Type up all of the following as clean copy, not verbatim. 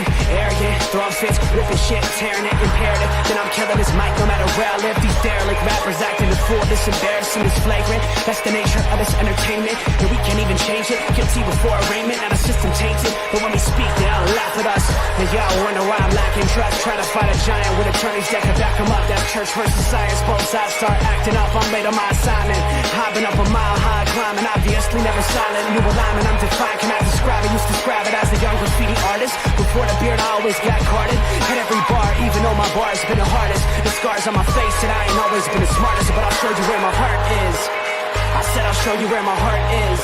Bragging, arrogant, throwing fits, ripping shit, tearing it, imperative. Then I'm killing this mic no matter where I live. These derelict rappers acting the fool, this embarrassing, this flagrant. That's the nature of this entertainment, and we can't even change it. Guilty before arraignment, now the system tainted. But when we speak, they all laugh at us. And y'all wonder why I'm lacking trust. Trying to fight a giant with attorneys that can back them up. That's church versus science, both sides start acting up. I'm late on my assignment, hopping up a mile high, climbing, obviously never silent. New alignment, I'm defiant, can I describe it? Used to describe it as a young graffiti artist. Before the beard, I always got carded. Hit every bar, even though my bar's been the hardest. The scars on my face, and I ain't always been the smartest. But I'll show you where my heart is. I said I'll show you where my heart is.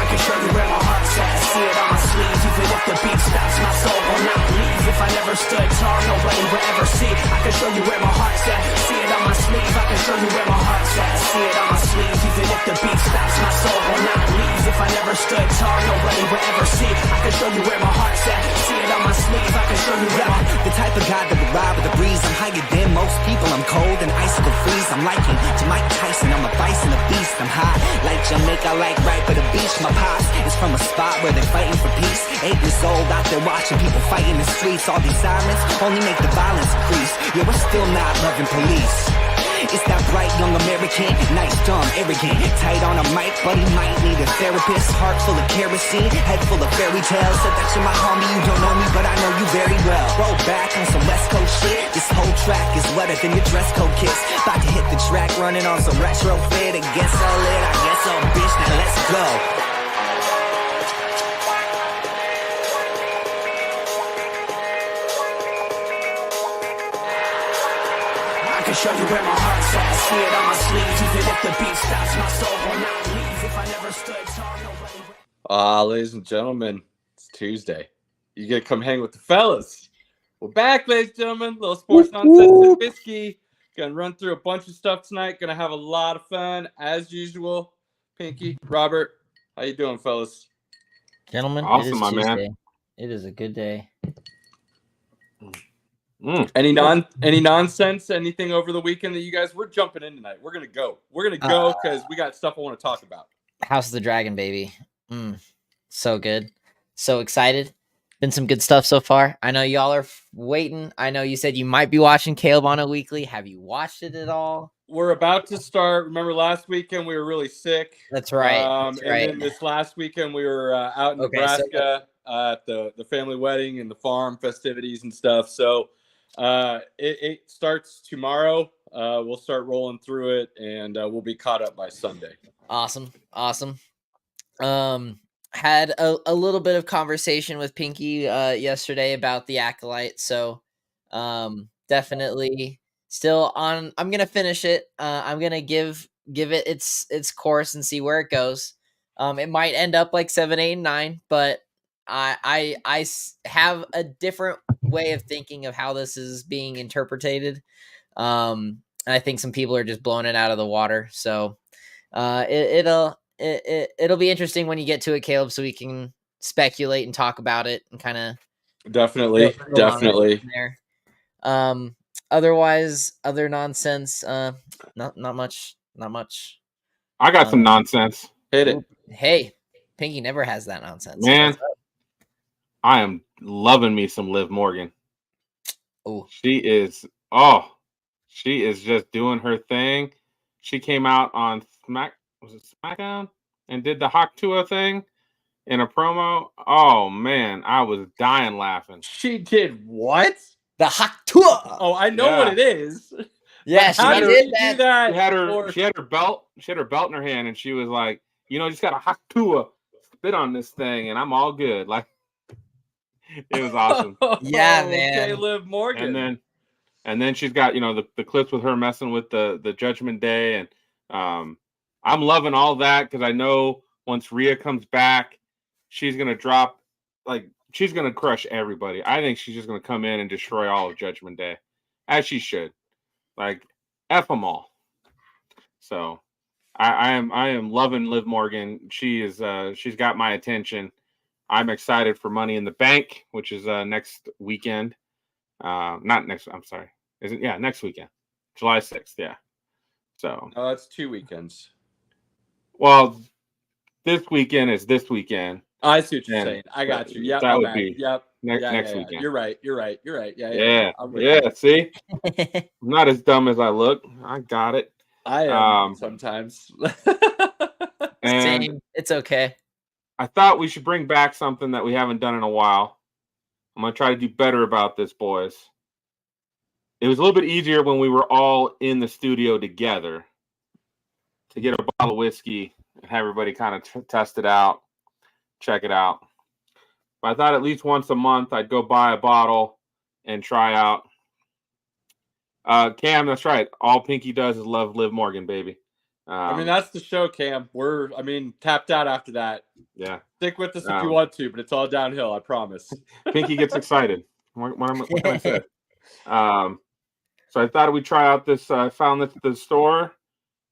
I can show you where my heart's at. See it on my sleeve. Even if the beat stops, my soul will not leave. If I never stood tall, nobody will ever see. I can show you where my heart's at. See it on my sleeve. I can show you where my heart's at. See it on my sleeve. Even if the beat stops, my soul will not leave. If I never stood tall, nobody will ever see. I can show you where my heart's at. See it on my sleeve. I can show you where my... The type of guy that would ride with the breeze. I'm higher than most people. I'm cold and icicle freeze. I'm liking to Mike Tyson. I'm a bison, a beast. I'm hot like Jamaica, like right by the beach. My pops is from a spot where they're fighting for peace. 8 years old out there watching people fight in the streets. All these sirens only make the violence increase. Yeah, we're still not loving police. It's that bright young American, nice, dumb, arrogant, tight on a mic, but he might need a therapist. Heart full of kerosene, head full of fairy tales. Said that you're my homie, you don't know me, but I know you very well. Roll back on some West Coast shit. This whole track is wetter than your dress code kiss. About to hit the track, running on some retro fit. I guess so lit, I guess so bitch, now let's go. I can show you where my heart's at. See it on my sleeve. Even if the beat stops, my soul will not leave. If I never stood tall, nobody... Ladies and gentlemen, it's Tuesday. You get to come hang with the fellas. We're back, ladies and gentlemen. Little sports nonsense and whiskey. Gonna run through a bunch of stuff tonight. Gonna have a lot of fun as usual. Pinky, Robert, how you doing, fellas? Gentlemen, Awesome, it is my Tuesday. man. It is a good day. Any nonsense? Anything over the weekend that you guys? We're jumping in tonight. We're gonna go because we got stuff I want to talk about. House of the Dragon, baby. So good. So excited. Been some good stuff so far. I know y'all are waiting. I know you said you might be watching Caleb on a weekly. Have you watched it at all? We're about to start. Remember last weekend we were really sick. That's right. And then this last weekend we were out in Nebraska at the family wedding and the farm festivities and stuff. So it starts tomorrow. We'll start rolling through it and we'll be caught up by Sunday. Awesome. Had a little bit of conversation with Pinky yesterday about the Acolyte. So definitely still on. I'm gonna finish it. I'm gonna give it its course and see where it goes. It might end up like 7, 8, and 9, but I have a different way of thinking of how this is being interpreted. And I think some people are just blowing it out of the water. So it'll be interesting when you get to it, Caleb, so we can speculate and talk about it and kind of definitely. There. Otherwise, other nonsense. Not much. I got some nonsense. Hit it. Hey, Pinky never has that nonsense. Man, I am loving me some Liv Morgan. Oh, She is just doing her thing. She came out on SmackDown and did the Haktua thing in a promo. Oh man, I was dying laughing. She did what? the Haktua. Oh, I know what it is. Yeah, she did that. She had her belt in her hand, and she was like, just got a Haktua spit on this thing, and I'm all good. Like, it was awesome. Yeah, man. Okay, Liv Morgan. And then she's got the clips with her messing with the Judgment Day, and I'm loving all that because I know once Rhea comes back, she's gonna drop she's gonna crush everybody. I think she's just gonna come in and destroy all of Judgment Day, as she should. Like, F them all. So I am loving Liv Morgan. She's got my attention. I'm excited for Money in the Bank, which is next weekend. Not next. I'm sorry. Is it? Yeah, next weekend, July 6th. Yeah. So. Oh, that's 2 weekends. Well, this weekend is this weekend. I see what you're And saying. I got you. Yep. that would bad. be Yep. next weekend. You're right. Yeah. Yeah. I'm with you. See, I'm not as dumb as I look. I got it. I am sometimes. And Same. It's okay. I thought we should bring back something that we haven't done in a while. I'm going to try to do better about this, boys. It was a little bit easier when we were all in the studio together to get a bottle of whiskey and have everybody kind of test it out, check it out. But I thought at least once a month I'd go buy a bottle and try out. Cam, that's right. All Pinky does is love Liv Morgan, baby. I mean, that's the show, Cam. We're tapped out after that. Yeah. Stick with us if you want to, but it's all downhill, I promise. Pinky gets excited. What can I say? So I thought we'd try out this. I found this at the store,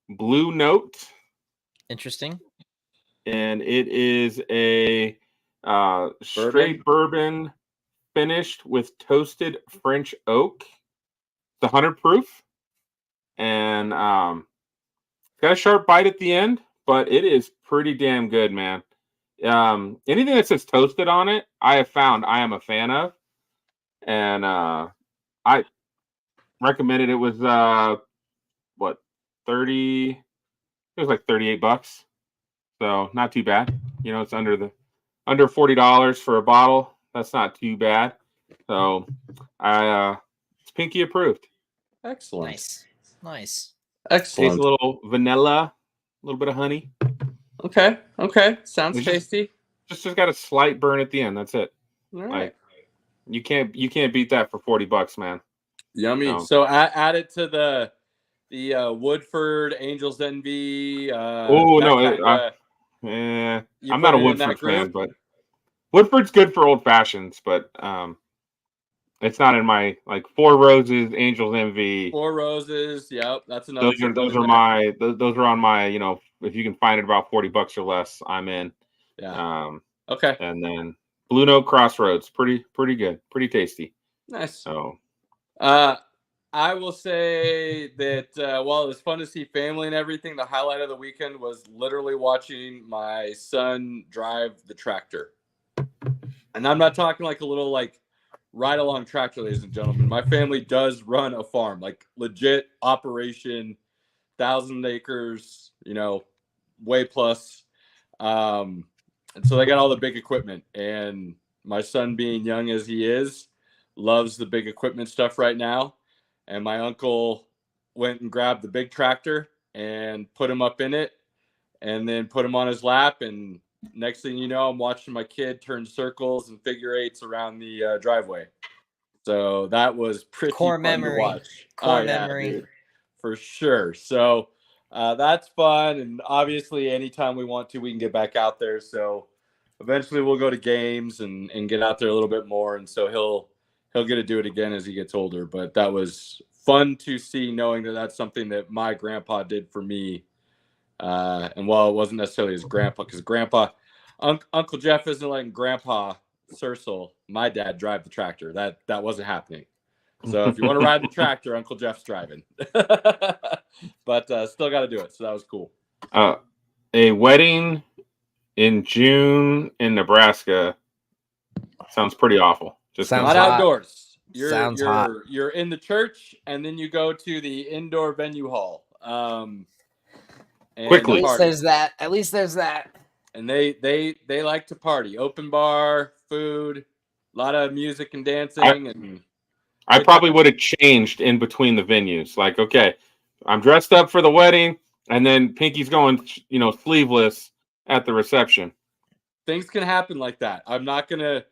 Blue Note. Interesting. And it is a straight bourbon finished with toasted French oak. It's 100 proof. And got a sharp bite at the end, but it is pretty damn good, man. Anything that says toasted on it, I have found I am a fan of. And I recommended it. Was 30? It was like $38, so not too bad. You know, it's under $40 for a bottle. That's not too bad. So it's Pinky approved. Excellent. Nice. Excellent. Tastes a little vanilla, a little bit of honey. Okay. Sounds tasty. Just got a slight burn at the end. That's it. All right. Like, you can't beat that for $40, man. Yummy. No. So add it to the Woodford Angels Envy. I'm not a Woodford fan, but Woodford's good for old fashions, but it's not in my Four Roses, Angels Envy. Four Roses, yep, that's another. Those are on my. If you can find it about $40 or less, I'm in. Yeah. Okay. And then Blue Note Crossroads, pretty good, pretty tasty. Nice. So, I will say that while it was fun to see family and everything, the highlight of the weekend was literally watching my son drive the tractor. And I'm not talking like a little ride along tractor, ladies and gentlemen. My family does run a farm, legit operation, 1,000 acres, way plus. And so they got all the big equipment. And my son, being young as he is, loves the big equipment stuff right now. And my uncle went and grabbed the big tractor and put him up in it and then put him on his lap. And next thing you know, I'm watching my kid turn circles and figure eights around the driveway. So that was pretty fun to watch. Core memory. Dude, for sure. So that's fun. And obviously, anytime we want to, we can get back out there. So eventually we'll go to games and get out there a little bit more. And so he'll get to do it again as he gets older. But that was fun to see, knowing that that's something that my grandpa did for me. And while it wasn't necessarily his grandpa, because Uncle Jeff isn't letting Grandpa Sersel, my dad, drive the tractor. That wasn't happening. So if you want to ride the tractor, Uncle Jeff's driving. But still got to do it. So that was cool. A wedding in June in Nebraska sounds pretty awful. Just Sounds not hot. outdoors. Sounds hot. You're in the church, and then you go to the indoor venue hall. Quickly. At least there's that. And they like to party. Open bar, food, a lot of music and dancing. I probably would have changed in between the venues. Okay, I'm dressed up for the wedding, and then Pinky's going, sleeveless at the reception. Things can happen like that. I'm not gonna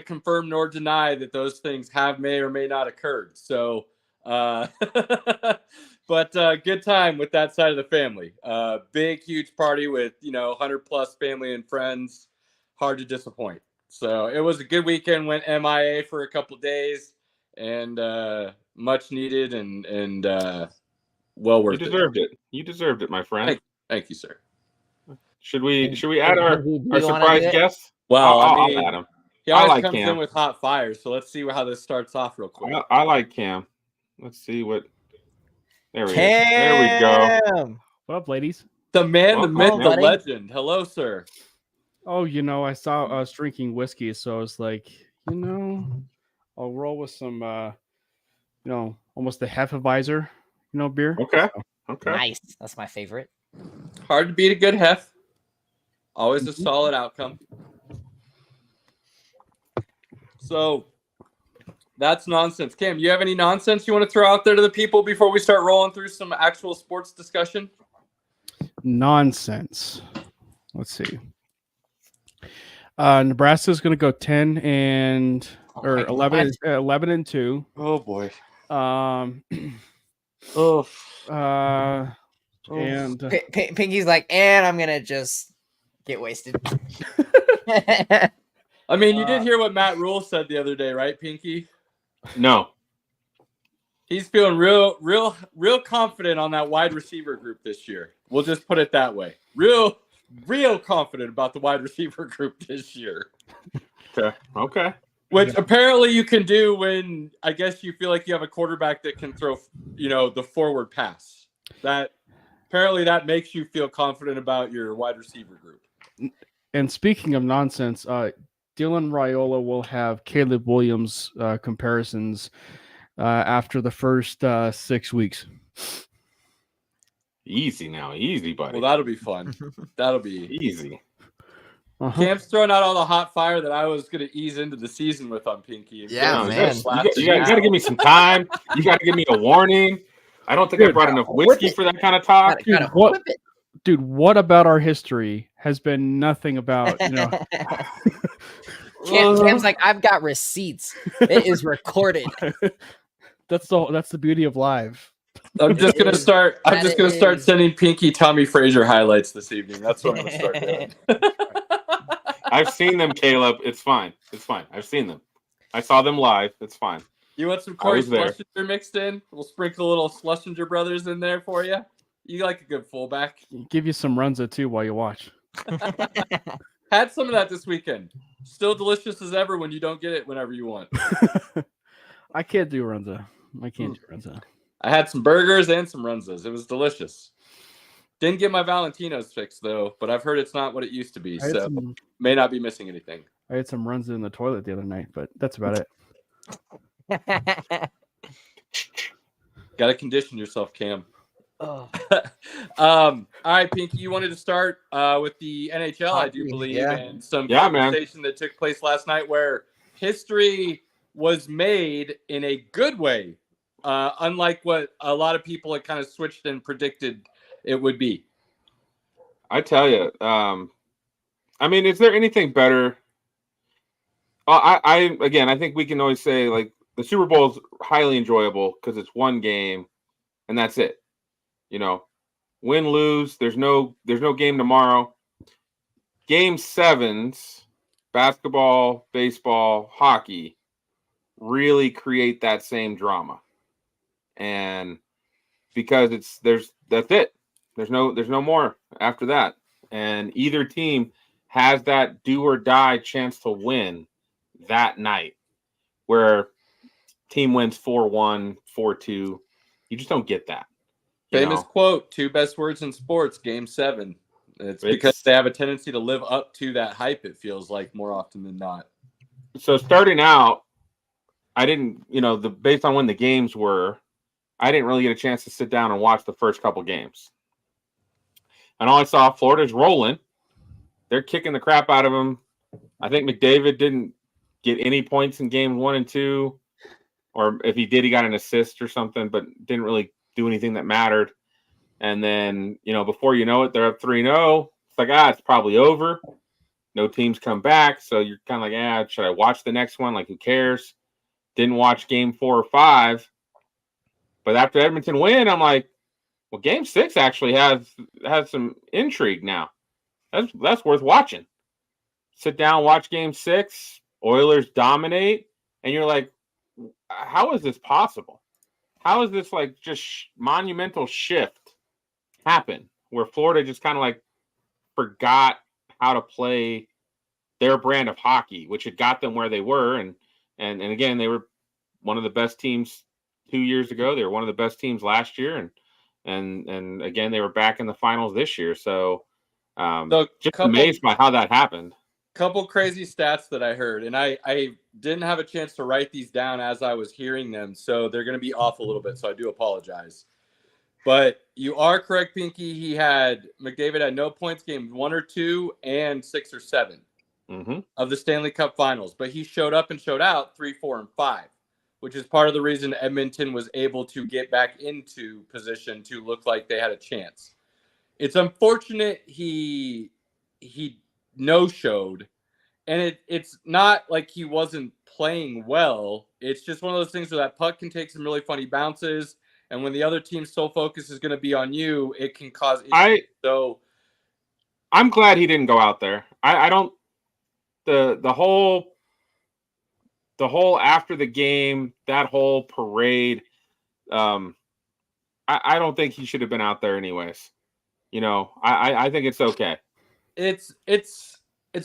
confirm nor deny that those things may or may not occurred. So, but good time with that side of the family. Big, huge party with 100+ family and friends. Hard to disappoint. So it was a good weekend. Went MIA for a couple of days, and much needed and well worth it. You deserved it, my friend. Thank you, sir. Should we add our surprise guest? Well, I'll add him. He always like comes Cam. in with hot fire, so let's see how this starts off real quick. I like Cam. Let's see what. There we go. What up, ladies? The man, the Welcome, myth, the buddy. legend. Hello, sir. Oh, I saw us drinking whiskey, so I was like, I'll roll with some, almost a Hefeweiser, beer. Okay. So, Okay. Nice. That's my favorite. Hard to beat a good hef. Always a solid outcome. So that's nonsense. Cam, you have any nonsense you want to throw out there to the people before we start rolling through some actual sports discussion? nonsense. Let's see. Nebraska's going to go 10 or 11 and 2. Oh boy. Um, Oh. and Pinky's like, and I'm gonna just get wasted. I mean, you did hear what Matt Rule said the other day, right, Pinky? No. He's feeling real confident on that wide receiver group this year. We'll just put it that way. Real confident about the wide receiver group this year. Okay. Which apparently you can do when I guess you feel like you have a quarterback that can throw, the forward pass. That apparently that makes you feel confident about your wide receiver group. And speaking of nonsense, Dylan Raiola will have Caleb Williams comparisons after the first 6 weeks. Easy now. Easy, buddy. Well, that'll be fun. That'll be Easy. Uh-huh. Cam's throwing out all the hot fire that I was going to ease into the season with on Pinky. Yeah, No, man. You got to give me some time. You got to give me a warning. I don't think I brought enough whiskey for that kind of talk. Dude, what about our history has been nothing about, Cam's like, I've got receipts. It is recorded. That's the beauty of live. I'm just gonna start. I'm That just gonna start is- sending Pinky Tommy Frazier highlights this evening. That's what I'm gonna start doing. I've seen them, Caleb. It's fine. It's fine. I've seen them. I saw them live. It's fine. You want some Corey was there. Schlesinger mixed in? We'll sprinkle a little Schlesinger brothers in there for you. You like a good fullback. Give you some Runza too while you watch. Had some of that this weekend. Still delicious as ever when you don't get it whenever you want. I can't do Runza. I can't do Runza. I had some burgers and some Runzas. It was delicious. Didn't get my Valentino's fixed though, but I've heard it's not what it used to be, so may not be missing anything. I had some Runza in the toilet the other night, but that's about it. Got to condition yourself, Cam. Oh. All right, Pinky, you wanted to start with the NHL, I do believe, and some conversation that took place last night where history was made in a good way, unlike what a lot of people had kind of switched and predicted it would be. I tell you, I mean, is there anything better? I think we can always say like the Super Bowl is highly enjoyable because it's one game and that's it. Win, lose. There's no game tomorrow. Game 7s, basketball, baseball, hockey, really create that same drama, and because that's it. There's no more after that, and either team has that do or die chance to win that night, where team wins 4-1, 4-2. You just don't get that. Famous quote, 2 best words in sports, game 7. It's because they have a tendency to live up to that hype, it feels like, more often than not. So starting out, I didn't, based on when the games were, I didn't really get a chance to sit down and watch the first couple games. And all I saw, Florida's rolling. They're kicking the crap out of them. I think McDavid didn't get any points in games 1 and 2. Or if he did, he got an assist or something, but didn't really do anything that mattered. And then, before you know it, they're up 3-0. It's like, it's probably over. No teams come back. So you're kind of like, should I watch the next one? Like, who cares? Didn't watch game 4 or 5. But after Edmonton win, I'm like, well, game 6 actually has some intrigue now. That's worth watching. Sit down, watch game 6. Oilers dominate. And you're like, how is this possible? How is this like just monumental shift happen where Florida just kind of like forgot how to play their brand of hockey, which had got them where they were. And again, they were one of the best teams 2 years ago. They were one of the best teams last year. and again they were back in the finals this year. So, So just amazed by how that happened. Couple crazy stats that I heard, and I didn't have a chance to write these down as I was hearing them, so they're going to be off a little bit, so I do apologize. But you are correct, Pinky. McDavid had no points game 1 or 2 and 6 or 7 of the Stanley Cup Finals, but he showed up and showed out 3, 4, and 5, which is part of the reason Edmonton was able to get back into position to look like they had a chance. It's unfortunate he no-showed, and it's not like he wasn't playing well. It's just one of those things where that puck can take some really funny bounces, and when the other team's sole focus is going to be on you, it can cause issues. So I'm glad he didn't go out there. I don't the whole after the game, that whole parade, I don't think he should have been out there anyways. I think it's okay. It's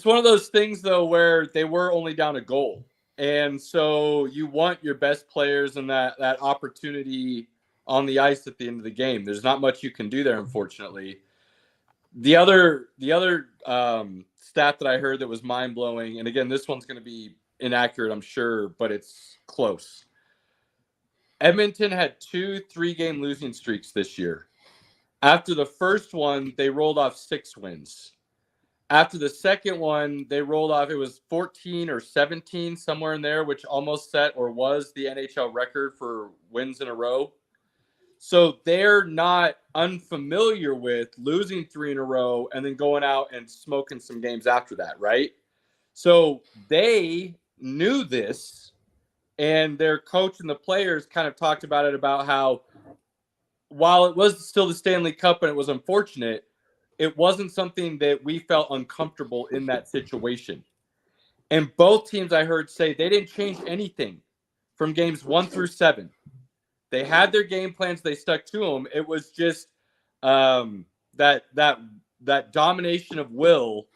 one of those things though where they were only down a goal, and so you want your best players and that opportunity on the ice at the end of the game. There's not much you can do there, unfortunately. The other stat that I heard that was mind blowing, and again, this one's going to be inaccurate, I'm sure, but it's close. Edmonton had 2 3-game losing streaks this year. After the first one, they rolled off 6 wins. After the second one, they rolled off, it was 14 or 17, somewhere in there, which almost set or was the NHL record for wins in a row. So they're not unfamiliar with losing 3 in a row and then going out and smoking some games after that, right? So they knew this, and their coach and the players kind of talked about it, about how while it was still the Stanley Cup and it was unfortunate, it wasn't something that we felt uncomfortable in that situation. And both teams, I heard say, they didn't change anything from games 1 through 7. They had their game plans. They stuck to them. It was just that domination of will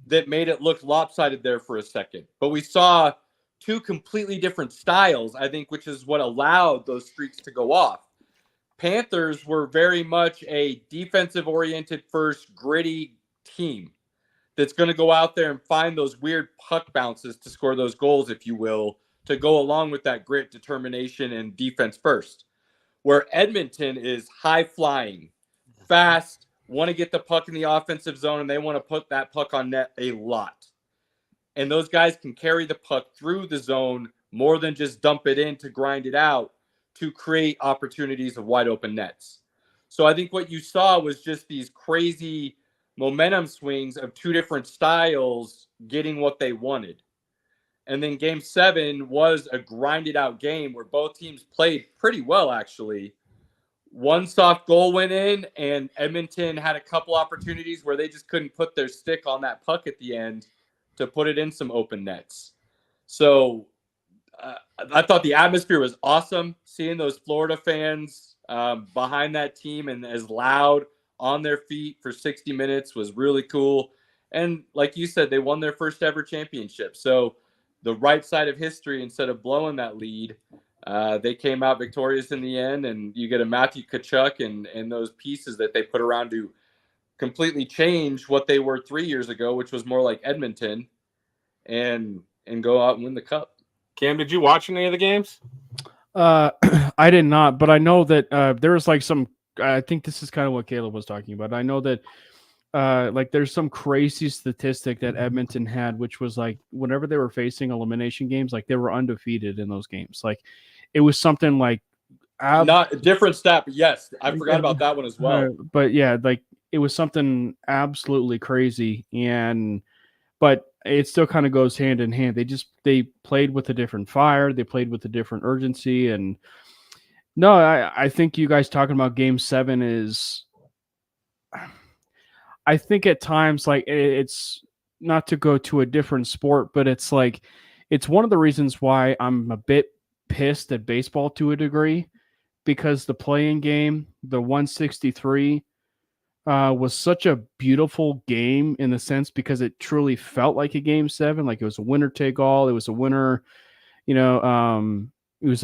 that made it look lopsided there for a second. But we saw 2 completely different styles, I think, which is what allowed those streaks to go off. Panthers were very much a defensive-oriented, first, gritty team that's going to go out there and find those weird puck bounces to score those goals, if you will, to go along with that grit, determination, and defense first. Where Edmonton is high-flying, fast, want to get the puck in the offensive zone, and they want to put that puck on net a lot. And those guys can carry the puck through the zone more than just dump it in to grind it out, to create opportunities of wide open nets. So I think what you saw was just these crazy momentum swings of 2 different styles getting what they wanted. And then game 7 was a grinded out game where both teams played pretty well, actually. 1 soft goal went in, and Edmonton had a couple opportunities where they just couldn't put their stick on that puck at the end to put it in some open nets. So I thought the atmosphere was awesome. Seeing those Florida fans behind that team and as loud on their feet for 60 minutes was really cool. And like you said, they won their first ever championship. So the right side of history, instead of blowing that lead, they came out victorious in the end. And you get a Matthew Tkachuk and those pieces that they put around to completely change what they were 3 years ago, which was more like Edmonton, and go out and win the cup. Cam, did you watch any of the games? I did not, but I know that there was like some. I think this is kind of what Caleb was talking about. I know that like there's some crazy statistic that Edmonton had, which was like whenever they were facing elimination games, like they were undefeated in those games. Like it was something like not a different stat, but yes, I forgot about that one as well. But yeah, like it was something absolutely crazy, but it still kind of goes hand in hand. They played with a different fire. They played with a different urgency. And no, I think you guys talking about game 7 is, I think at times, like it's not to go to a different sport, but it's like, it's one of the reasons why I'm a bit pissed at baseball to a degree, because the playing game, the 163, was such a beautiful game in the sense because it truly felt like a game 7, like it was a winner take all. It was a winner, it was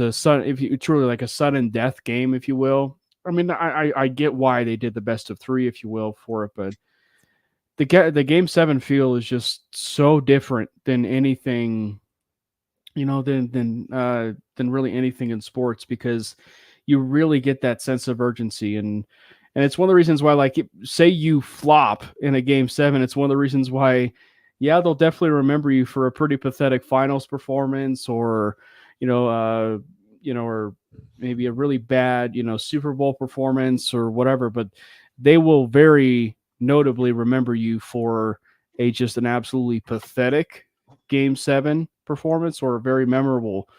truly like a sudden death game, if you will. I mean, I get why they did the best of 3, if you will, for it, but the Game 7 feel is just so different than anything, than really anything in sports, because you really get that sense of urgency, and it's one of the reasons why, like, say you flop in a Game 7, it's one of the reasons why, yeah, they'll definitely remember you for a pretty pathetic finals performance, or or maybe a really bad, Super Bowl performance or whatever, but they will very notably remember you for just an absolutely pathetic Game 7 performance, or a very memorable,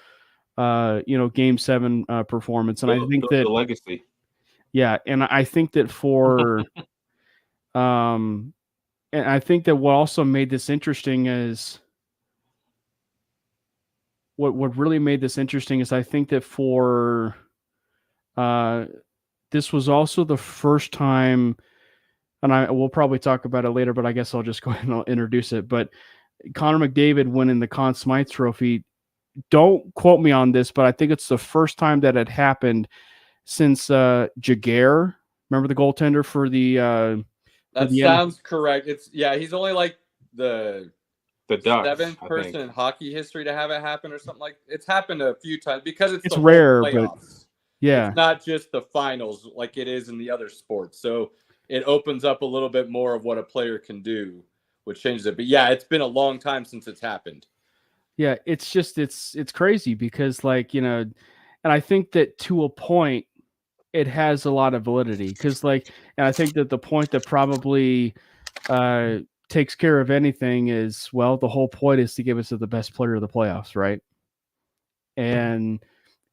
Game 7 performance. And I think that the legacy. Yeah, and I think that and I think that what also made this interesting is what really made this interesting is I think that this was also the first time, and we'll probably talk about it later, but I guess I'll just go ahead and I'll introduce it. But Connor McDavid winning the Conn Smythe Trophy, don't quote me on this, but I think it's the first time that had happened since Jaguar. Remember the goaltender for the that sounds correct. He's only like the Ducks, 7th person in hockey history to have it happen, or something like. It's happened a few times because it's the rare, playoffs. But yeah, it's not just the finals like it is in the other sports. So it opens up a little bit more of what a player can do, which changes it. But yeah, it's been a long time since it's happened. Yeah, it's just it's crazy because, like, and I think that to a point it has a lot of validity, because, like, and I think that the point that probably takes care of anything is, well, the whole point is to give us the best player of the playoffs, right? And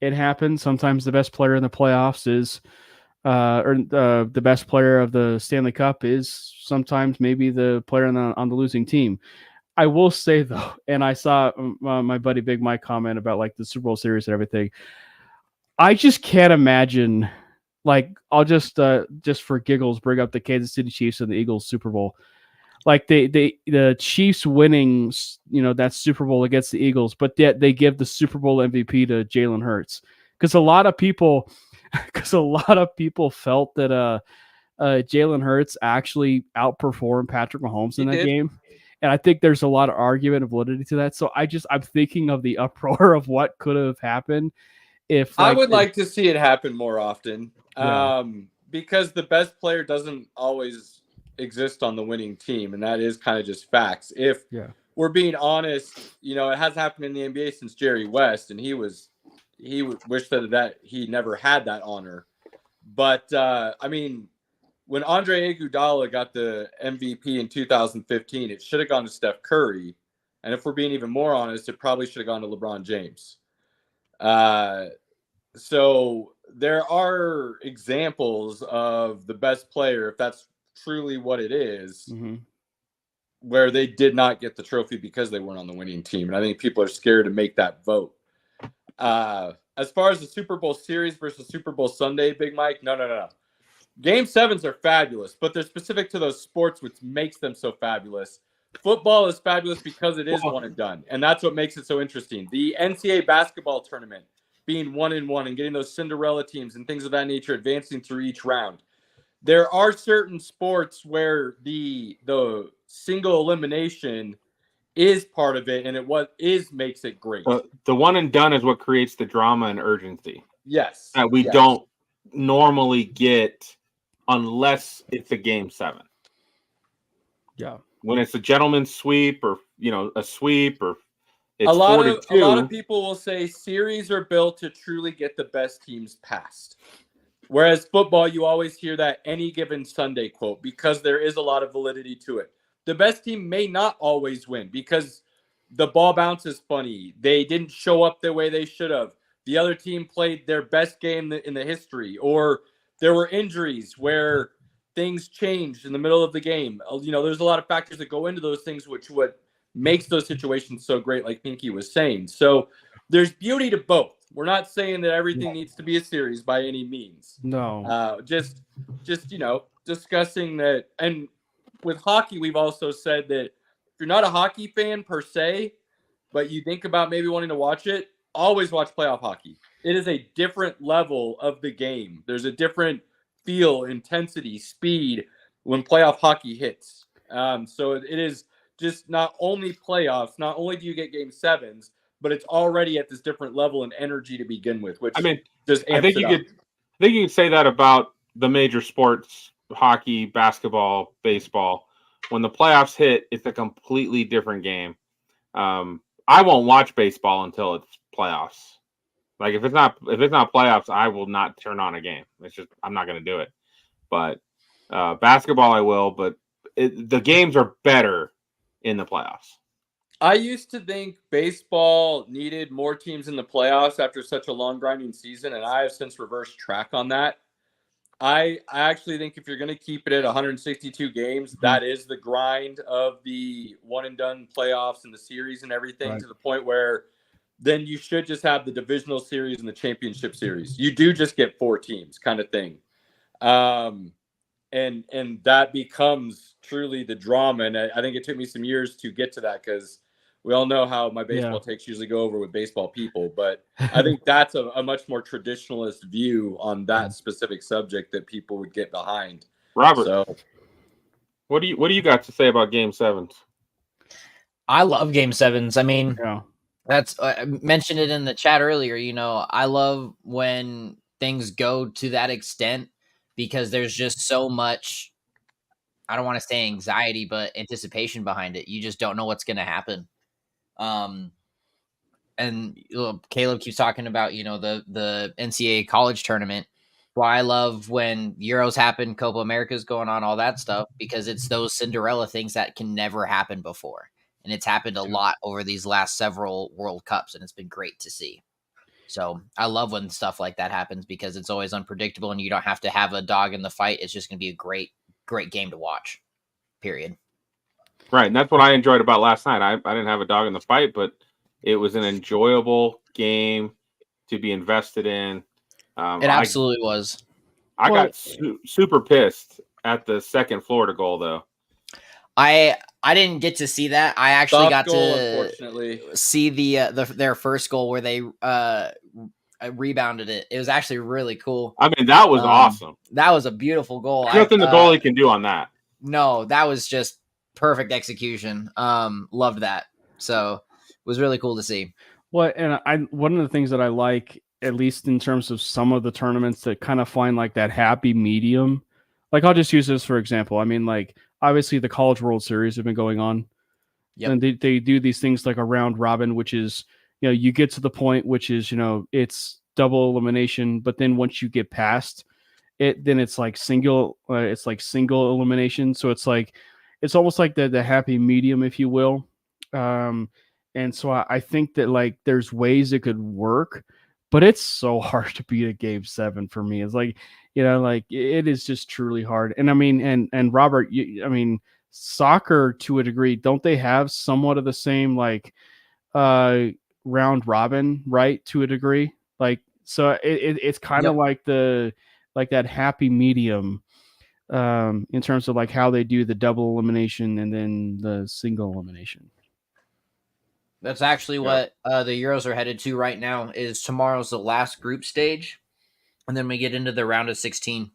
it happens sometimes. The best player in the playoffs is, the best player of the Stanley Cup is sometimes maybe the player on the losing team. I will say, though, and I saw my buddy Big Mike comment about, like, the Super Bowl series and everything. I just can't imagine, like, I'll just for giggles bring up the Kansas City Chiefs and the Eagles Super Bowl. Like, the Chiefs winning, that Super Bowl against the Eagles, but yet they give the Super Bowl MVP to Jalen Hurts, because a lot of people felt that Jalen Hurts actually outperformed Patrick Mahomes in that game. And I think there's a lot of argument and validity to that. So I'm thinking of the uproar of what could have happened if, like, I would like to see it happen more often, Yeah. because the best player doesn't always exist on the winning team, and that is kind of just facts. If we're being honest, it has happened in the NBA since Jerry West, and he wished that he never had that honor. But I mean, when Andre Iguodala got the MVP in 2015, it should have gone to Steph Curry, and if we're being even more honest, it probably should have gone to LeBron James. So there are examples of the best player, if that's truly what it is, where they did not get the trophy because they weren't on the winning team. And I think people are scared to make that vote. As far as the Super Bowl series versus Super Bowl Sunday, Big Mike, no. Game 7s are fabulous, but they're specific to those sports, which makes them so fabulous. Football is fabulous because it is one and done, and that's what makes it so interesting. The NCAA basketball tournament being 1-1 and getting those Cinderella teams and things of that nature advancing through each round. There are certain sports where the single elimination is part of it, and makes it great. The one and done is what creates the drama and urgency. Yes. That we don't normally get unless it's a Game 7. Yeah. When it's a gentleman's sweep, or a sweep, or it's a lot 4-2. of people will say series are built to truly get the best teams past. Whereas football, you always hear that any given Sunday quote, because there is a lot of validity to it. The best team may not always win because the ball bounces funny. They didn't show up the way they should have. The other team played their best game in the history, or there were injuries where things changed in the middle of the game. There's a lot of factors that go into those things, which what makes those situations so great, like Pinky was saying. So there's beauty to both. We're not saying that everything needs to be a series by any means. No. Just discussing that. And with hockey, we've also said that if you're not a hockey fan per se, but you think about maybe wanting to watch it, always watch playoff hockey. It is a different level of the game. There's a different feel, intensity, speed when playoff hockey hits. So it is just not only playoffs, not only do you get game sevens, but it's already at this different level and energy to begin with, which I mean, just I amps think it you up. could say that about the major sports, hockey, basketball, baseball. When the playoffs hit, it's a completely different game. I won't watch baseball until it's playoffs. Like if it's not playoffs, I will not turn on a game. It's just I'm not going to do it. But basketball, I will. But the games are better in the playoffs. I used to think baseball needed more teams in the playoffs after such a long grinding season, and I have since reversed track on that. I actually think if you're going to keep it at 162 games, that is the grind of the one and done playoffs and the series and everything, Right. to the point where then you should just have the divisional series and the championship series. You do just get 4 teams kind of thing. And that becomes truly the drama. And I think it took me some years to get to that, because we all know how my baseball takes usually go over with baseball people. But I think that's a much more traditionalist view on that specific subject that people would get behind. Robert, So what do you got to say about Game 7s? I love game sevens. I mean, Yeah. that's I mentioned it in the chat earlier. You know, I love when things go to that extent because there's just so much. I don't want to say anxiety, but anticipation behind it. You just don't know what's going to happen. And Caleb keeps talking about the NCAA college tournament. Why I love when Euros happen, Copa America's going on, all that stuff, because it's those Cinderella things that can never happen before. And it's happened a lot over these last several World Cups, and it's been great to see. So I love when stuff like that happens because it's always unpredictable and you don't have to have a dog in the fight. It's just going to be a great, great game to watch, period. Right, and that's what I enjoyed about last night. I didn't have a dog in the fight, but it was an enjoyable game to be invested in. It absolutely was. I got super pissed at the second Florida goal, though. I didn't get to see that. I actually got to unfortunately see their first goal where they rebounded it. It was actually really cool. I mean, that was awesome. That was a beautiful goal. There's nothing the goalie can do on that. No, that was just perfect execution. Loved that. So it was really cool to see. Well, and one of the things that I like, at least in terms of some of the tournaments that kind of find like that happy medium, like I'll just use this for example. I mean, like obviously the College World Series have been going on, and they do these things like a round robin, which is, you get to the point, which is, it's double elimination, but then once you get past it, then it's like single elimination. So it's almost like the happy medium, if you will. And so I think that like there's ways it could work, but it's so hard to beat a game 7 for me. It's like, like it is just truly hard. And I mean, and Robert, I mean, soccer to a degree, don't they have somewhat of the same like round robin, right? To a degree, like, so it's kind of like that happy medium in terms of like how they do the double elimination and then the single elimination. That's actually what the Euros are headed to right now. Is tomorrow's the last group stage, and then we get into the round of 16.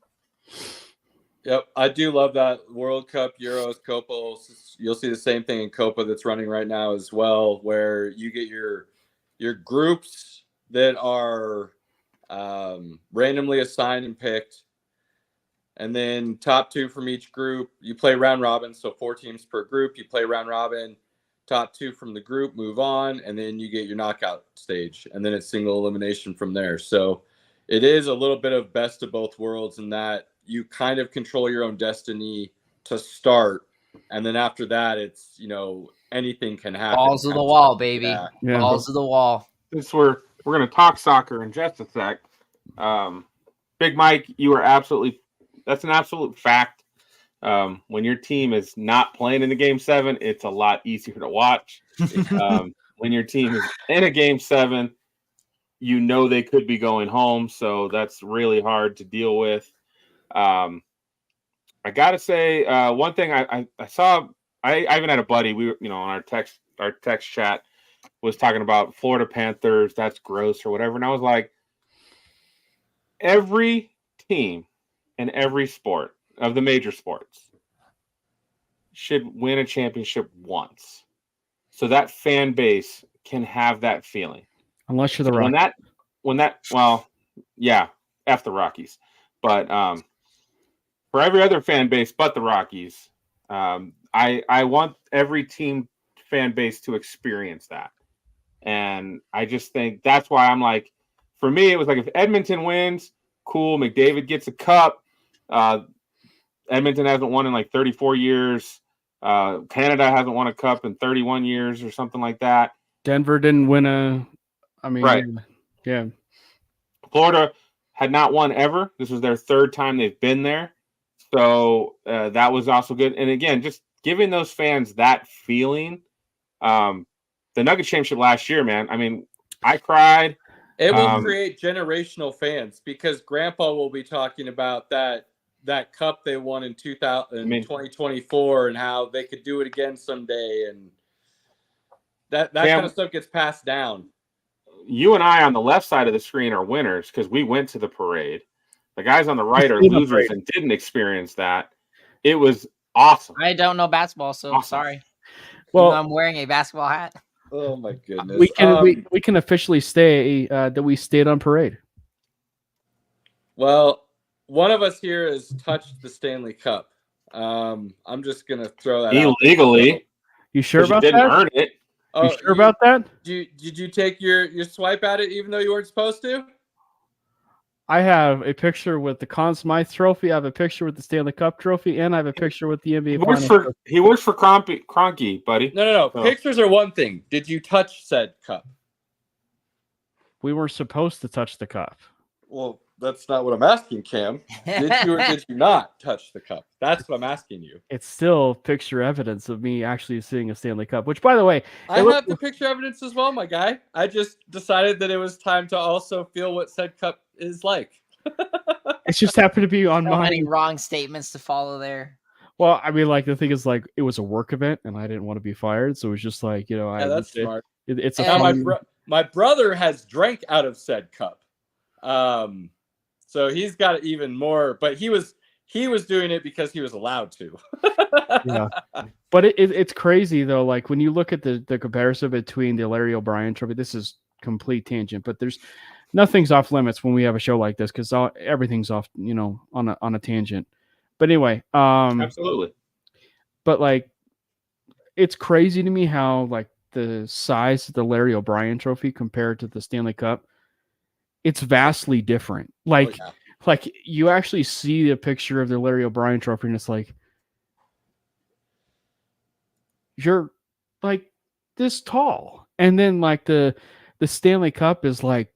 Yep, I do love that. World Cup, Euros, Copa. You'll see the same thing in Copa that's running right now as well, where you get your groups that are randomly assigned and picked, and then top 2 from each group. You play round robin, so 4 teams per group. You play round robin. Top 2 from the group move on, and then you get your knockout stage, and then it's single elimination from there. So it is a little bit of best of both worlds in that you kind of control your own destiny to start, and then after that, it's anything can happen. Balls to the wall, baby. Yeah. Balls to the wall. Since we're going to talk soccer in just a sec, Big Mike, that's an absolute fact. When your team is not playing in the game 7, it's a lot easier to watch. When your team is in a game 7, they could be going home, so that's really hard to deal with. I gotta say, one thing I saw, I even had a buddy, we were, on our text chat, was talking about Florida Panthers, that's gross or whatever. And I was like, every team in every sport of the major sports should win a championship once. So that fan base can have that feeling. Unless you're the Rockies. F the Rockies. But for every other fan base but the Rockies, I want every team fan base to experience that. And I just think that's why I'm like, for me, it was like if Edmonton wins, cool. McDavid gets a cup. Edmonton hasn't won in like 34 years. Canada hasn't won a cup in 31 years or something like that. Denver didn't win right. Yeah. Florida had not won ever. This was their third time they've been there. So that was also good. And again, just giving those fans that feeling. The Nuggets championship last year, man. I mean, I cried. It will create generational fans because Grandpa will be talking about that cup they won in 2024 and how they could do it again someday, and that kind of stuff gets passed down. You and I on the left side of the screen are winners because we went to the parade. The guys on the right are losers and didn't experience that. It was awesome. I don't know basketball, so I'm sorry. Well, I'm wearing a basketball hat. Oh my goodness. We can officially say that we stayed on parade. Well, one of us here has touched the Stanley Cup. I'm just gonna throw that illegally. out. You sure about that? Didn't earn it. Oh, you sure about that? Did you take your swipe at it even though you weren't supposed to? I have a picture with the Conn Smythe trophy. I have a picture with the Stanley Cup trophy, and I have a picture with the NBA Finals. He works for Kroenke, buddy. No. Oh. Pictures are one thing. Did you touch said cup? We were supposed to touch the cup. Well, that's not what I'm asking, Cam. Did you or did you not touch the cup? That's what I'm asking you. It's still picture evidence of me actually seeing a Stanley Cup, which, by the way, I have the picture evidence as well, my guy. I just decided that it was time to also feel what said cup is like. It just happened to be on so mine. Many wrong statements to follow there. Well, I mean, like the thing is, like it was a work event, and I didn't want to be fired, so it was just like that's smart. It's a fun... my brother has drank out of said cup, so he's got even more. But he was doing it because he was allowed to. Yeah, but it's crazy though. Like when you look at the comparison between the Larry O'Brien trophy, this is complete tangent, but nothing's off limits when we have a show like this because everything's off, on a tangent. But anyway, absolutely. But like, it's crazy to me how like the size of the Larry O'Brien trophy compared to the Stanley Cup, it's vastly different. Like, like you actually see a picture of the Larry O'Brien trophy, and it's like you're like this tall, and then like the Stanley Cup is like,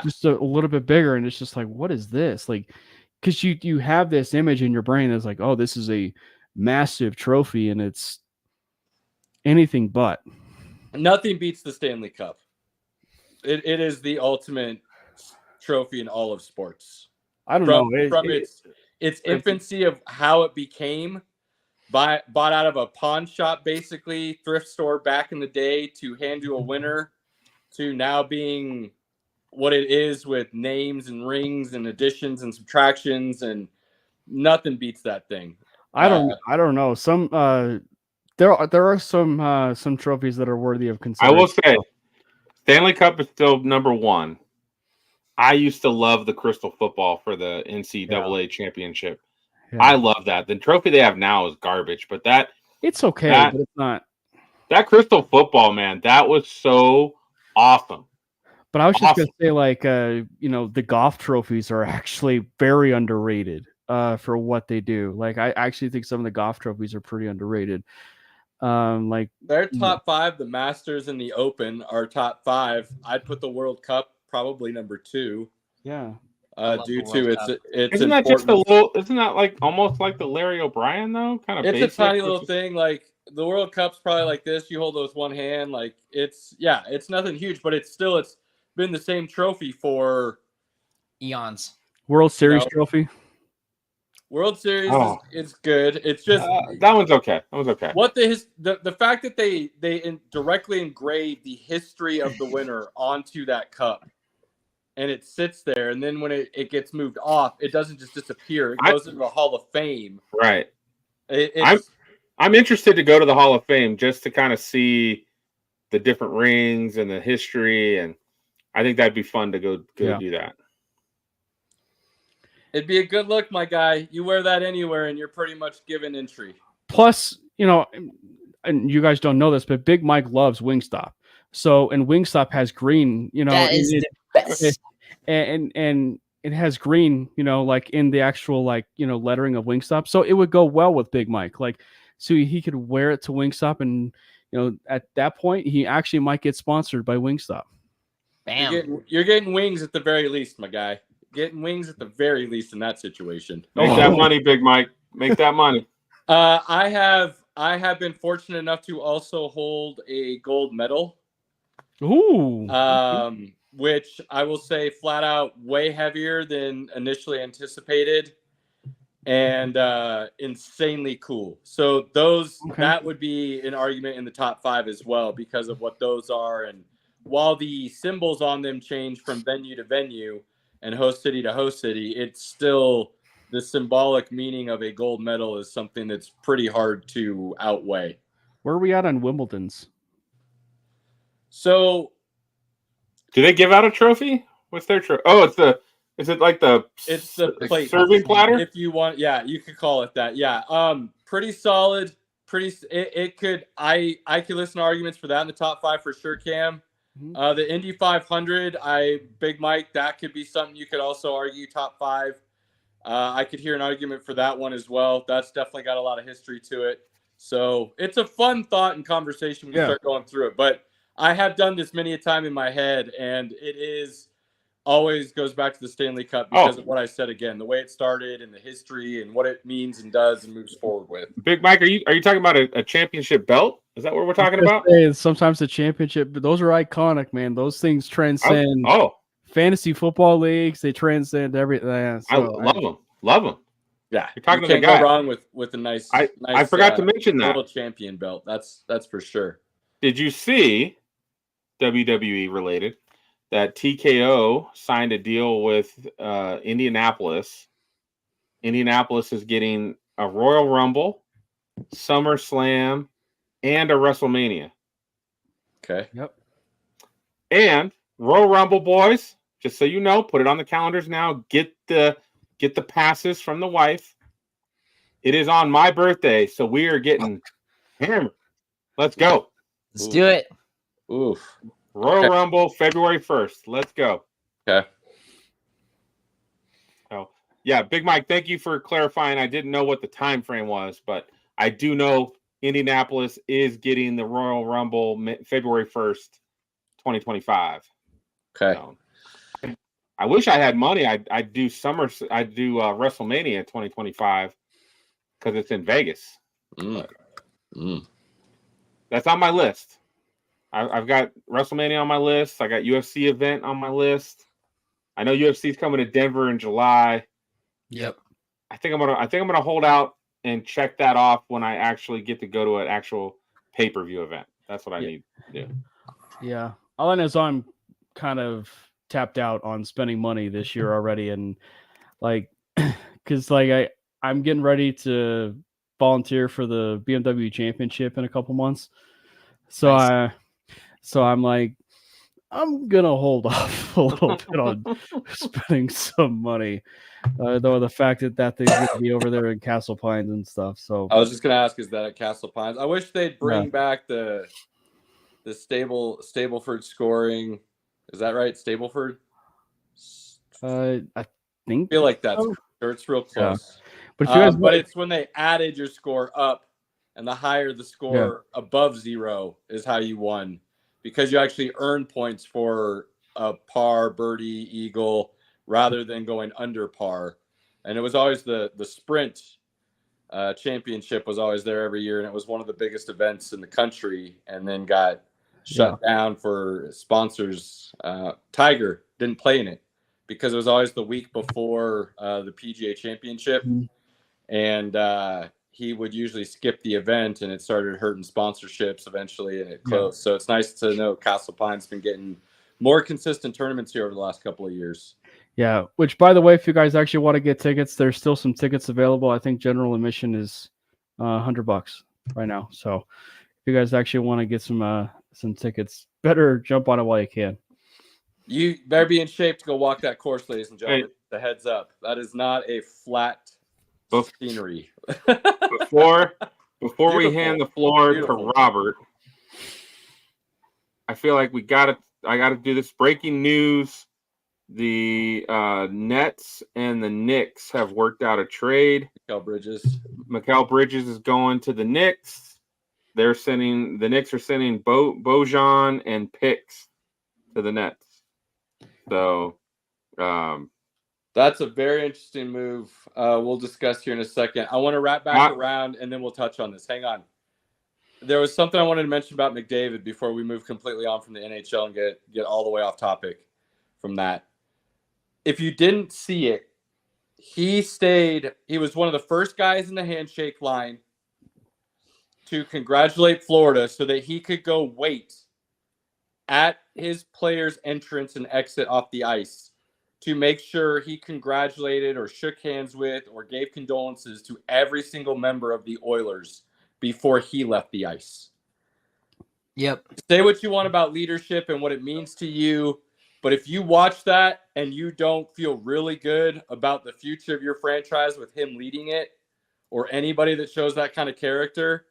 just a little bit bigger, and it's just like, what is this? Like, because you have this image in your brain that's like, oh, this is a massive trophy, and it's anything but. Nothing beats the Stanley Cup. It is the ultimate trophy in all of sports. I don't know. From its infancy of how it became bought out of a pawn shop, basically thrift store back in the day, to hand you a winner, to now being what it is with names and rings and additions and subtractions, and nothing beats that thing. I don't know. Some there are some trophies that are worthy of consideration. I will say Stanley Cup is still number one. I used to love the crystal football for the NCAA championship. Yeah. I love that. The trophy they have now is garbage, but it's okay, but it's not. That crystal football, man, that was so awesome. But I was just going to say, like, the golf trophies are actually very underrated for what they do. Like, I actually think some of the golf trophies are pretty underrated. Like their top five, the Masters and the Open are top five. I'd put the World Cup probably number 2. Yeah. Due to it's isn't that just a little? Isn't that like almost like the Larry O'Brien though? Kind of. It's basic, a tiny little thing. Like the World Cup's probably like this. You hold those one hand. Like it's nothing huge, but it's been the same trophy for eons. World Series trophy. World Series Oh. is good. It's just that one's okay. That one's okay. what the fact that they directly engrave the history of the winner onto that cup, and it sits there, and then when it gets moved off, it doesn't just disappear. It goes into the Hall of Fame. Right. It's I'm interested to go to the Hall of Fame just to kind of see the different rings and the history, and I think that'd be fun to go do that. It'd be a good look, my guy. You wear that anywhere, and you're pretty much given entry. Plus, and you guys don't know this, but Big Mike loves Wingstop. So, and Wingstop has green, That is the best. and it has green, like in the actual, lettering of Wingstop. So it would go well with Big Mike. So he could wear it to Wingstop, and at that point, he actually might get sponsored by Wingstop. Bam. You're getting wings at the very least, my guy. Getting wings at the very least in that situation. Make that money, Big Mike. Make that money. I have been fortunate enough to also hold a gold medal. Ooh. Which I will say flat out way heavier than initially anticipated, and insanely cool. So that would be an argument in the top 5 as well because of what those are. And while the symbols on them change from venue to venue and host city to host city, it's still the symbolic meaning of a gold medal is something that's pretty hard to outweigh. Where are we at on Wimbledon's? So, do they give out a trophy? What's their trophy? Oh, it's the plate serving platter. If you want, yeah, you could call it that. Yeah, pretty solid. It could. I could listen to arguments for that in the top 5 for sure, Cam. The Indy 500, Big Mike, that could be something you could also argue top 5. I could hear an argument for that one as well. That's definitely got a lot of history to it. So it's a fun thought and conversation when you start going through it. But I have done this many a time in my head, and it is always goes back to the Stanley Cup because of what I said again, the way it started and the history and what it means and does and moves forward with. Big Mike, are you talking about a championship belt? Is that what we're talking about? Sometimes the championship, but those are iconic, man. Those things transcend fantasy football leagues. They transcend everything. So, I love them. Love them. Yeah, you're talking you to the can't guy. go wrong with a nice. I forgot to mention that little champion belt. That's for sure. Did you see WWE related that TKO signed a deal with Indianapolis? Indianapolis is getting a Royal Rumble, SummerSlam, and a WrestleMania. Okay. Yep. And Royal Rumble, boys, just so you know, put it on the calendars now. Get the passes from the wife. It is on my birthday, so we are getting hammered. Let's go. Let's do it. Oof. Royal Rumble, February 1st. Let's go. Okay. Oh, yeah, Big Mike, thank you for clarifying. I didn't know what the time frame was, but I do know Indianapolis is getting the Royal Rumble February 1st, 2025. Okay. So, I wish I had money. I'd do WrestleMania 2025 because it's in Vegas. That's on my list. I've got WrestleMania on my list. I got UFC event on my list. I know UFC's coming to Denver in July. Yep. I think I'm gonna hold out and check that off when I actually get to go to an actual pay-per-view event. That's what I need to do. Yeah. All I know is I'm kind of tapped out on spending money this year already, and because I'm getting ready to volunteer for the BMW Championship in a couple months. So Nice. I'm like, I'm gonna hold off a little bit on spending some money, though the fact that thing's gonna be over there in Castle Pines and stuff. So I was just gonna ask, is that at Castle Pines? I wish they'd bring back the Stableford scoring. Is that right, Stableford? I think I feel like that's it's real close. Yeah. But but it's when they added your score up, and the higher the score above 0 is how you won, because you actually earn points for a par, birdie, eagle, rather than going under par. And it was always the sprint championship was always there every year, and it was one of the biggest events in the country, and then got shut down for sponsors. Tiger didn't play in it because it was always the week before the PGA Championship. and he would usually skip the event, and it started hurting sponsorships eventually, and it closed. So it's nice to know Castle Pine's been getting more consistent tournaments here over the last couple of years. Yeah, which, by the way, if you guys actually want to get tickets, there's still some tickets available. I think general admission is $100 right now. So if you guys actually want to get some tickets, better jump on it while you can. You better be in shape to go walk that course, ladies and gentlemen. The heads up. That is not a flat scenery. Before we hand the floor to Robert, I feel like I gotta do this breaking news. The Nets and the Knicks have worked out a trade. Mikal Bridges is going to the Knicks. The Knicks are sending Bojan and picks to the Nets. So that's a very interesting move. We'll discuss here in a second. I want to wrap back around, and then we'll touch on this. Hang on. There was something I wanted to mention about McDavid before we move completely on from the NHL and get all the way off topic from that. If you didn't see it, he was one of the first guys in the handshake line to congratulate Florida so that he could go wait at his player's entrance and exit off the ice to make sure he congratulated or shook hands with or gave condolences to every single member of the Oilers before he left the ice. Yep. Say what you want about leadership and what it means to you, but if you watch that and you don't feel really good about the future of your franchise with him leading it, or anybody that shows that kind of character,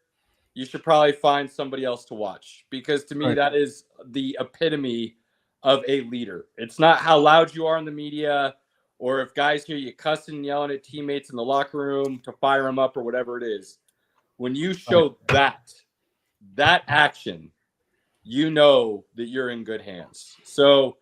you should probably find somebody else to watch, because to me, that is the epitome of a leader. It's not how loud you are in the media, or if guys hear you cussing and yelling at teammates in the locker room to fire them up or whatever it is. When you show that action, you know that you're in good hands. So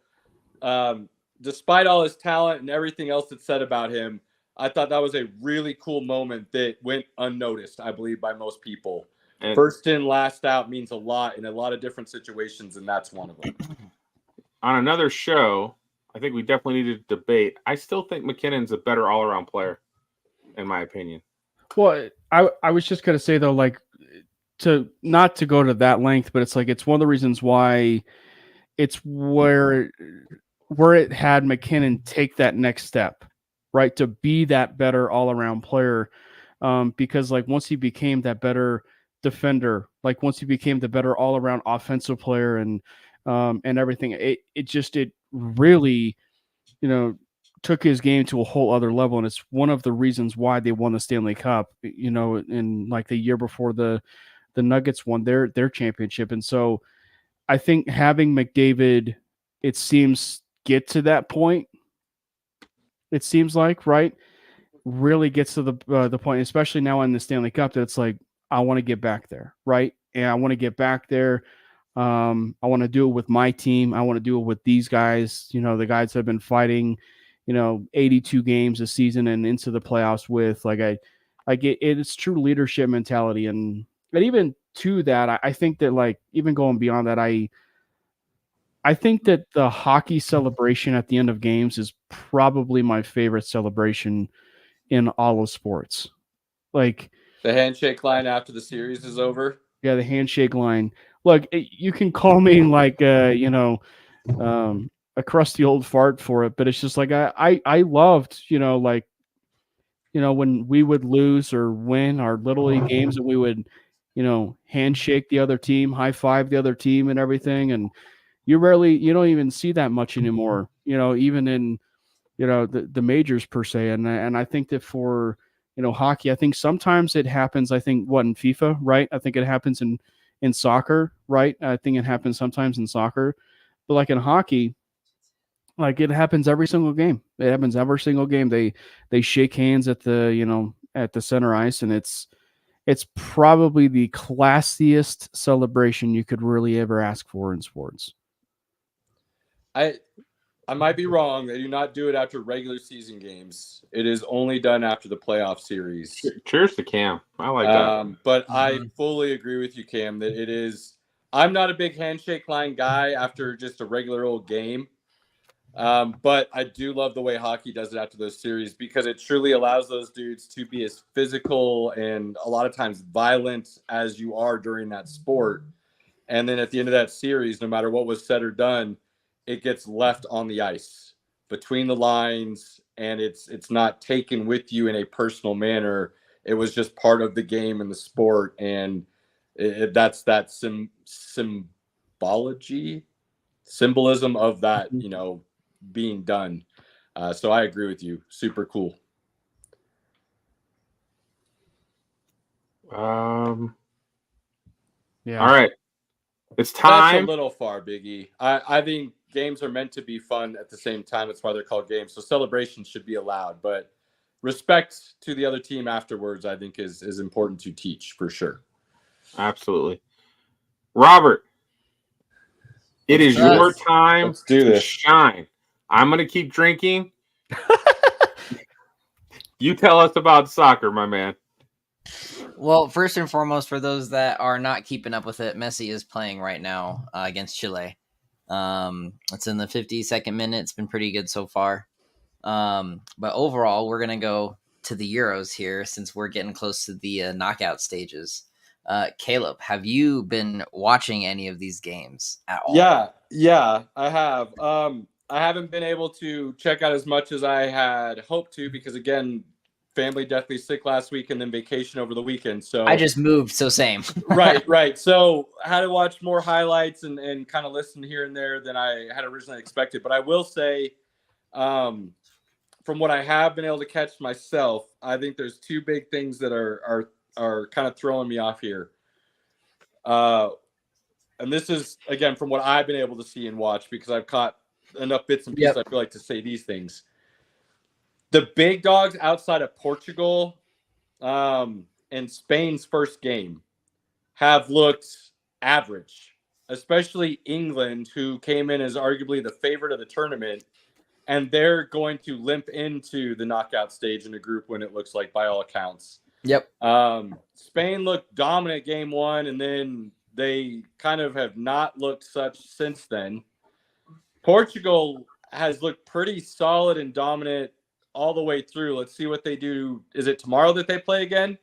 despite all his talent and everything else that's said about him, I thought that was a really cool moment that went unnoticed, I believe, by most people. And first in, last out means a lot in a lot of different situations, and that's one of them. On another show, I think we definitely need to debate. I still think McKinnon's a better all-around player, in my opinion. Well, I was just going to say, though, like, not to go to that length, but it's like it's one of the reasons why it's where it had McKinnon take that next step, right, to be that better all-around player, because, like, once he became that better defender, like once he became the better all-around offensive player and everything, it really, took his game to a whole other level. And it's one of the reasons why they won the Stanley Cup, in like the year before the Nuggets won their championship. And so I think having McDavid, it seems, get to that point, it seems like, right, really gets to the point, especially now in the Stanley Cup, that it's like, I want to get back there, right? And I want to get back there. I want to do it with my team. I want to do it with these guys, the guys that have been fighting, 82 games a season and into the playoffs with. Like, I get it. It's true leadership mentality. And even to that, I think that, like, even going beyond that, I think that the hockey celebration at the end of games is probably my favorite celebration in all of sports. Like, the handshake line after the series is over. Yeah, the handshake line. Look, you can call me like a crusty old fart for it, but it's just like I loved, when we would lose or win our Little League games, and we would, handshake the other team, high five the other team and everything. And you don't even see that much anymore, even in, the majors per se. And I think that for, hockey, I think sometimes it happens, in FIFA, right? I think it happens in soccer, right? I think it happens sometimes in soccer, but like in hockey, like it happens every single game. It happens every single game. They shake hands at the, at the center ice, and it's probably the classiest celebration you could really ever ask for in sports. I might be wrong. They do not do it after regular season games. It is only done after the playoff series. Cheers to Cam. I like that. But I fully agree with you, Cam, that it is. I'm not a big handshake line guy after just a regular old game. But I do love the way hockey does it after those series because it truly allows those dudes to be as physical and a lot of times violent as you are during that sport. And then at the end of that series, no matter what was said or done, it gets left on the ice between the lines, and it's not taken with you in a personal manner. It was just part of the game and the sport, and that's that symbolism of that, being done. So I agree with you. Super cool. Yeah. All right. It's time. That's a little far, Biggie. I think games are meant to be fun at the same time. That's why they're called games. So celebrations should be allowed, but respect to the other team afterwards, I think is important to teach for sure. Absolutely. Robert, it is your time to shine. I'm going to keep drinking. You tell us about soccer, my man. Well, first and foremost, for those that are not keeping up with it, Messi is playing right now against Chile. It's in the 52nd minute. It's been pretty good so far. But overall, we're going to go to the Euros here since we're getting close to the knockout stages. Caleb, have you been watching any of these games at all? Yeah, I have. I haven't been able to check out as much as I had hoped to because, again, family deathly sick last week and then vacation over the weekend. So I just moved, so same. Right. So I had to watch more highlights and kind of listen here and there than I had originally expected. But I will say, from what I have been able to catch myself, I think there's two big things that are kind of throwing me off here. And this is, again, from what I've been able to see and watch because I've caught enough bits and pieces, I feel like, to say these things. The big dogs outside of Portugal and Spain's first game have looked average, especially England, who came in as arguably the favorite of the tournament, and they're going to limp into the knockout stage in a group win, it looks like, by all accounts. Yep. Spain looked dominant game one, and then they kind of have not looked such since then. Portugal has looked pretty solid and dominant all the way through. Let's see what they do. Is it tomorrow that they play again?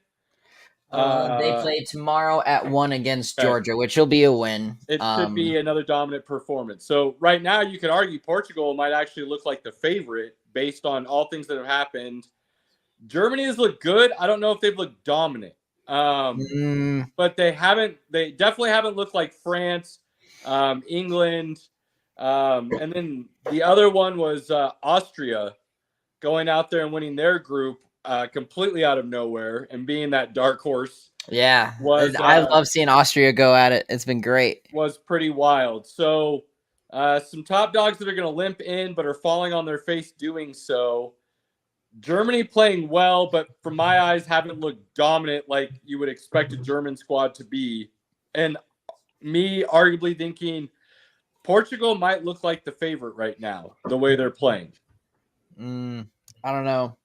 They play tomorrow at 1 against Georgia, which will be a win. It should be another dominant performance. So right now you could argue Portugal might actually look like the favorite based on all things that have happened. Germany has looked good. I don't know if they've looked dominant. But they definitely haven't looked like France, England. And then the other one was Austria going out there and winning their group completely out of nowhere and being that dark horse. Yeah. I love seeing Austria go at it. It's been great. Was pretty wild. So some top dogs that are going to limp in but are falling on their face doing so. Germany playing well, but from my eyes haven't looked dominant like you would expect a German squad to be. And me arguably thinking Portugal might look like the favorite right now, the way they're playing. I don't know.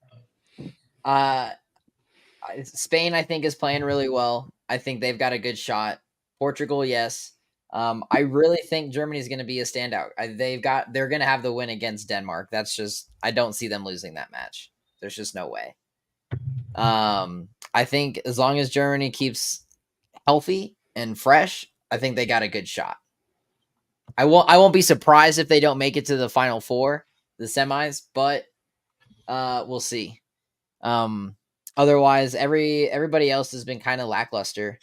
Spain, I think, is playing really well. I think they've got a good shot. Portugal, yes. I really think Germany is going to be a standout. They're going to have the win against Denmark. That's just, I don't see them losing that match. There's just no way. I think as long as Germany keeps healthy and fresh, I think they got a good shot. I won't be surprised if they don't make it to the Final Four, the semis, but we'll see. Otherwise, everybody else has been kind of lackluster.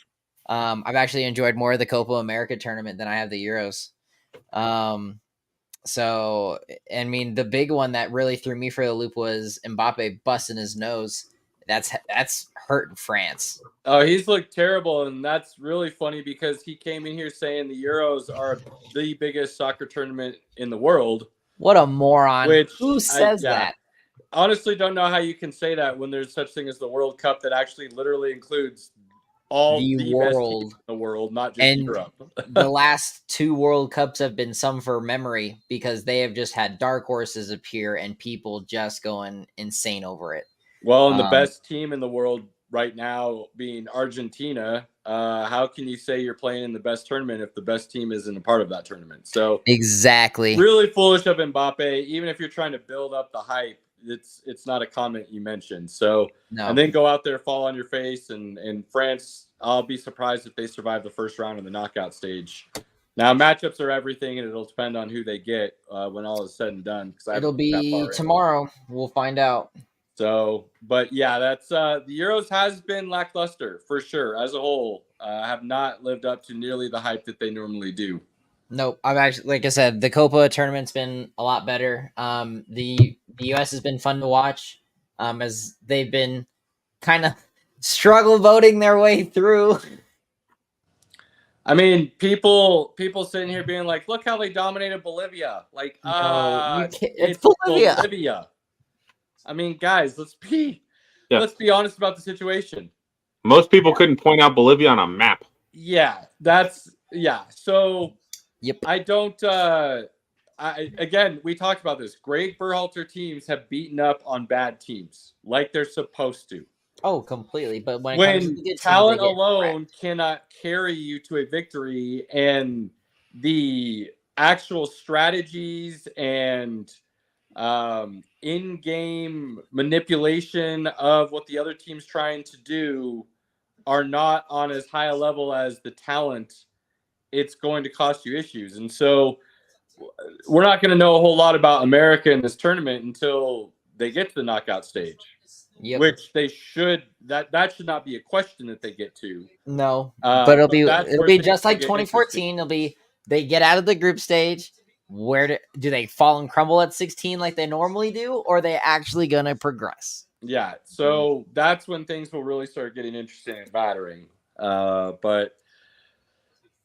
I've actually enjoyed more of the Copa America tournament than I have the Euros. So, I mean, the big one that really threw me for the loop was Mbappe busting his nose. That's hurting France. Oh, he's looked terrible, and that's really funny because he came in here saying the Euros are the biggest soccer tournament in the world. What a moron. Who says that? Honestly, don't know how you can say that when there's such thing as the World Cup that actually literally includes all the best teams in the world, not just Europe. The last 2 World Cups have been some for memory because they have just had dark horses appear and people just going insane over it. Well, and the best team in the world right now being Argentina, how can you say you're playing in the best tournament if the best team isn't a part of that tournament? So Exactly. really foolish of Mbappe. Even if you're trying to build up the hype, it's not a comment you mentioned. So No. and then go out there, fall on your face, and France. I'll be surprised if they survive the first round of the knockout stage. Now matchups are everything, and it'll depend on who they get when all is said and done. It'll be tomorrow. We'll find out. So, but yeah, that's the Euros has been lackluster for sure as a whole. Have not lived up to nearly the hype that they normally do. Nope. I've actually, like I said, the Copa tournament's been a lot better. The US has been fun to watch, as they've been kind of struggle voting their way through. I mean, people sitting here being like, "Look how they dominated Bolivia!" Like, No, it's Bolivia. I mean, guys, let's be honest about the situation. Most people couldn't point out Bolivia on a map. Yeah, So, yep. I don't. Again, we talked about this. Greg Berhalter teams have beaten up on bad teams like they're supposed to. Oh, completely. But when talent alone cannot carry you to a victory, and the actual strategies and in-game manipulation of what the other team's trying to do are not on as high a level as the talent, it's going to cost you issues. And so we're not going to know a whole lot about America in this tournament until they get to the knockout stage. Yep. Which they should. That should not be a question that they get to. No, but it'll be just like 2014. It'll be they get out of the group stage. Where do they fall and crumble at 16 like they normally do, or are they actually gonna progress? Yeah, so that's when things will really start getting interesting and battering. But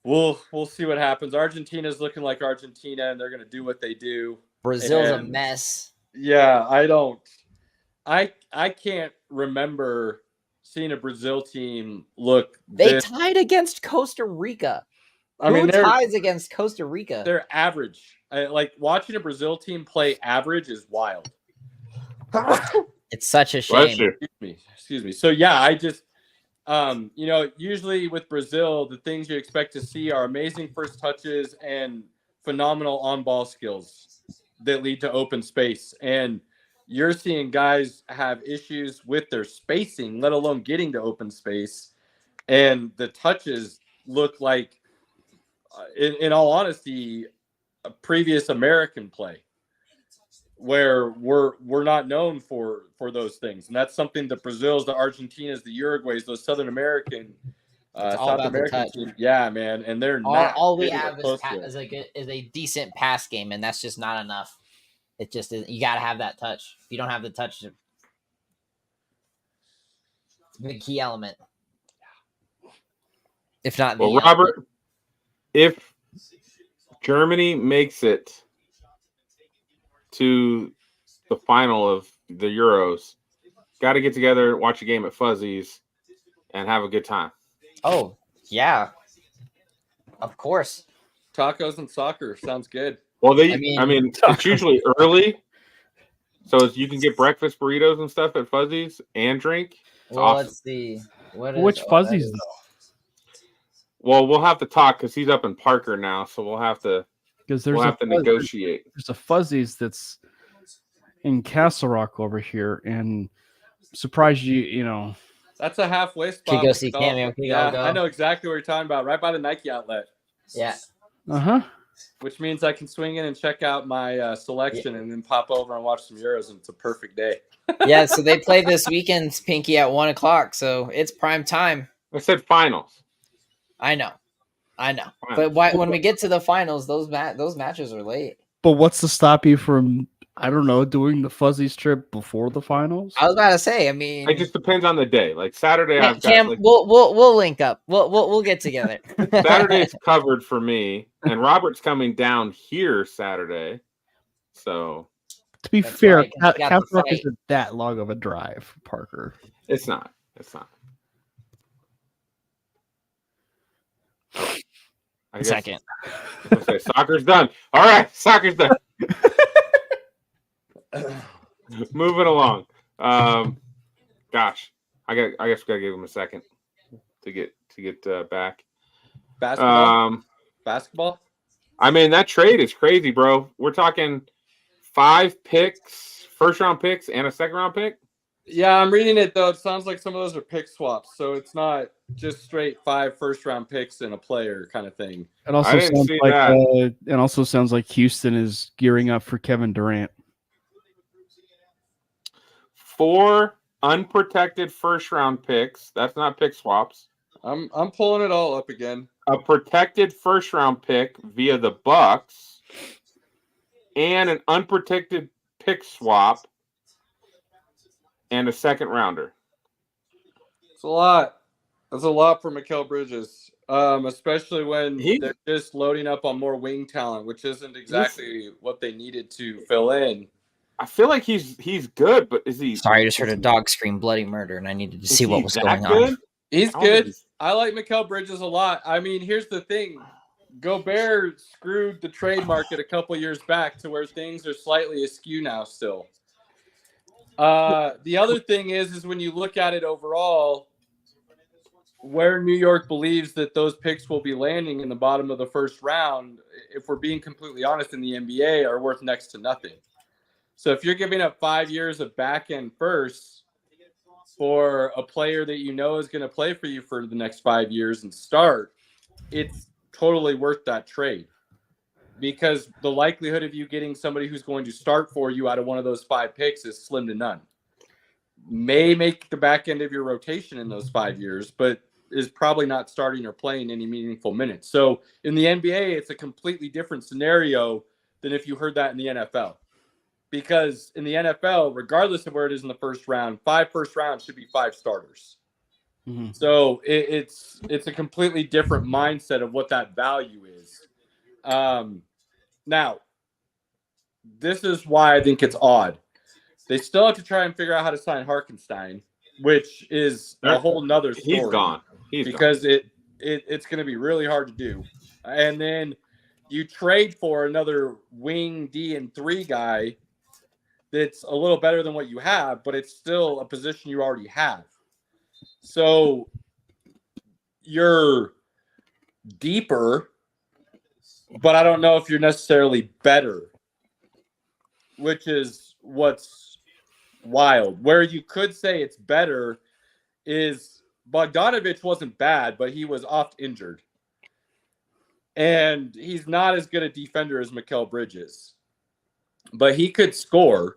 we'll see what happens. Argentina's looking like Argentina, and they're gonna do what they do. Brazil's a mess. Yeah, I can't remember seeing a Brazil team look. They tied against Costa Rica. Who ties against Costa Rica? They're average. Like watching a Brazil team play average is wild. It's such a shame. Excuse me. So yeah, I just usually with Brazil, the things you expect to see are amazing first touches and phenomenal on-ball skills that lead to open space. And you're seeing guys have issues with their spacing, let alone getting to open space. And the touches look like, in all honesty, a previous American play where we're not known for those things. And that's something the Brazils, the Argentinas, the Uruguays, those Southern American, South American teams. Yeah, man. And they're not. All we have is a decent pass game, and that's just not enough. It just is. You got to have that touch. If you don't have the touch, it's a big key element. If not, Robert, if Germany makes it to the final of the Euros, got to get together, watch a game at Fuzzy's, and have a good time. Oh, yeah. Of course. Tacos and soccer sounds good. Well, I mean, it's usually early, so you can get breakfast burritos and stuff at Fuzzy's and drink. It's awesome. Let's see. Which Fuzzy's, though? Well, we'll have to talk because he's up in Parker now, so we'll have to negotiate. There's a Fuzzy's that's in Castle Rock over here, and I'm surprised you know. That's a halfway spot. Can go see Cameo. I know exactly what you're talking about. Right by the Nike outlet. Yeah. Which means I can swing in and check out my selection and then pop over and watch some Euros, and it's a perfect day. Yeah, so they play this weekend, Pinky, at 1:00, so it's prime time. I said finals. I know. But when we get to the finals, those matches are late. But what's to stop you from, I don't know, doing the Fuzzy's trip before the finals? I was about to say, I mean, it just depends on the day. Like Saturday, we'll link up. We'll get together. Saturday's covered for me, and Robert's coming down here Saturday. So, to be fair, Castle Rock isn't that long of a drive, Parker. It's not. Second. Say, soccer's done. All right, soccer's done. Moving along. Gosh, I guess we gotta give him a second to get back. Basketball. I mean, that trade is crazy, bro. We're talking 5 picks, first round picks, and a second round pick. Yeah, I'm reading it though. It sounds like some of those are pick swaps, so it's not just straight 5 first round picks and a player kind of thing. It also sounds like it also sounds like Houston is gearing up for Kevin Durant. 4 unprotected first round picks. That's not pick swaps. I'm pulling it all up again. A protected first round pick via the Bucks, and an unprotected pick swap, and a second rounder. It's a lot. That's a lot for Mikal Bridges, especially when they're just loading up on more wing talent, which isn't exactly what they needed to fill in. I feel like he's good, but is he? Sorry, I just heard a dog scream bloody murder, and I needed to see what was going on. He's good. I like Mikal Bridges a lot. I mean, here's the thing. Gobert screwed the trade market a couple years back to where things are slightly askew now still. The other thing is when you look at it overall, where New York believes that those picks will be landing in the bottom of the first round, if we're being completely honest in the NBA, are worth next to nothing. So if you're giving up 5 years of back-end firsts for a player that you know is going to play for you for the next 5 years and start, it's totally worth that trade, because the likelihood of you getting somebody who's going to start for you out of one of those 5 picks is slim to none. May make the back end of your rotation in those 5 years, but is probably not starting or playing any meaningful minutes. So in the NBA, it's a completely different scenario than if you heard that in the NFL. Because in the NFL, regardless of where it is in the first round, 5 first rounds should be 5 starters. Mm-hmm. So it's a completely different mindset of what that value is. Now, this is why I think it's odd. They still have to try and figure out how to sign Hartenstein, which is a whole nother story. He's gone. Because it's going to be really hard to do. And then you trade for another wing D and 3 guy that's a little better than what you have, but it's still a position you already have. So you're deeper, but I don't know if you're necessarily better, which is what's wild. Where you could say it's better is Bogdanovich wasn't bad, but he was oft injured. And he's not as good a defender as Mikal Bridges, but he could score.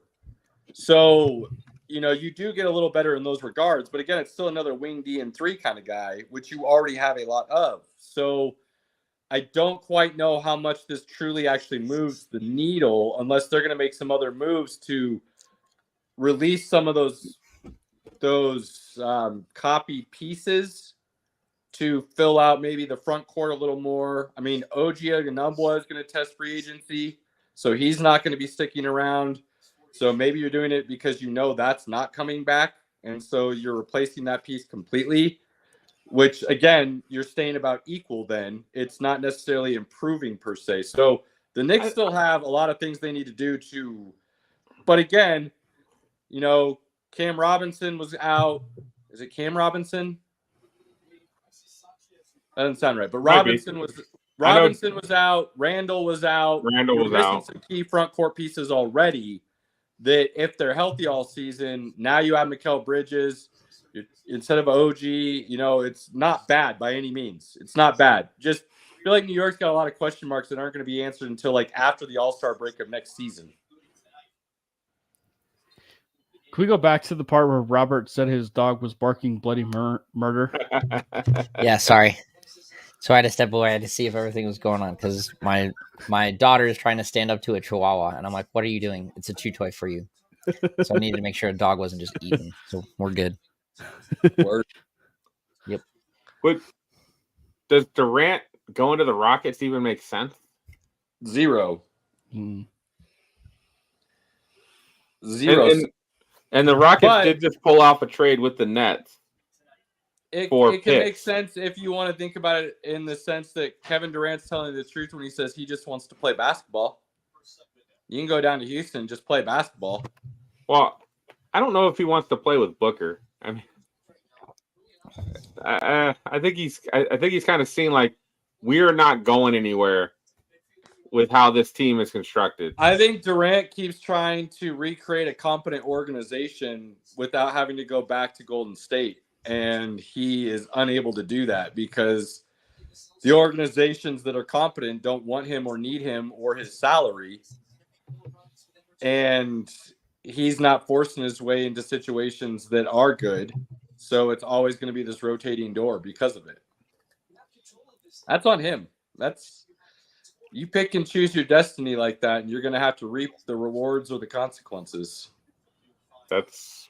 So, you do get a little better in those regards. But again, it's still another wing D and 3 kind of guy, which you already have a lot of. So I don't quite know how much this truly actually moves the needle, unless they're going to make some other moves to release some of those copy pieces to fill out maybe the front court a little more. I mean, OG Anunoby is going to test free agency, so he's not going to be sticking around. So maybe you're doing it because that's not coming back, and so you're replacing that piece completely, which, again, you're staying about equal then. It's not necessarily improving per se. So the Knicks still have a lot of things they need to do to – but again, Cam Robinson was out. Is it Cam Robinson? That doesn't sound right. But Robinson was out. Randall was out. Randall was out. Some key front court pieces already that if they're healthy all season, now you have Mikal Bridges instead of OG. It's not bad by any means. It's not bad. Just feel like New York's got a lot of question marks that aren't going to be answered until after the All-Star break of next season. Can we go back to the part where Robert said his dog was barking bloody murder? Yeah, sorry. So I had to step away. I had to see if everything was going on because my daughter is trying to stand up to a chihuahua. And I'm like, what are you doing? It's a chew toy for you. So I needed to make sure a dog wasn't just eaten. So we're good. Word. Yep. But does Durant going to the Rockets even make sense? 0. Mm. 0. And the Rockets did just pull off a trade with the Nets. It can make sense if you want to think about it in the sense that Kevin Durant's telling the truth when he says he just wants to play basketball. You can go down to Houston and just play basketball. Well, I don't know if he wants to play with Booker. I mean, I think he's kind of seen like we're not going anywhere with how this team is constructed. I think Durant keeps trying to recreate a competent organization without having to go back to Golden State, and he is unable to do that because the organizations that are competent don't want him or need him or his salary, and he's not forcing his way into situations that are good. So it's always going to be this rotating door because of it. That's on him. You pick and choose your destiny like that, and you're going to have to reap the rewards or the consequences. That's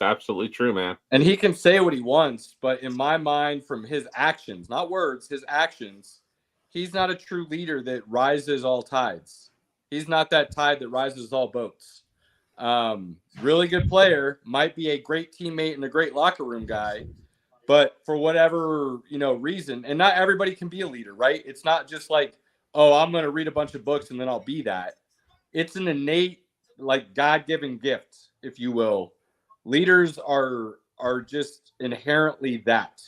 absolutely true, man. And he can say what he wants, but in my mind, from his actions, not words, his actions, he's not a true leader that rises all tides. He's not that tide that rises all boats. Really good player, might be a great teammate and a great locker room guy, but for whatever, reason, and not everybody can be a leader, right? It's not just like, oh, I'm going to read a bunch of books and then I'll be that. It's an innate, like, God-given gift, if you will. Leaders are just inherently that.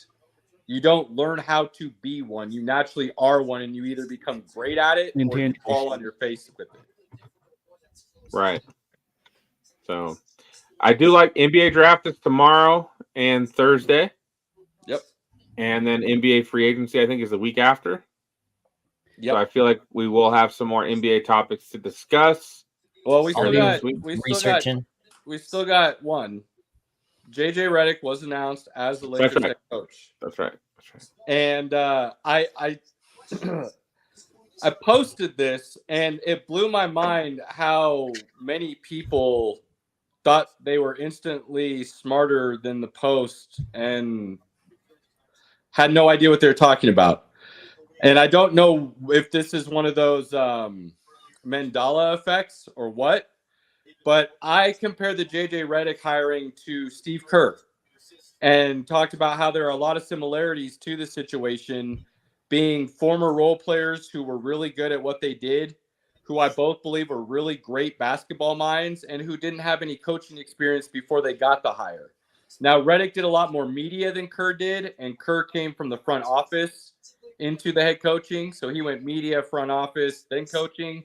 You don't learn how to be one. You naturally are one, and you either become great at it or you fall on your face with it. Right. So I do like NBA draft is tomorrow and Thursday. Yep. And then NBA free agency, I think, is the week after. Yep. So I feel like we will have some more NBA topics to discuss. Well, we still got one. JJ Redick was announced as the Lakers head coach. That's right. And I posted this, and it blew my mind how many people thought they were instantly smarter than the Post and had no idea what they were talking about. And I don't know if this is one of those Mandela effects or what, but I compared the JJ Redick hiring to Steve Kerr and talked about how there are a lot of similarities to the situation, being former role players who were really good at what they did, who I both believe were really great basketball minds, and who didn't have any coaching experience before they got the hire. Now, Redick did a lot more media than Kerr did, and Kerr came from the front office into the head coaching. So he went media, front office, then coaching.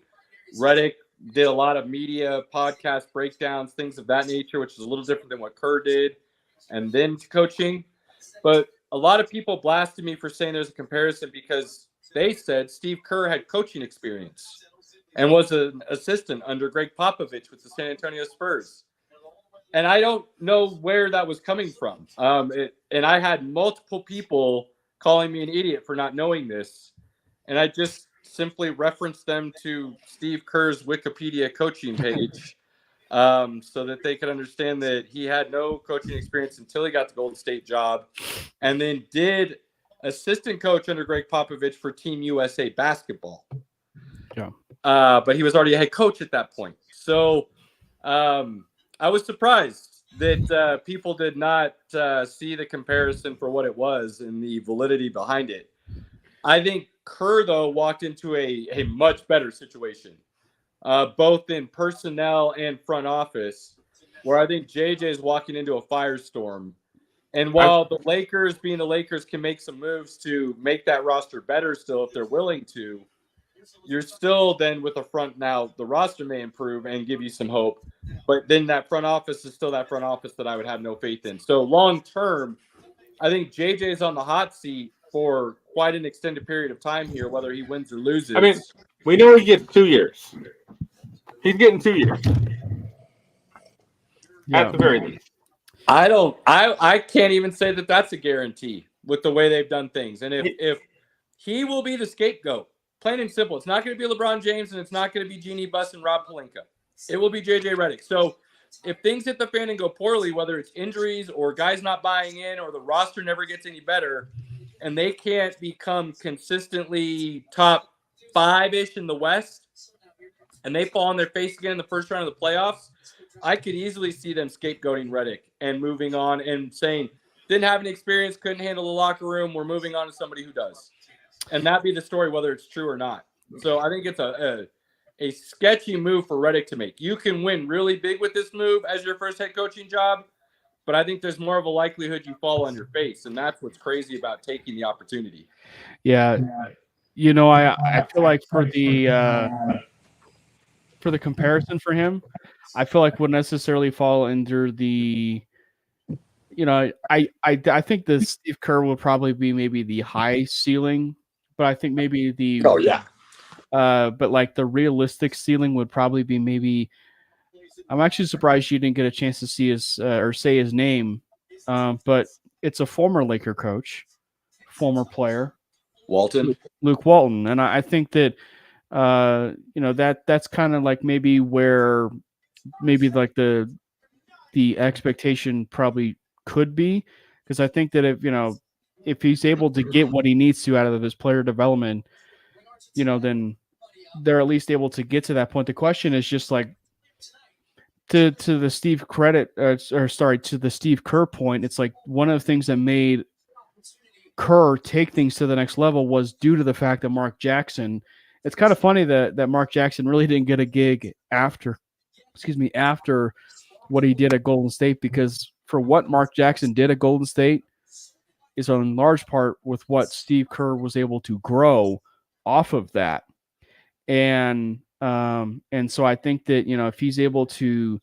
Redick did a lot of media, podcast breakdowns, things of that nature, which is a little different than what Kerr did, and then to coaching. But a lot of people blasted me for saying there's a comparison because they said Steve Kerr had coaching experience and was an assistant under Greg Popovich with the San Antonio Spurs. And I don't know where that was coming from. And I had multiple people calling me an idiot for not knowing this. And I just simply referenced them to Steve Kerr's Wikipedia coaching page so that they could understand that he had no coaching experience until he got the Golden State job, and then did assistant coach under Greg Popovich for Team USA basketball. Yeah. But he was already a head coach at that point. So I was surprised that people did not see the comparison for what it was and the validity behind it. I think Kerr, though, walked into a much better situation, both in personnel and front office, where I think JJ is walking into a firestorm. And while the Lakers, being the Lakers, can make some moves to make that roster better still if they're willing to, you're still then with the front now. The roster may improve and give you some hope, but then that front office is still that front office that I would have no faith in. So long term, I think JJ is on the hot seat for quite an extended period of time here, whether he wins or loses. I mean, we know he gets 2 years. He's getting 2 years. Yeah. At the very least. I can't even say that that's a guarantee with the way they've done things. And if he will be the scapegoat, plain and simple, it's not going to be LeBron James and it's not going to be Jeannie Buss and Rob Pelinka. It will be JJ Redick. So if things hit the fan and go poorly, whether it's injuries or guys not buying in or the roster never gets any better, and they can't become consistently top 5-ish in the West, and they fall on their face again in the first round of the playoffs, I could easily see them scapegoating Redick and moving on and saying, didn't have any experience, couldn't handle the locker room, we're moving on to somebody who does. And that'd be the story, whether it's true or not. So I think it's a sketchy move for Redick to make. You can win really big with this move as your first head coaching job, but I think there's more of a likelihood you fall on your face, and that's what's crazy about taking the opportunity. Yeah, you know, I feel like for the comparison for him, I feel like would necessarily fall under the, you know, I think the Steve Kerr will probably be maybe the high ceiling, but I think maybe the Oh yeah, but like the realistic ceiling would probably be maybe. I'm actually surprised you didn't get a chance to see his or say his name, but it's a former Laker coach, former player, Walton. Luke Walton, and I think that you know that's kind of like maybe where maybe like the expectation probably could be, because I think that if you know if he's able to get what he needs to out of his player development, you know, then they're at least able to get to that point. The question is just like to the Steve credit or sorry to the Steve Kerr point. It's like one of the things that made Kerr take things to the next level was due to the fact that Mark Jackson. It's kind of funny that Mark Jackson really didn't get a gig after what he did at Golden State, because for what Mark Jackson did at Golden State is in large part with what Steve Kerr was able to grow off of that. And so I think that, you know, if he's able to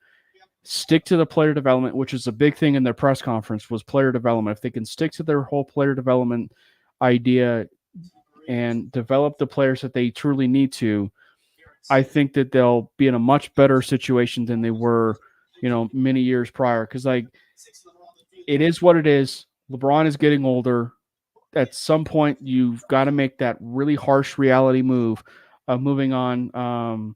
stick to the player development, which is a big thing in their press conference, was player development. If they can stick to their whole player development idea and develop the players that they truly need to, I think that they'll be in a much better situation than they were, you know, many years prior. Because like, it is what it is. LeBron is getting older. At some point, you've got to make that really harsh reality move of moving on.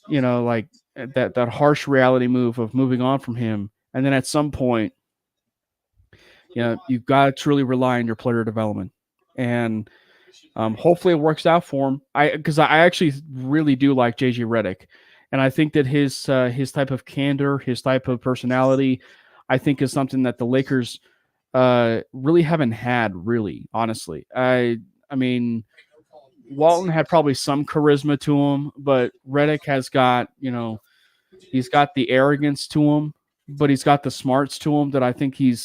You know, like that harsh reality move of moving on from him. And then at some point, you know, you've got to truly rely on your player development. And hopefully it works out for him. Because I actually really do like JJ Redick. And I think that his type of candor, his type of personality, I think is something that the Lakers really haven't had, really, honestly. I mean, Walton had probably some charisma to him, but Redick has got, you know, he's got the arrogance to him, but he's got the smarts to him that I think he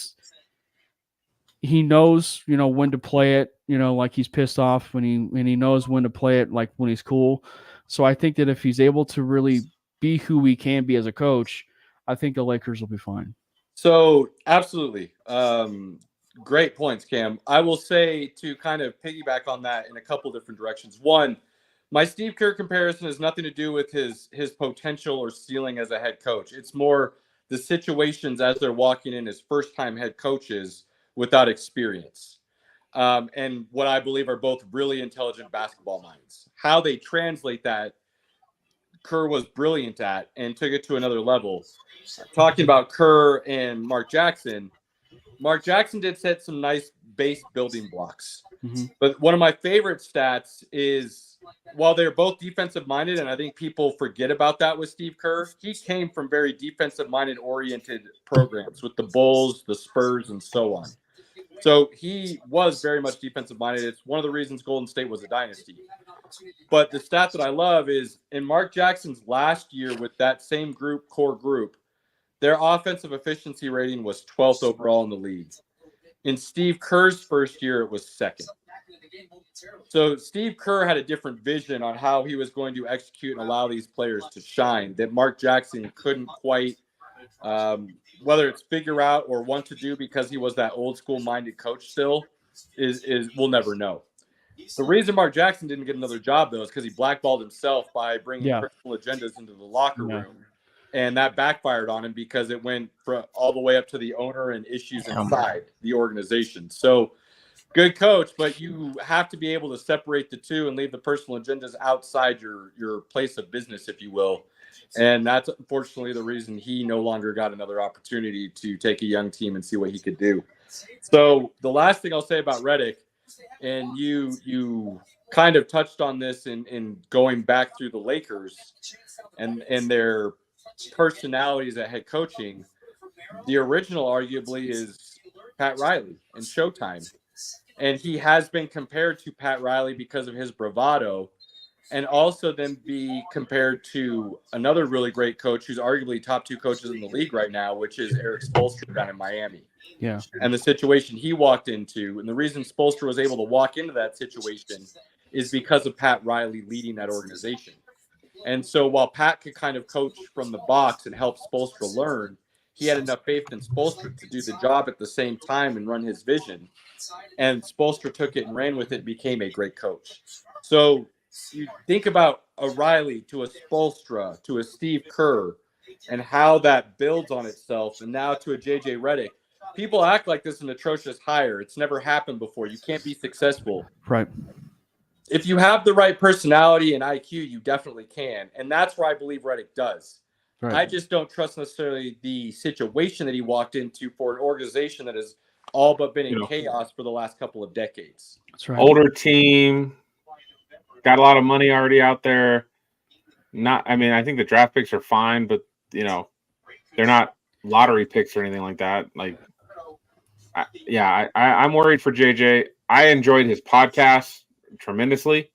knows, you know, when to play it, you know, like he's pissed off when he knows when to play it, like when he's cool. So I think that if he's able to really be who he can be as a coach, I think the Lakers will be fine. So absolutely. Great points, Cam. I will say, to kind of piggyback on that in a couple different directions. One, my Steve Kerr comparison has nothing to do with his potential or ceiling as a head coach. It's more the situations as they're walking in as first-time head coaches without experience. And what I believe are both really intelligent basketball minds. How they translate that, Kerr was brilliant at and took it to another level. Talking about Kerr and Mark Jackson did set some nice base building blocks. Mm-hmm. But one of my favorite stats is, while they're both defensive minded, and I think people forget about that with Steve Kerr, he came from very defensive minded oriented programs with the Bulls, the Spurs, and so on. So he was very much defensive minded. It's one of the reasons Golden State was a dynasty. But the stat that I love is in Mark Jackson's last year with that same core group, their offensive efficiency rating was 12th overall in the league. In Steve Kerr's first year, it was second. So Steve Kerr had a different vision on how he was going to execute and allow these players to shine that Mark Jackson couldn't quite, whether it's figure out or want to do because he was that old school minded coach still, is we'll never know. The reason Mark Jackson didn't get another job, though, is because he blackballed himself by bringing personal agendas into the locker room. And that backfired on him because it went all the way up to the owner and issues inside the organization. So good coach, but you have to be able to separate the two and leave the personal agendas outside your place of business, if you will. And that's unfortunately the reason he no longer got another opportunity to take a young team and see what he could do. So the last thing I'll say about Redick, and you kind of touched on this in going back through the Lakers and their personalities at head coaching. The original arguably is Pat Riley and Showtime. And he has been compared to Pat Riley because of his bravado. and also then be compared to another really great coach who's arguably top 2 coaches in the league right now, which is Eric Spoelstra down in Miami. Yeah. And the situation he walked into, and the reason Spoelstra was able to walk into that situation is because of Pat Riley leading that organization. And so while Pat could kind of coach from the box and help Spoelstra learn, he had enough faith in Spoelstra to do the job at the same time and run his vision. And Spoelstra took it and ran with it and became a great coach. So you think about a Riley to a Spoelstra to a Steve Kerr and how that builds on itself, and now to a JJ Redick. People act like this is an atrocious hire. It's never happened before. You can't be successful. Right. If you have the right personality and IQ, you definitely can. And that's where I believe Redick does. Right. I just don't trust necessarily the situation that he walked into for an organization that has all but been in chaos for the last couple of decades. That's right. Older team, got a lot of money already out there. I think the draft picks are fine, but they're not lottery picks or anything like that. I'm worried for JJ. I enjoyed his podcast tremendously.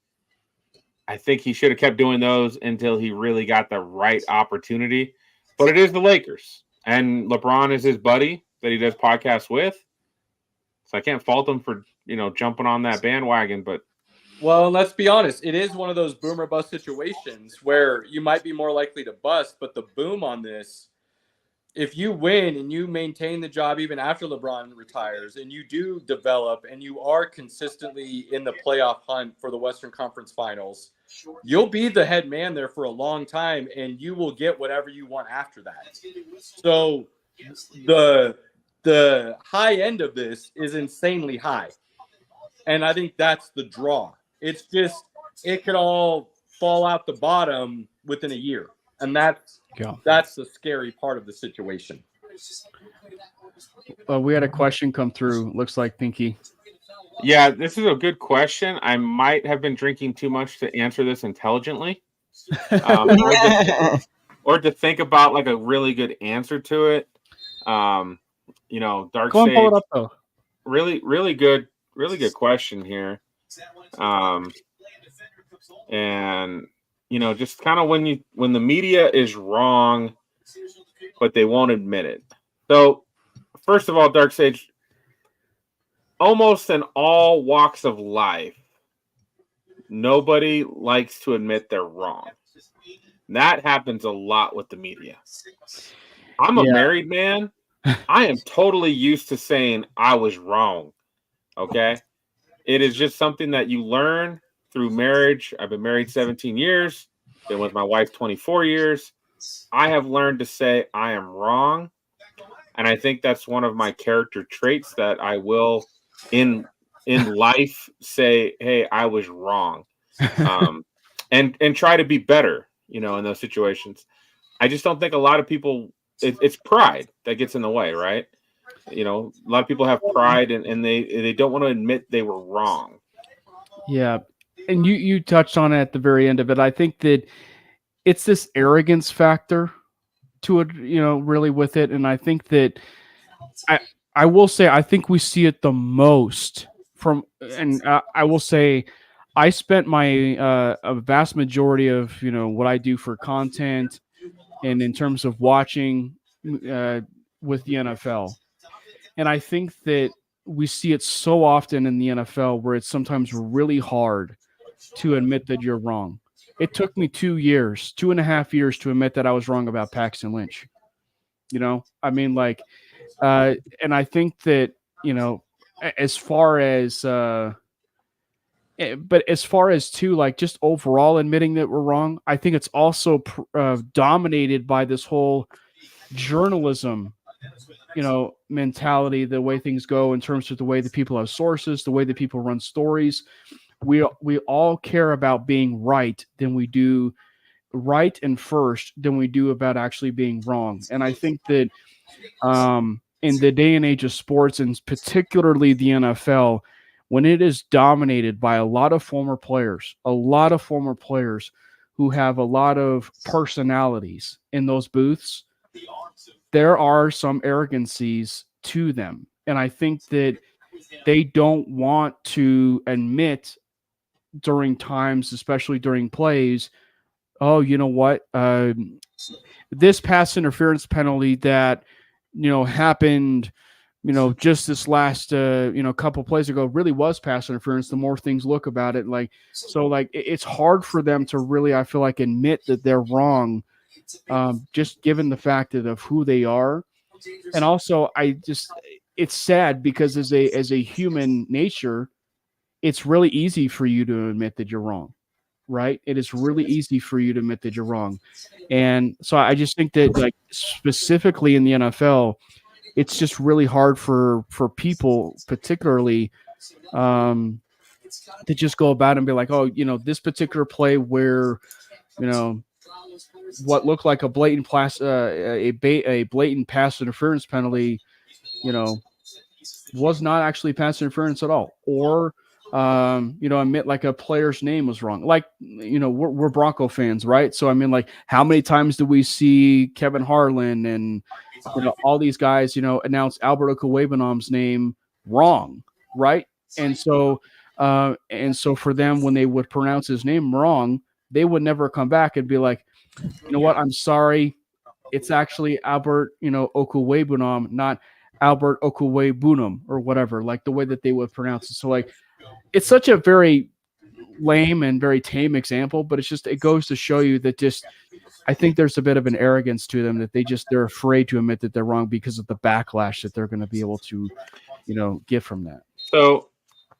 I think he should have kept doing those until he really got the right opportunity. But it is the Lakers, and LeBron is his buddy that he does podcasts with. So I can't fault him for jumping on that bandwagon. But well, let's be honest, it is one of those boom or bust situations where you might be more likely to bust. But the boom on this, if you win and you maintain the job even after LeBron retires, and you do develop and you are consistently in the playoff hunt for the Western Conference Finals, you'll be the head man there for a long time, and you will get whatever you want after that. So the high end of this is insanely high. And I think that's the draw. It's just, it could all fall out the bottom within a year. And that's the scary part of the situation. We had a question come through. Looks like Pinky. Yeah, this is a good question. I might have been drinking too much to answer this intelligently, or to think about like a really good answer to it. Dark Go and pull it Sage, up though. really good question here. And just kind of when the media is wrong, but they won't admit it. So, first of all, Dark Sage, almost in all walks of life, nobody likes to admit they're wrong. That happens a lot with the media. I'm a married man. I am totally used to saying I was wrong. Okay? It is just something that you learn through marriage. I've been married 17 years, been with my wife 24 years. I have learned to say I am wrong. And I think that's one of my character traits that I will in life say, hey, I was wrong. And try to be better, in those situations. I just don't think a lot of people, it's pride that gets in the way, right? A lot of people have pride and they don't want to admit they were wrong. Yeah. And you touched on it at the very end of it. I think that it's this arrogance factor to it, really with it. And I think that I will say, I think we see it the most I will say I spent my a vast majority of, what I do for content and in terms of watching with the NFL. And I think that we see it so often in the NFL where it's sometimes really hard to admit that you're wrong. It took me 2.5 years to admit that I was wrong about Paxton Lynch. And I think that, as far as, but as far as too, like just overall admitting that we're wrong, I think it's also dominated by this whole journalism, mentality, the way things go in terms of the way that people have sources, the way that people run stories. We all care about being right than we do right and first than we do about actually being wrong. And I think that in the day and age of sports, and particularly the NFL, when it is dominated by a lot of former players who have a lot of personalities in those booths, there are some arrogancies to them. And I think that they don't want to admit during times, especially during plays, oh, you know what? This pass interference penalty that, happened, just this last, couple plays ago really was pass interference. The more things look about it, it's hard for them to really, I feel like, admit that they're wrong, just given the fact of who they are. And also, it's sad because as a human nature, it's really easy for you to admit that you're wrong, right? It is really easy for you to admit that you're wrong. And so I just think that, like, specifically in the NFL, it's just really hard for people, particularly, to just go about and be like, oh, this particular play where, what looked like a blatant blatant pass interference penalty, was not actually pass interference at all, or admit like a player's name was wrong. Like, we're Bronco fans, right? So I mean, like, how many times do we see Kevin Harlan and all these guys announce Albert Okwuegbunam's name wrong, right? And so for them, when they would pronounce his name wrong, they would never come back and be like, you know what, I'm sorry, it's actually Albert Okwuegbunam, not Albert Okwuegbunam, or whatever, like the way that they would pronounce it. So, like, it's such a very lame and very tame example, but it goes to show you that I think there's a bit of an arrogance to them that they're afraid to admit that they're wrong because of the backlash that they're going to be able to, get from that. So,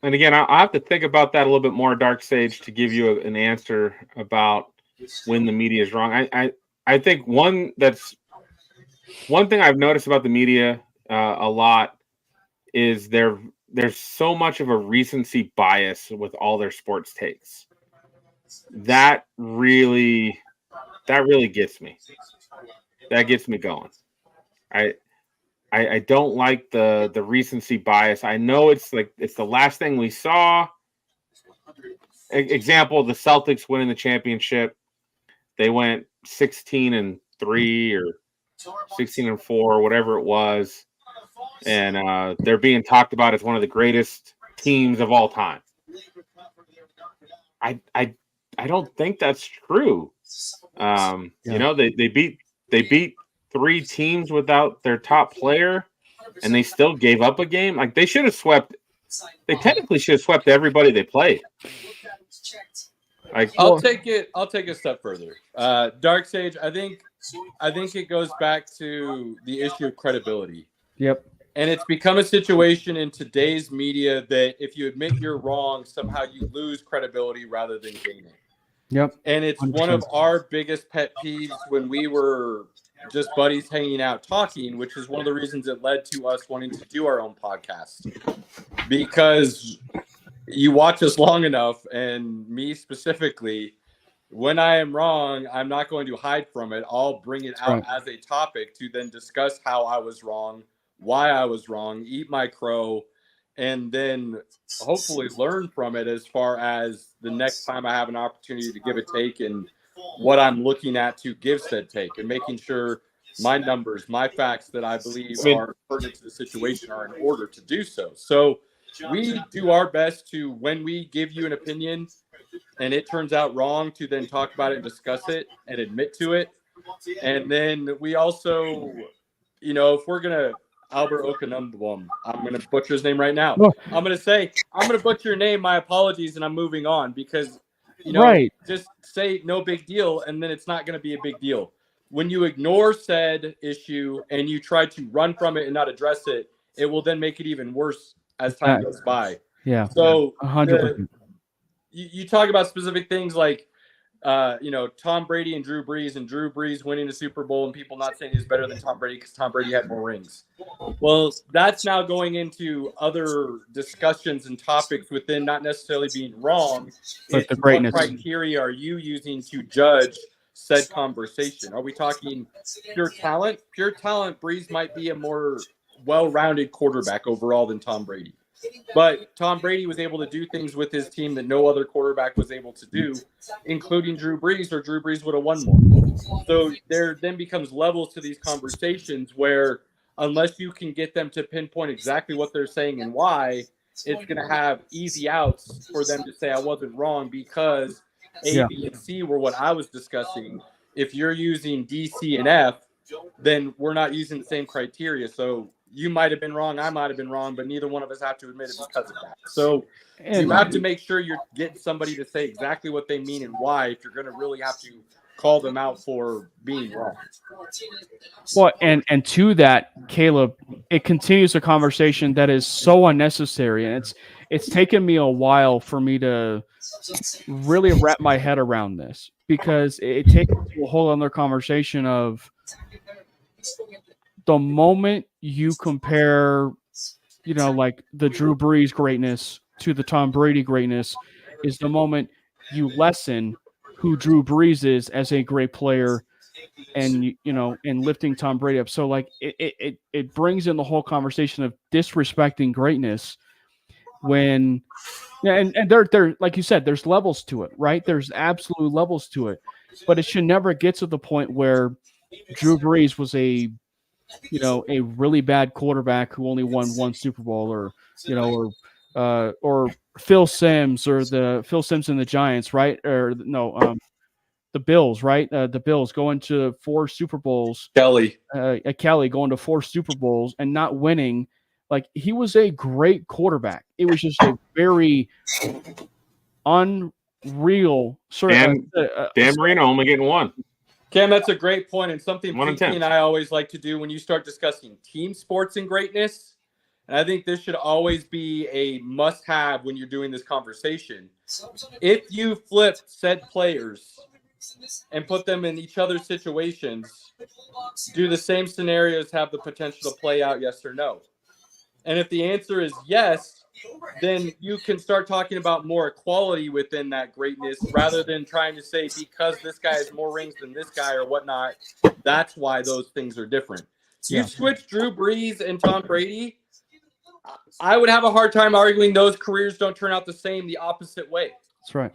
and again, I'll have to think about that a little bit more, Dark Sage, to give you an answer about when the media is wrong. I think one thing I've noticed about the media a lot is there's so much of a recency bias with all their sports takes. That really gets me. That gets me going. I don't like the recency bias. I know it's the last thing we saw. Example, the Celtics winning the championship. They went 16-3 or 16-4 or whatever it was. And they're being talked about as one of the greatest teams of all time. I don't think that's true. They beat 3 teams without their top player, and they still gave up a game. Like, they should have swept. They technically should have swept everybody they played. I'll take it a step further. Dark Sage, I think it goes back to the issue of credibility. Yep. And it's become a situation in today's media that if you admit you're wrong, somehow you lose credibility rather than gain it. Yep. And it's 100%. One of our biggest pet peeves when we were just buddies hanging out talking, which is one of the reasons it led to us wanting to do our own podcast. Because you watch us long enough, and me specifically, when I am wrong, I'm not going to hide from it. I'll bring it out as a topic to then discuss how I was wrong, why I was wrong, eat my crow, and then hopefully learn from it as far as the next time I have an opportunity to give a take and what I'm looking at to give said take, and making sure my numbers, my facts that I believe are pertinent to the situation are in order to do so. So we do our best to, when we give you an opinion and it turns out wrong, to then talk about it and discuss it and admit to it. And then we also, if we're going to Albert Okwuegbunam, I'm going to butcher his name right now. I'm going to butcher your name. My apologies. And I'm moving on because, just say no big deal. And then it's not going to be a big deal. When you ignore said issue and you try to run from it and not address it, it will then make it even worse as time goes by. Yeah. So 100%. You talk about specific things like, Tom Brady and Drew Brees winning the Super Bowl, and people not saying he's better than Tom Brady because Tom Brady had more rings. Well, that's now going into other discussions and topics within not necessarily being wrong. But the greatness. What criteria are you using to judge said conversation? Are we talking pure talent? Pure talent, Brees might be a more well-rounded quarterback overall than Tom Brady. But Tom Brady was able to do things with his team that no other quarterback was able to do, including Drew Brees, or Drew Brees would have won more. So there then becomes levels to these conversations where unless you can get them to pinpoint exactly what they're saying and why, it's going to have easy outs for them to say I wasn't wrong because A, B, and C were what I was discussing. If you're using D, C, and F, then we're not using the same criteria. So you might have been wrong, I might have been wrong, but neither one of us have to admit it because of that. So you have to make sure you're getting somebody to say exactly what they mean and why if you're going to really have to call them out for being wrong. Well, and to that, Caleb, it continues a conversation that is so unnecessary, and it's taken me a while for me to really wrap my head around this because it takes a whole other conversation of the moment you compare, like the Drew Brees greatness to the Tom Brady greatness is the moment you lessen who Drew Brees is as a great player and, and lifting Tom Brady up. So like it brings in the whole conversation of disrespecting greatness when, and there, like you said, there's levels to it, right? There's absolute levels to it, but it should never get to the point where Drew Brees was a really bad quarterback who only won one Super Bowl or Phil Simms or the Phil Simms and the Giants, right? Or no, the Bills, right? The Bills going to 4 Super Bowls. Kelly going to 4 Super Bowls and not winning. Like, he was a great quarterback. It was just a very unreal sort of. Dan Marino only getting 1. Cam, that's a great point, and something Pinky and I always like to do when you start discussing team sports and greatness. And I think this should always be a must-have when you're doing this conversation. If you flip said players and put them in each other's situations, do the same scenarios have the potential to play out, yes or no? And if the answer is yes, then you can start talking about more equality within that greatness rather than trying to say because this guy has more rings than this guy or whatnot, that's why those things are different. You switch Drew Brees and Tom Brady, I would have a hard time arguing those careers don't turn out the same the opposite way. That's right.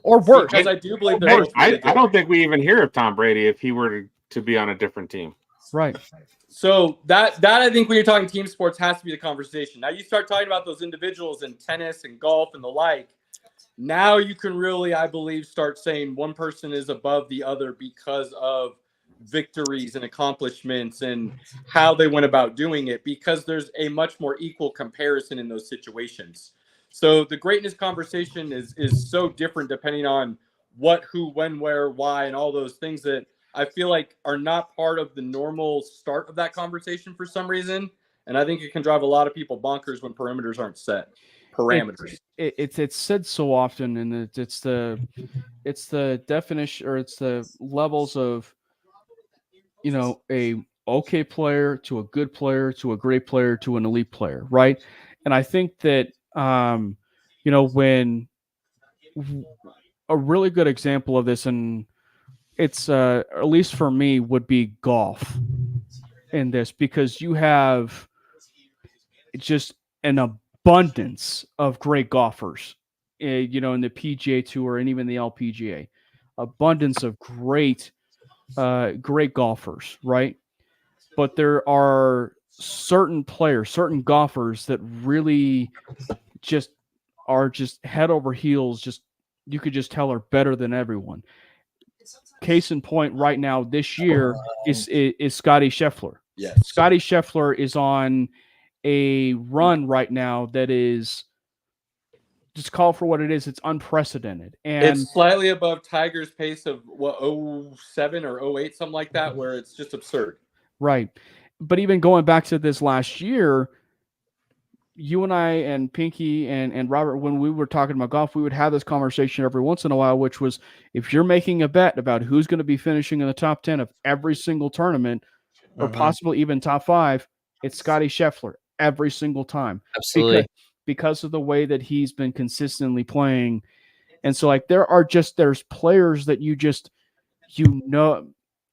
Or worse. Because I do believe I don't think we even hear of Tom Brady if he were to be on a different team. Right. So that I think when you're talking team sports has to be the conversation. Now you start talking about those individuals in tennis and golf and the like. Now you can really, I believe, start saying one person is above the other because of victories and accomplishments and how they went about doing it, because there's a much more equal comparison in those situations. So the greatness conversation is so different depending on what, who, when, where, why, and all those things that I feel like are not part of the normal start of that conversation for some reason. And I think it can drive a lot of people bonkers when perimeters aren't set. Parameters. It's said so often, and it's the definition, or it's the levels of, a okay player to a good player to a great player to an elite player, right? And I think that when a really good example of this, and it's at least for me, would be golf in this, because you have just an abundance of great golfers, in the PGA Tour and even the LPGA, abundance of great golfers, right? But there are certain players, certain golfers that really just are just head over heels. Just, you could just tell are better than everyone. Case in point, right now this year is Scotty Scheffler. Yes. Scotty Scheffler is on a run right now that is, just call for what it is. It's unprecedented, and it's slightly above Tiger's pace of 07 or 08, something like that, where it's just absurd. Right. But even going back to this last year, you and I and Pinky and Robert, when we were talking about golf, we would have this conversation every once in a while, which was, if you're making a bet about who's going to be finishing in the top 10 of every single tournament, or possibly even top 5, it's Scotty Scheffler every single time. Absolutely. Because of the way that he's been consistently playing. And so, like, there's players that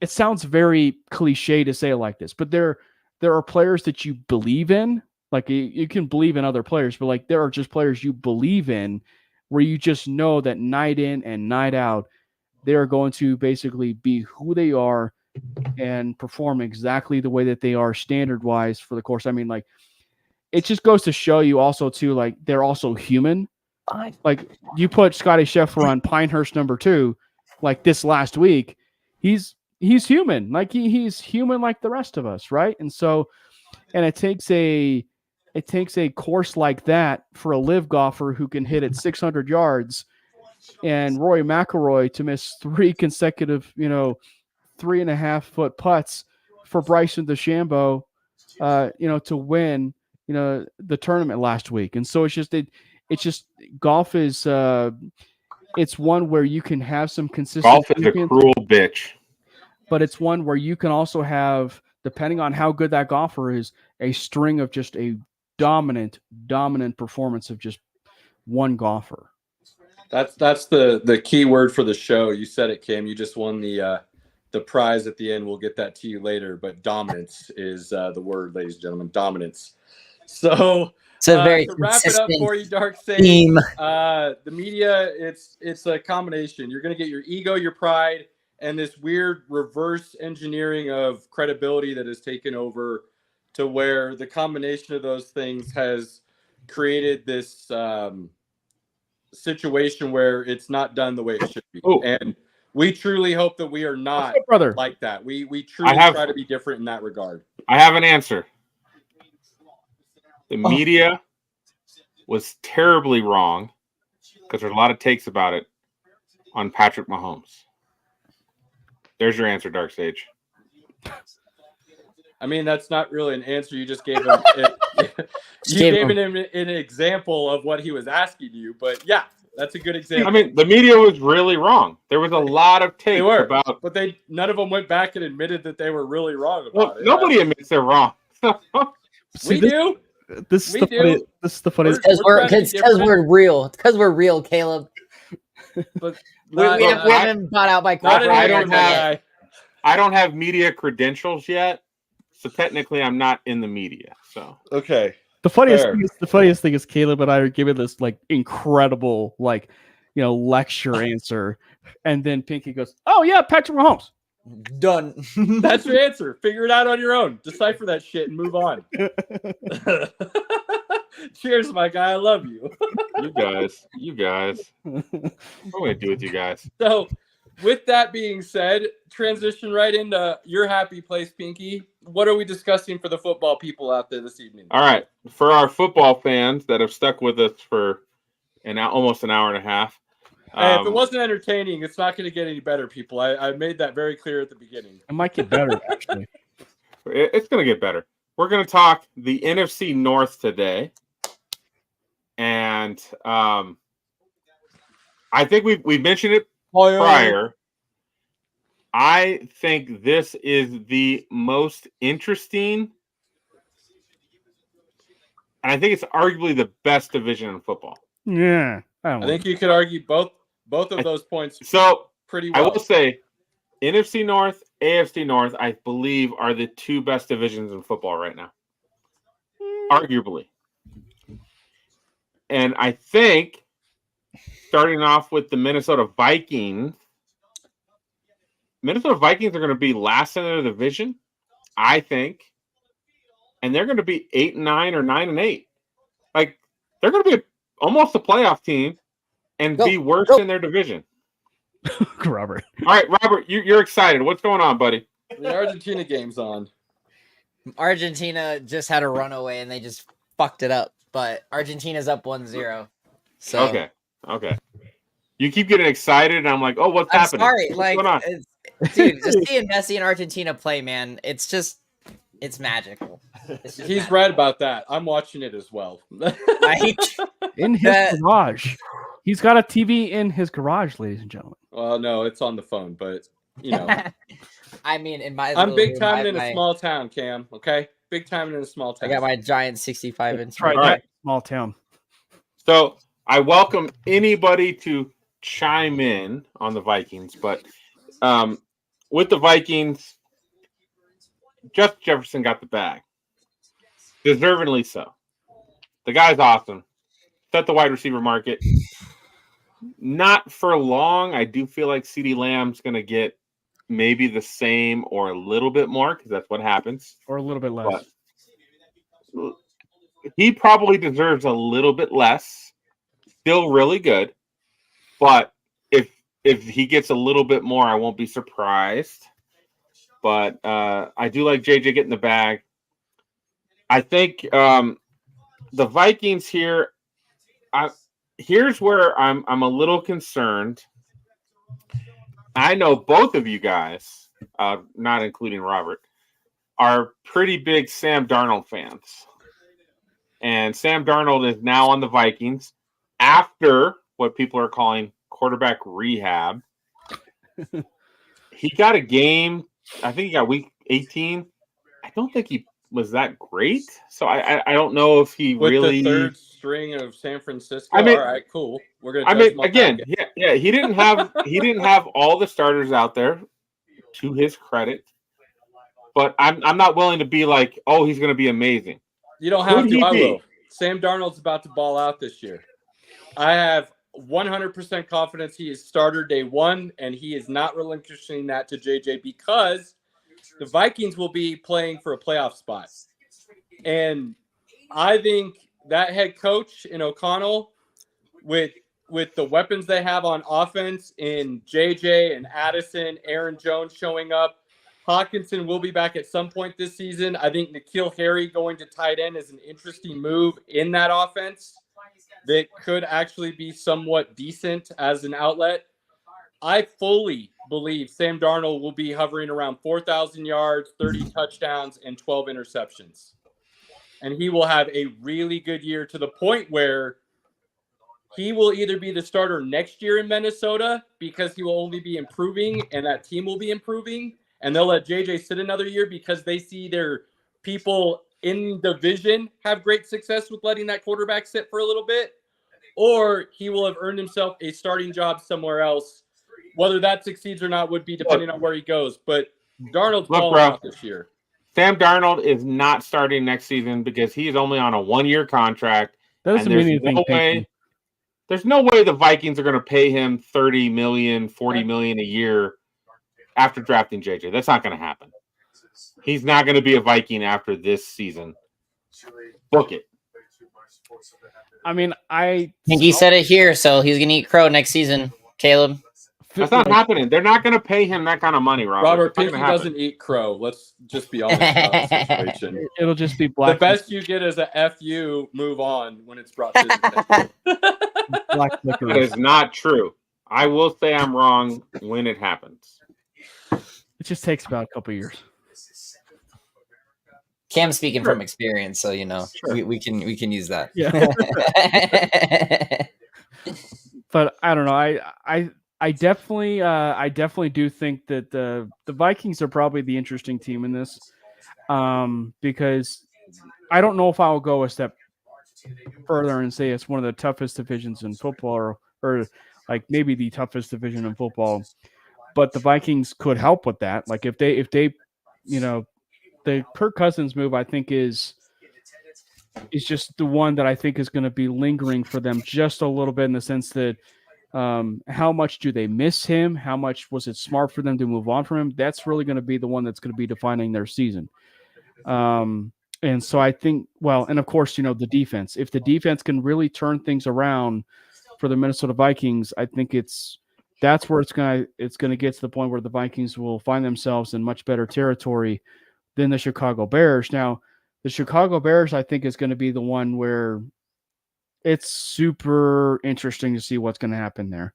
it sounds very cliche to say it like this, but there are players that you believe in. Like, you can believe in other players, but like, there are just players you believe in where you just know that night in and night out, they're going to basically be who they are and perform exactly the way that they are standard wise for the course. I mean, like, it just goes to show you also too, like they're also human. Like you put Scotty Scheffler on Pinehurst number 2, like this last week, he's human. Like he's human like the rest of us, right? And so, and it takes a course like that for a live golfer who can hit it 600 yards, and Rory McIlroy to miss 3 consecutive, 3.5-foot putts for Bryson DeChambeau, to win, the tournament last week. And so it's just golf is it's one where you can have some consistent. Golf is a cruel bitch, but it's one where you can also have, depending on how good that golfer is, a string of just a dominant performance of just one golfer. That's the key word for the show. You said it, Cam. You just won the prize at the end. We'll get that to you later. But dominance is the word, ladies and gentlemen. Dominance. So It's a very to wrap it up for you, Dark Sage. theme. The media, it's a combination. You're going to get your ego, your pride, and this weird reverse engineering of credibility that has taken over, to where the combination of those things has created this situation where it's not done the way it should be. Ooh. And we truly hope that we are not brother. like that. We truly try to be different in that regard. I have an answer. The media was terribly wrong, because there's a lot of takes about it, on Patrick Mahomes. There's your answer, Dark Sage. I mean, that's not really an answer. You just gave him an example of what he was asking you. But yeah, that's a good example. I mean, the media was really wrong. There was a lot of takes about, but none of them went back and admitted that they were really wrong about it. Nobody admits they're wrong. We do. This is the funniest. Because we're real. Because we're real, Caleb. But we haven't bought out by corporate. I don't have media credentials yet, so technically I'm not in the media. So okay. The funniest thing is Caleb and I are giving this like incredible lecture answer, and then Pinky goes, "Oh yeah, Patrick Mahomes." Done. That's your answer. Figure it out on your own. Decipher that shit and move on. Cheers, my guy. I love you. You guys. What am I going to do with you guys? So, with that being said, transition right into your happy place, Pinky. What are we discussing for the football people out there this evening? All right. For our football fans that have stuck with us for almost an hour and a half. Hey, if it wasn't entertaining, it's not going to get any better, people. I made that very clear at the beginning. It might get better, actually. It's going to get better. We're going to talk the NFC North today. And I think we've mentioned it prior. I think this is the most interesting, and I think it's arguably the best division in football. Yeah. I think you could argue both of those points. So pretty well. I will say NFC North, AFC North, I believe, are the 2 best divisions in football right now. Arguably. And I think, starting off with the Minnesota Vikings are going to be last in their division, I think. And they're going to be 8-9 or 9-8. Like, they're going to be almost a playoff team and be worse in their division. Robert. All right, Robert, you're excited. What's going on, buddy? The Argentina game's on. Argentina just had a runaway and they just fucked it up. But Argentina's up 1-0. So Okay. You keep getting excited, and I'm like, oh, what's happening? Sorry, what's going on? Dude, just seeing Messi and Argentina play, man, it's magical. He's right about that. I'm watching it as well. In his garage. He's got a TV in his garage, ladies and gentlemen. Well, no, it's on the phone, but I mean, I'm big time in a small town, Cam. Okay, big time in a small town. I got my giant 65-inch. All right, small town. So I welcome anybody to chime in on the Vikings, but with the Vikings, Justin Jefferson got the bag, deservedly so. The guy's awesome. Set the wide receiver market. Not for long. I do feel like CeeDee Lamb's going to get maybe the same or a little bit more, because that's what happens. Or a little bit less. But he probably deserves a little bit less. Still really good, but if he gets a little bit more, I won't be surprised. But I do like JJ getting the bag. I think the Vikings here. Here's where I'm a little concerned. I know both of you guys, not including Robert, are pretty big Sam Darnold fans. And Sam Darnold is now on the Vikings after what people are calling quarterback rehab. He got a game. I think he got week 18. I don't think he was that great. So I don't know if he With really the third string of San Francisco. I mean- all right, cool. We're gonna. I judge mean, him off again, that game. yeah, he didn't have all the starters out there, to his credit. But I'm not willing to be like, oh, he's going to be amazing. You don't have Could to. he I be? will. Sam Darnold's about to ball out this year. I have 100% confidence he is starter day one, and he is not relinquishing that to JJ because the Vikings will be playing for a playoff spot. And I think that head coach in O'Connell, with the weapons they have on offense in JJ and Addison, Aaron Jones showing up, Hawkinson will be back at some point this season. I think N'Keal Harry going to tight end is an interesting move in that offense that could actually be somewhat decent as an outlet. I fully believe Sam Darnold will be hovering around 4,000 yards, 30 touchdowns, and 12 interceptions. And he will have a really good year to the point where he will either be the starter next year in Minnesota because he will only be improving and that team will be improving. And they'll let JJ sit another year because they see their people in the division have great success with letting that quarterback sit for a little bit. Or he will have earned himself a starting job somewhere else. Whether that succeeds or not would be depending on where he goes. But Darnold's balling out this year. Sam Darnold is not starting next season because he's only on a 1-year contract. That doesn't mean anything. There's no way the Vikings are going to pay him $30 million, $40 million a year after drafting JJ. That's not going to happen. He's not going to be a Viking after this season. Book it. I mean, I think he said it here, so he's gonna eat crow next season, Caleb. That's not happening. They're not going to pay him that kind of money, Robert. Robert Pinky doesn't eat crow. Let's just be honest about the situation. It'll just be black. The best you get is a FU move on when it's brought to the black That is not true. I will say I'm wrong when it happens. It just takes about a couple years. Cam's speaking from experience, so you know we can use that. Yeah. But I don't know. I definitely do think that the Vikings are probably the interesting team in this, because I don't know if I'll go a step further and say it's one of the toughest divisions in football, or like maybe the toughest division in football. But the Vikings could help with that. Like if they the Kirk Cousins move, I think is just the one that I think is going to be lingering for them just a little bit, in the sense that how much do they miss him? How much was it smart for them to move on from him? That's really going to be the one that's going to be defining their season. And so I think, well, and of course, the defense. If the defense can really turn things around for the Minnesota Vikings, I think that's where it's going to get to the point where the Vikings will find themselves in much better territory than the Chicago Bears. Now, the Chicago Bears, I think, is going to be the one where it's super interesting to see what's going to happen there.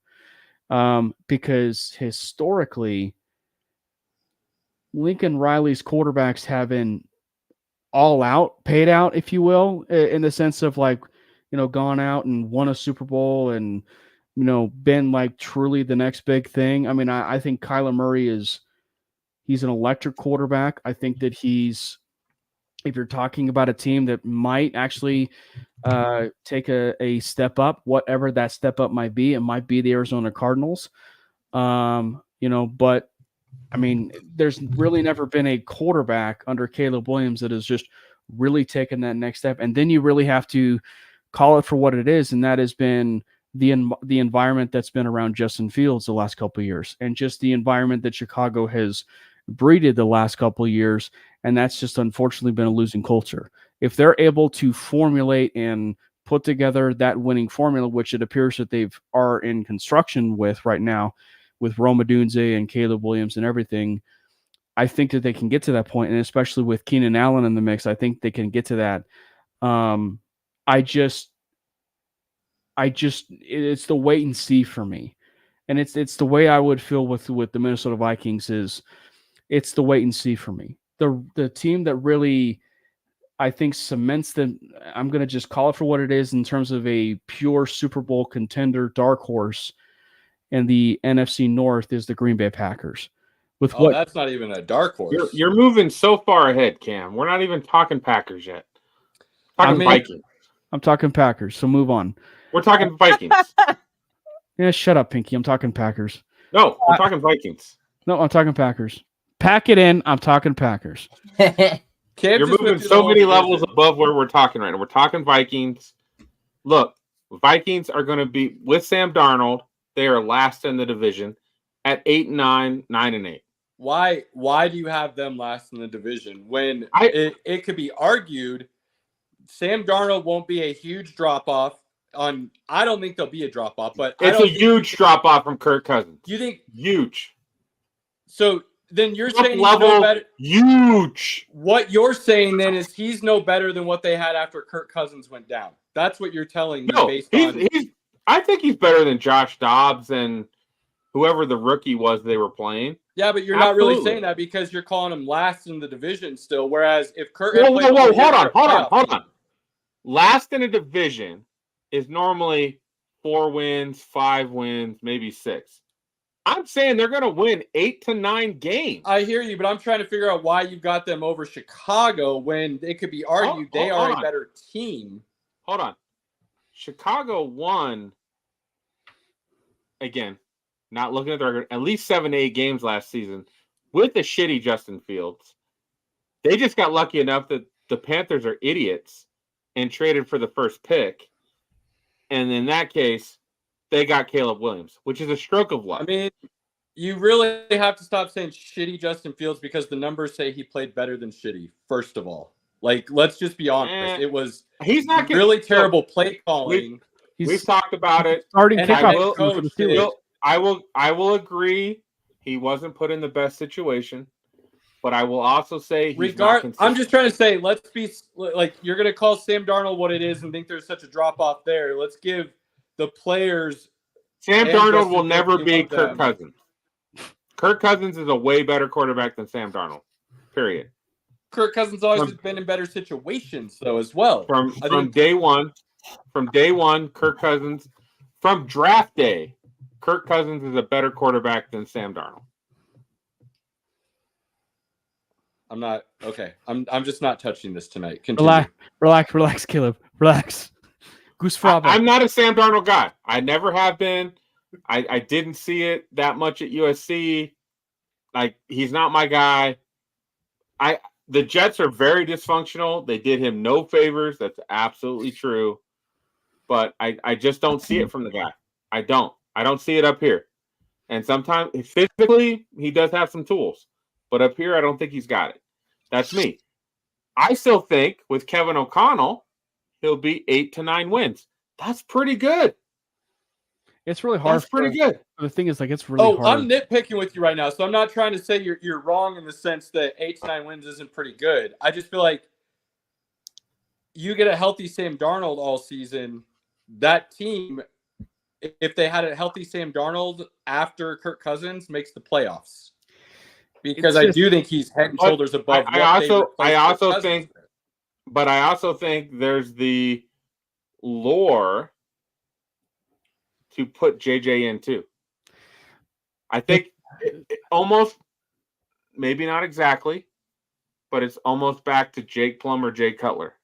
Because historically, Lincoln Riley's quarterbacks have been all out, paid out, if you will, in the sense of gone out and won a Super Bowl and, been like truly the next big thing. I mean, I think Kyler Murray he's an electric quarterback. I think that if you're talking about a team that might actually take a step up, whatever that step up might be, it might be the Arizona Cardinals. But I mean, there's really never been a quarterback under Caleb Williams that has just really taken that next step. And then you really have to call it for what it is. And that has been the environment that's been around Justin Fields the last couple of years, and just the environment that Chicago has breeded the last couple of years. And that's just unfortunately been a losing culture. If they're able to formulate and put together that winning formula, which it appears that they've are in construction with right now, with Roma Dunze and Caleb Williams and everything, I think that they can get to that point, and especially with Keenan Allen in the mix, I think they can get to that. It's the wait and see for me, and it's the way I would feel with the Minnesota Vikings. Is it's the wait and see for me. The team that really, I think, cements them. I'm going to just call it for what it is in terms of a pure Super Bowl contender, dark horse, and the NFC North is the Green Bay Packers. That's not even a dark horse. You're moving so far ahead, Cam. We're not even talking Packers yet. Vikings. I'm talking Packers, so move on. We're talking Vikings. Yeah, shut up, Pinky. I'm talking Packers. No, we're talking Vikings. No, I'm talking Packers. Pack it in. I'm talking Packers. You're moving so many levels above where we're talking right now. We're talking Vikings. Look, Vikings are going to be with Sam Darnold. They are last in the division at 8-9, 9-8. Why do you have them last in the division when it could be argued Sam Darnold won't be a huge drop off on? I don't think there'll be a drop off, but it's a huge drop off from Kirk Cousins. You think huge? So then you're Top saying level, he's no better. Huge. What you're saying then is he's no better than what they had after Kirk Cousins went down. That's what you're telling me. No, based on. I think he's better than Josh Dobbs and whoever the rookie was they were playing. Yeah, but you're not really saying that because you're calling him last in the division still. Whereas if Kirk, hold on. Last in a division is normally 4 wins, 5 wins, maybe 6. I'm saying they're going to win 8 to 9 games. I hear you, but I'm trying to figure out why you got them over Chicago when it could be argued they are a better team. Hold on. Chicago won, again, not looking at the record, at least 7 to 8 games last season with the shitty Justin Fields. They just got lucky enough that the Panthers are idiots and traded for the first pick. And in that case, they got Caleb Williams, which is a stroke of luck. I mean, you really have to stop saying shitty Justin Fields because the numbers say he played better than shitty, first of all. Like, let's just be honest. It was really terrible play calling. We've talked about it. Starting kickoff. I will agree he wasn't put in the best situation, but I will also say I'm just trying to say, let's be like, you're going to call Sam Darnold what it is and think there's such a drop off there. Let's give the players. Sam Darnold will never be Kirk Cousins. Kirk Cousins is a way better quarterback than Sam Darnold. Period. Kirk Cousins always has been in better situations, though, as well. From day one, Kirk Cousins, from draft day, Kirk Cousins is a better quarterback than Sam Darnold. I'm not okay. I'm just not touching this tonight. Continue. Relax, Caleb. Relax. Goose Fraba. I'm not a Sam Darnold guy. I never have been. I didn't see it that much at USC. Like, he's not my guy. The Jets are very dysfunctional. They did him no favors. That's absolutely true. But I just don't see it from the guy. I don't see it up here. And sometimes physically he does have some tools. But up here I don't think he's got it. That's me. I still think with Kevin O'Connell, he'll be 8 to 9 wins. That's pretty good. It's really hard. That's pretty good. The thing is, like, it's really hard. I'm nitpicking with you right now, so I'm not trying to say you're wrong in the sense that 8 to 9 wins isn't pretty good. I just feel like you get a healthy Sam Darnold all season. That team, if they had a healthy Sam Darnold after Kirk Cousins, makes the playoffs. Because I do think he's head and shoulders above. I also think there's the lore to put JJ in too. I think it almost, maybe not exactly, but it's almost back to Jake Plummer, Jay Cutler.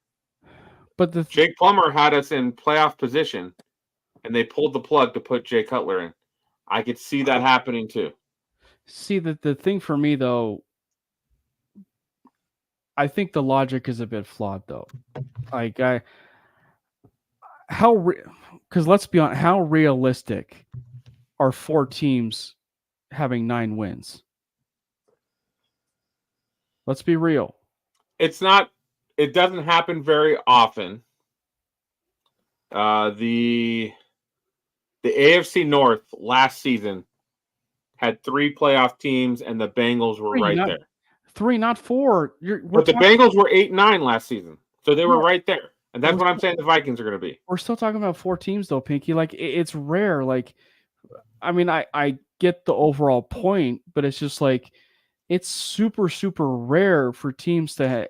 But Jake Plummer had us in playoff position, and they pulled the plug to put Jay Cutler in. I could see that happening too. See, the thing for me, though, I think the logic is a bit flawed, though. Like, because let's be honest, how realistic are 4 teams having 9 wins? Let's be real. It's not it doesn't happen very often. The AFC North last season had 3 playoff teams, and the Bengals were right there. 3, not 4. But the Bengals were 8-9 last season, so they were right there. And that's We're what I'm saying the Vikings are going to be. We're still talking about 4 teams, though, Pinky. Like, it's rare. Like, I mean, I get the overall point, but it's just like it's super, super rare for teams to have.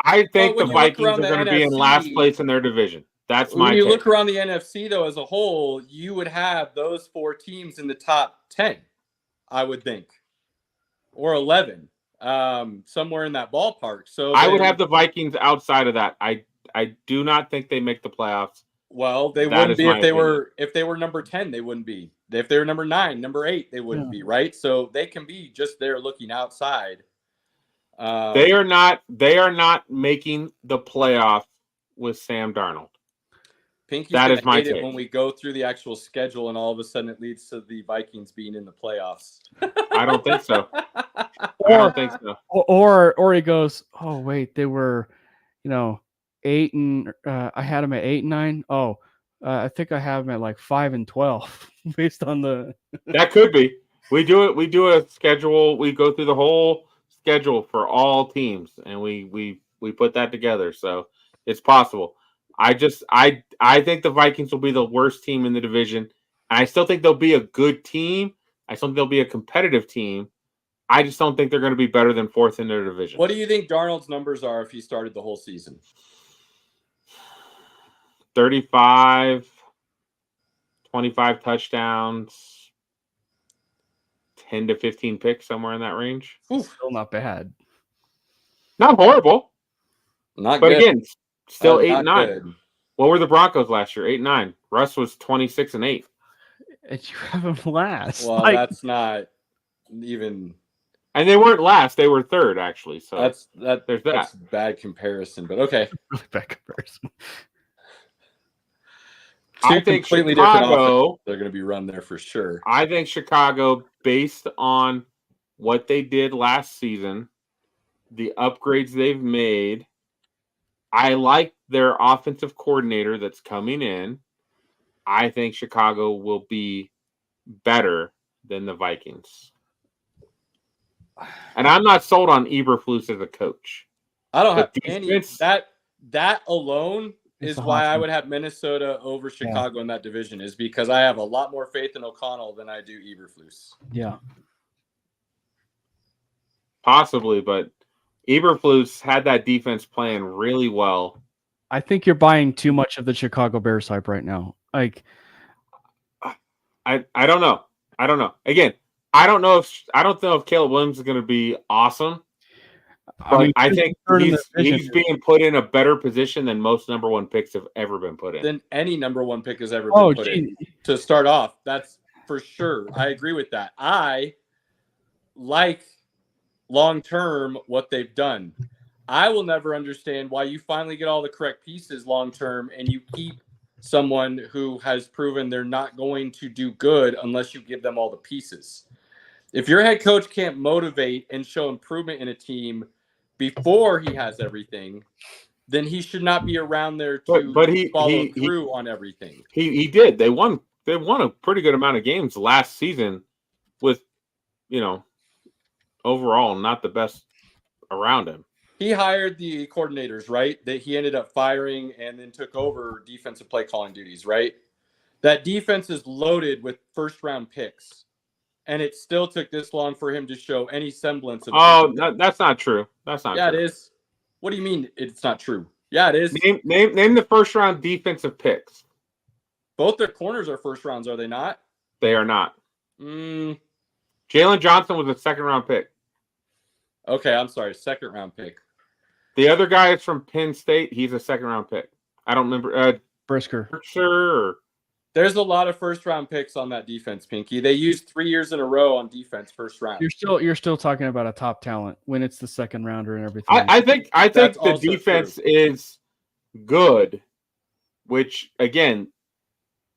I think the when you look Vikings around are the going to be in last NFC place in their division. That's my When you take. look around the NFC, though, as a whole, you would have those 4 teams in the top 10, I would think, or 11, somewhere in that ballpark. So I would have the Vikings outside of that. I do not think they make the playoffs. Well, they wouldn't be if they were number 10, they wouldn't be. If they were number 9, number 8, they wouldn't be, right? So they can be just there looking outside. They are not making the playoff with Sam Darnold. Pinky's that is my hate take. it when we go through the actual schedule and all of a sudden it leads to the Vikings being in the playoffs. I don't think so. I don't think so. Or he goes, oh wait, they were, 8 and I had them at 8 and 9. Oh, I think I have them at like 5 and 12 based on the. That could be. We do a schedule. We go through the whole schedule for all teams, and we put that together. So it's possible. I think the Vikings will be the worst team in the division. And I still think they'll be a good team. I still think they'll be a competitive team. I just don't think they're going to be better than 4th in their division. What do you think Darnold's numbers are if he started the whole season? 35, 25 touchdowns, 10 to 15 picks, somewhere in that range. Still not bad. Not horrible. Not but good. Again, still 8-9. Good. What were the Broncos last year? 8-9. Russ was 26-8. And you have him last. Well, that's not even. And they weren't last; they were 3rd, actually. So that's there's that. That's bad comparison, but okay. Really bad comparison. I think completely Chicago, different offenses. They're going to be run there for sure. I think Chicago, based on what they did last season, the upgrades they've made, I like their offensive coordinator that's coming in. I think Chicago will be better than the Vikings. And I'm not sold on Eberflus as a coach. I don't have any. That alone is why I would have Minnesota over Chicago in that division, is because I have a lot more faith in O'Connell than I do Eberflus. Yeah. Possibly, but Eberflus had that defense playing really well. I think you're buying too much of the Chicago Bears hype right now. Like, I don't know. Again, I don't know if Caleb Williams is going to be awesome. But I think he's being put in a better position than most number 1 picks have ever been put in. Than any number 1 pick has ever been put in. To start off, that's for sure. I agree with that. I like long-term what they've done. I will never understand why you finally get all the correct pieces long-term and you keep someone who has proven they're not going to do good unless you give them all the pieces. If your head coach can't motivate and show improvement in a team before he has everything, then he should not be around there to follow through on everything. He did. They won a pretty good amount of games last season with, overall not the best around him. He hired the coordinators, right? That he ended up firing and then took over defensive play calling duties, right? That defense is loaded with first-round picks. And it still took this long for him to show any semblance of. Oh, that's not true. That's not true. Yeah, it is. What do you mean it's not true? Yeah, it is. Name the first round defensive picks. Both their corners are first rounds, are they not? They are not. Jalen Johnson was a 2nd round pick. Okay, I'm sorry, 2nd round pick. The other guy is from Penn State. He's a 2nd round pick. I don't remember. Brisker. There's a lot of first-round picks on that defense, Pinky. They used 3 years in a row on defense, first round. You're still talking about a top talent when it's the 2nd rounder and everything. I think the defense is good, which again,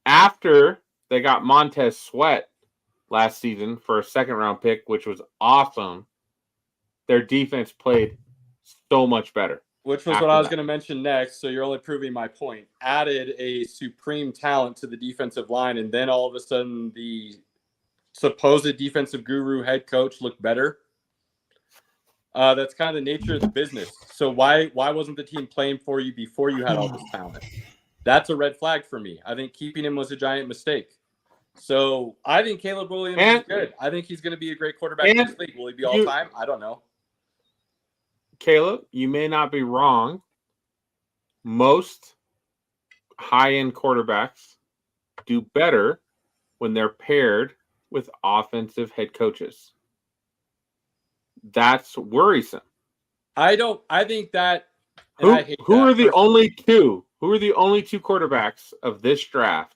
after they got Montez Sweat last season for a 2nd round pick, which was awesome, their defense played so much better. which was after what I was that. going to mention next. So you're only proving my point. Added a supreme talent to the defensive line, and then all of a sudden the supposed defensive guru head coach looked better. That's kind of the nature of the business. So why wasn't the team playing for you before you had all this talent? That's a red flag for me. I think keeping him was a giant mistake. So I think Caleb Williams is good. I think he's going to be a great quarterback in this league. Will he be all time? I don't know. Caleb, you may not be wrong. Most high-end quarterbacks do better when they're paired with offensive head coaches. That's worrisome. I think that. Who are the only two quarterbacks of this draft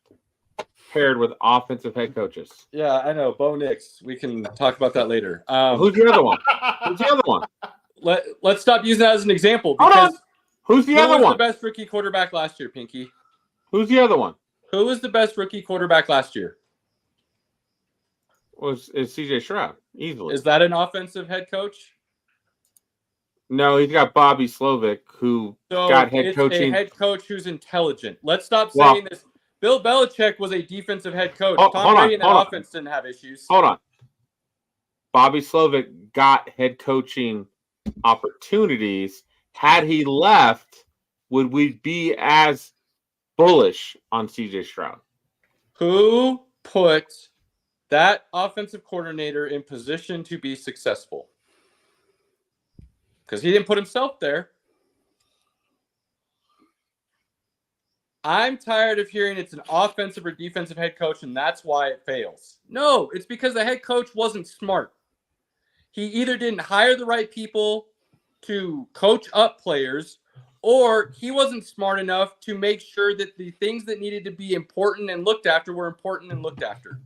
paired with offensive head coaches? Yeah, I know. Bo Nix. We can talk about that later. Who's the other one? Who's the other one? Let's stop using that as an example. Hold Because on. Who's the other Who was one? the best rookie quarterback last year, Pinky? Who's the other one? Who was the best rookie quarterback last year? Is CJ Stroud easily? Is that an offensive head coach? No, he's got Bobby Slovic, who got head coaching. A head coach who's intelligent. Let's stop saying this. Bill Belichick was a defensive head coach. Tom Brady and that offense didn't have issues. Hold on. Bobby Slovic got head coaching opportunities. Had he left, would we be as bullish on CJ Stroud? Who put that offensive coordinator in position to be successful? Because he didn't put himself there. I'm tired of hearing it's an offensive or defensive head coach, and that's why it fails. No, it's because the head coach wasn't smart. He either didn't hire the right people to coach up players, or he wasn't smart enough to make sure that the things that needed to be important and looked after were important and looked after.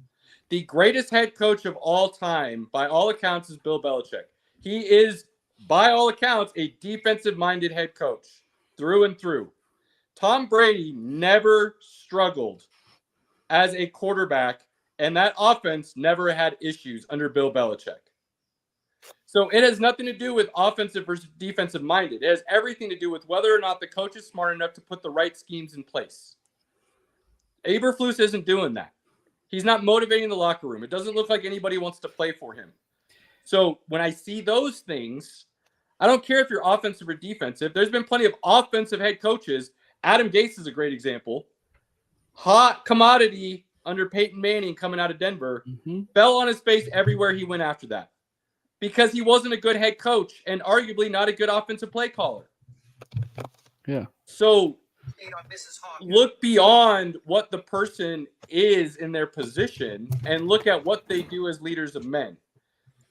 The greatest head coach of all time, by all accounts, is Bill Belichick. He is, by all accounts, a defensive-minded head coach through and through. Tom Brady never struggled as a quarterback, and that offense never had issues under Bill Belichick. So it has nothing to do with offensive versus defensive minded. It has everything to do with whether or not the coach is smart enough to put the right schemes in place. Eberflus isn't doing that. He's not motivating the locker room. It doesn't look like anybody wants to play for him. So when I see those things, I don't care if you're offensive or defensive. There's been plenty of offensive head coaches. Adam Gase is a great example. Hot commodity under Peyton Manning coming out of Denver. Fell on his face everywhere he went after that. Because he wasn't a good head coach and arguably not a good offensive play caller. Yeah. So look beyond what the person is in their position and look at what they do as leaders of men.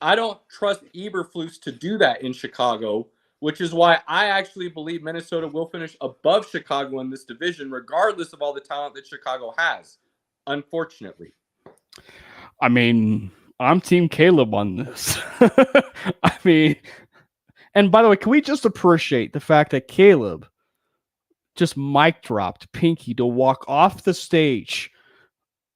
I don't trust Eberflus to do that in Chicago, which is why I actually believe Minnesota will finish above Chicago in this division, regardless of all the talent that Chicago has, unfortunately. I mean, I'm Team Caleb on this. I mean, and by the way, can we just appreciate the fact that Caleb just mic dropped Pinky to walk off the stage?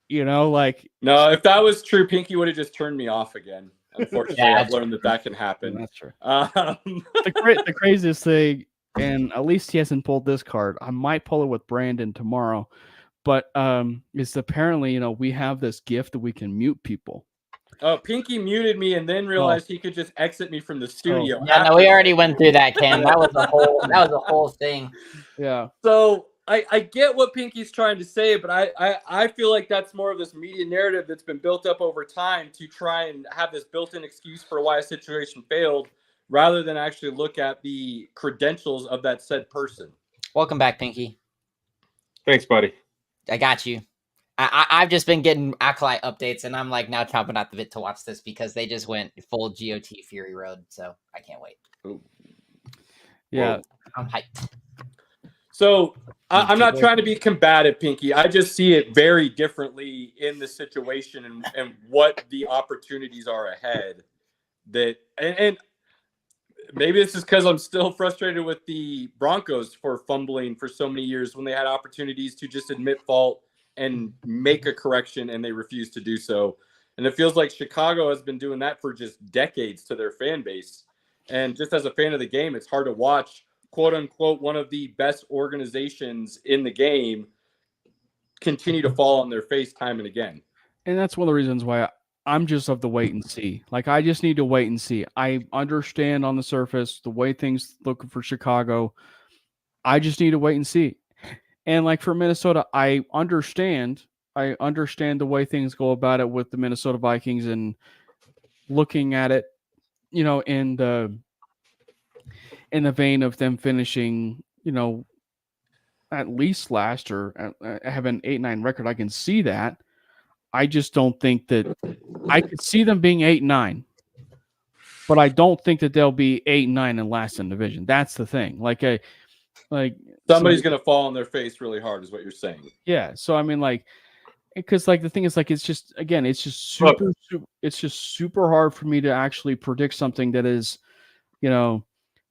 You know, like... No, if that was true, Pinky would have just turned me off again. Unfortunately, Yeah, I've learned that can happen. That's true. The The craziest thing, and at least he hasn't pulled this card. I might pull it with Brandon tomorrow, but is apparently, we have this gift that we can mute people. Oh, Pinky muted me and then realized he could just exit me from the studio. Yeah, no, we already went through that, Cam. That was a whole thing. Yeah. So I get what Pinky's trying to say, but I feel like that's more of this media narrative that's been built up over time to try and have this built-in excuse for why a situation failed, rather than actually look at the credentials of that said person. Welcome back, Pinky. Thanks, buddy. I got you. I've just been getting Acolyte updates, and I'm like now chomping at the bit to watch this because they just went full GOT Fury Road, so I can't wait. Ooh. Yeah. I'm hyped. So I'm not trying to be combative, Pinky. I just see it very differently in the situation and what the opportunities are ahead. And maybe this is because I'm still frustrated with the Broncos for fumbling for so many years when they had opportunities to just admit fault and make a correction, and they refused to do so. And it feels like Chicago has been doing that for just decades to their fan base. And just as a fan of the game, it's hard to watch quote unquote one of the best organizations in the game continue to fall on their face time and again. And that's one of the reasons why I'm just of the wait and see. Like, I just need to wait and see. I understand on the surface the way things look for Chicago. I just need to wait and see. And like for Minnesota, I understand the way things go about it with the Minnesota Vikings and looking at it, in the vein of them finishing, at least last or have an 8-9 record. I can see that. I just don't think that I could see them being 8-9, but I don't think that they'll be 8-9 and last in division. That's the thing. Somebody's going to fall on their face really hard is what you're saying. Yeah. So, I mean, because the thing is, it's just super hard for me to actually predict something that is,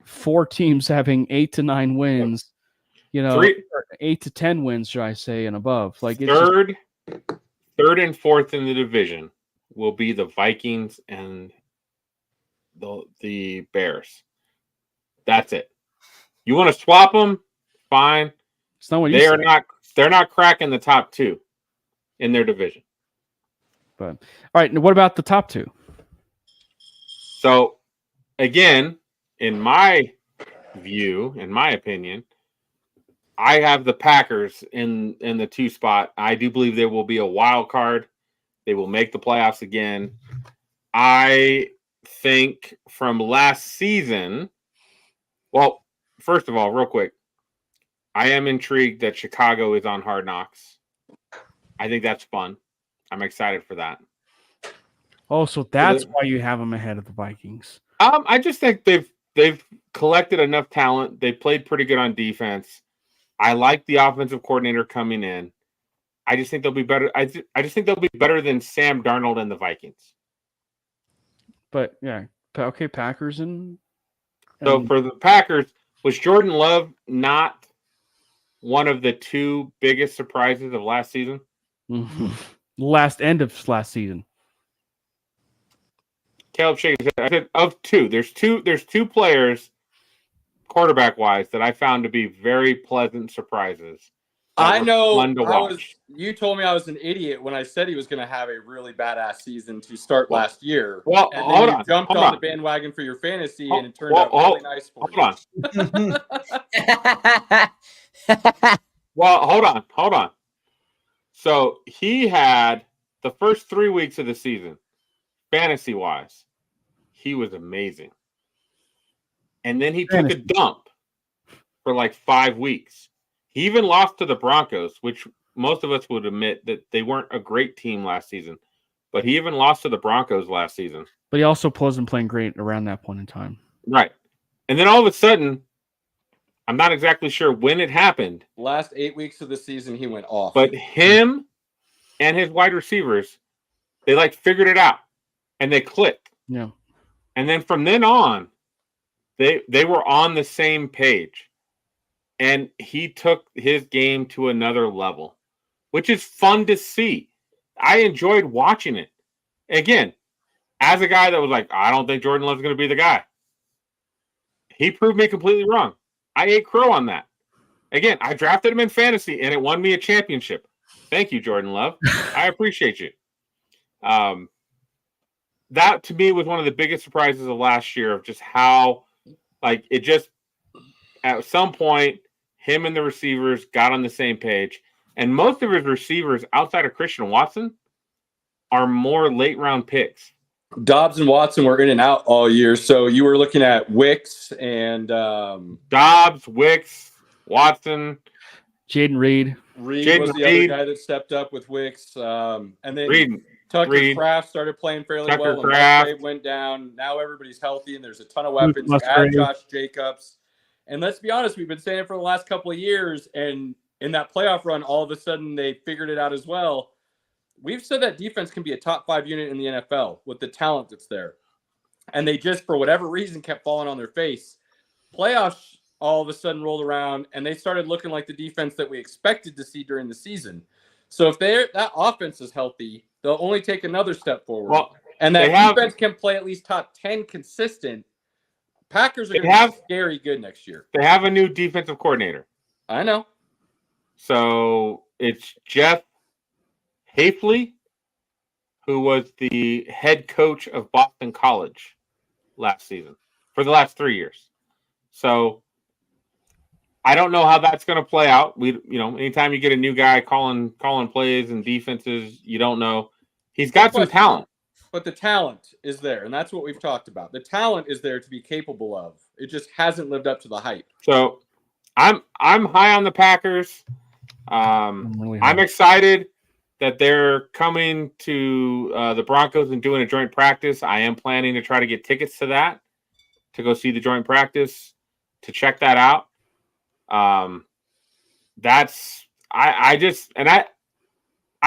4 teams having 8 to 9 wins, 8 to 10 wins, should I say, and above. Third and fourth in the division will be the Vikings and the Bears. That's it. You want to swap them? Fine. It's not what they're not cracking the top 2 in their division. But all right, what about the top 2? So again, in my view, in my opinion, I have the Packers in the 2 spot. I do believe there will be a wild card. They will make the playoffs again. I think from last season, well, first of all, real quick, I am intrigued that Chicago is on Hard Knocks. I think that's fun. I'm excited for that. Oh, so that's why you have them ahead of the Vikings. I just think they've collected enough talent. They played pretty good on defense. I like the offensive coordinator coming in. I just think they'll be better. I just think they'll be better than Sam Darnold and the Vikings. But yeah, okay, Packers and so for the Packers, was Jordan Love not one of the 2 biggest surprises of last season? Last end of last season. Caleb shaking his head. I said of 2. There's two players, quarterback wise, that I found to be very pleasant surprises. I know. Fun to watch. You told me I was an idiot when I said he was going to have a really badass season to start last year. Well, and then you jumped on the bandwagon for your fantasy, and it turned out really nice for you. Well, hold on. So he had the first 3 weeks of the season, fantasy wise, he was amazing. And then he took a dump for like 5 weeks. He even lost to the Broncos, which most of us would admit that they weren't a great team last season. But he even lost to the Broncos last season. But he also wasn't playing great around that point in time. Right. And then all of a sudden, I'm not exactly sure when it happened. Last 8 weeks of the season, he went off. But him and his wide receivers, they figured it out. And they clicked. Yeah. And then from then on, they were on the same page. And he took his game to another level, which is fun to see. I enjoyed watching it. Again, as a guy that was like, I don't think Jordan Love's going to be the guy. He proved me completely wrong. I ate crow on that. Again, I drafted him in fantasy, and it won me a championship. Thank you, Jordan Love. I appreciate you. That, to me, was one of the biggest surprises of last year of just how, it just, at some point, him and the receivers got on the same page. And most of his receivers, outside of Christian Watson, are more late-round picks. Dobbs and Watson were in and out all year. So you were looking at Wicks and Dobbs, Wicks, Watson. Jaden Reed. Reed was the other guy that stepped up with Wicks. And then Tucker Kraft started playing fairly well. When Musgrave went down. Now everybody's healthy and there's a ton of weapons. Add Josh Jacobs. And let's be honest, we've been saying it for the last couple of years. And in that playoff run, all of a sudden they figured it out as well. We've said that defense can be a top 5 unit in the NFL with the talent that's there. And they just, for whatever reason, kept falling on their face. Playoffs all of a sudden rolled around, and they started looking like the defense that we expected to see during the season. So if that offense is healthy, they'll only take another step forward. Well, and that defense can play at least top 10 consistent Packers are They going to have- be scary good next year. They have a new defensive coordinator. I know. So it's Jeff Hafley, who was the head coach of Boston College last season for the last 3 years. So I don't know how that's going to play out. Anytime you get a new guy calling plays and defenses, you don't know. He's got some talent. But the talent is there, and that's what we've talked about. The talent is there to be capable of. It just hasn't lived up to the hype. So I'm high on the Packers. I'm excited that they're coming to the Broncos and doing a joint practice. I am planning to try to get tickets to that, to go see the joint practice, to check that out. I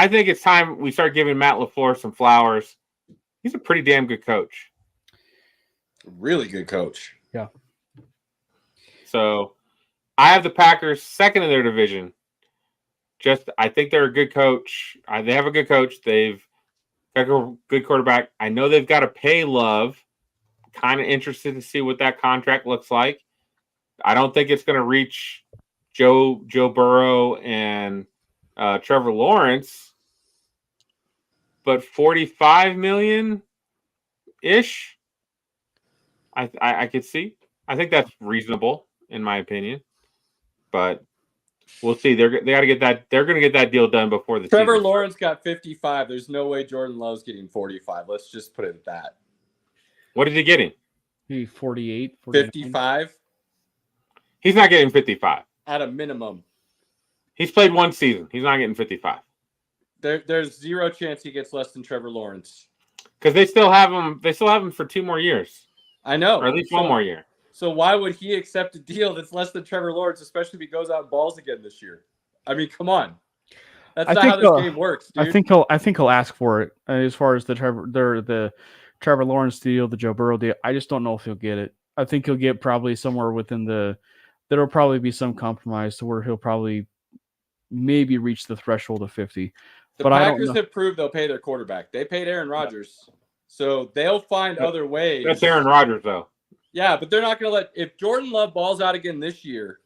think it's time we start giving Matt LaFleur some flowers. He's a pretty damn good coach. Really good coach. Yeah. So I have the Packers second in their division. I think they're a good coach. They have a good coach. They've got a good quarterback. I know they've got to pay Love. Kind of interested to see what that contract looks like. I don't think it's going to reach Joe Burrow and Trevor Lawrence, but $45 million ish. I could see. I think that's reasonable in my opinion, but we'll see. They got to get that. They're going to get that deal done before the Trevor season. Lawrence got 55. There's no way Jordan Love's getting 45. Let's just put it at that. What is he getting? Maybe 48, 49. 55 He's not getting 55. at a minimum. He's played one season. He's not getting 55. There's zero chance he gets less than Trevor Lawrence. Because they still have him. They still have him for 2 more years, I know. or at least 1 more year. So why would he accept a deal that's less than Trevor Lawrence, especially if he goes out and balls again this year? I mean, come on. That's not how this game works, dude. I think he'll ask for it. As far as the Trevor Lawrence deal, the Joe Burrow deal, I just don't know if he'll get it. I think he'll get probably somewhere within there'll probably be some compromise to where he'll probably maybe reach the threshold of 50. The Packers have proved they'll pay their quarterback. They paid Aaron Rodgers. So they'll find other ways. That's Aaron Rodgers, though. Yeah, but they're not going to if Jordan Love balls out again this year,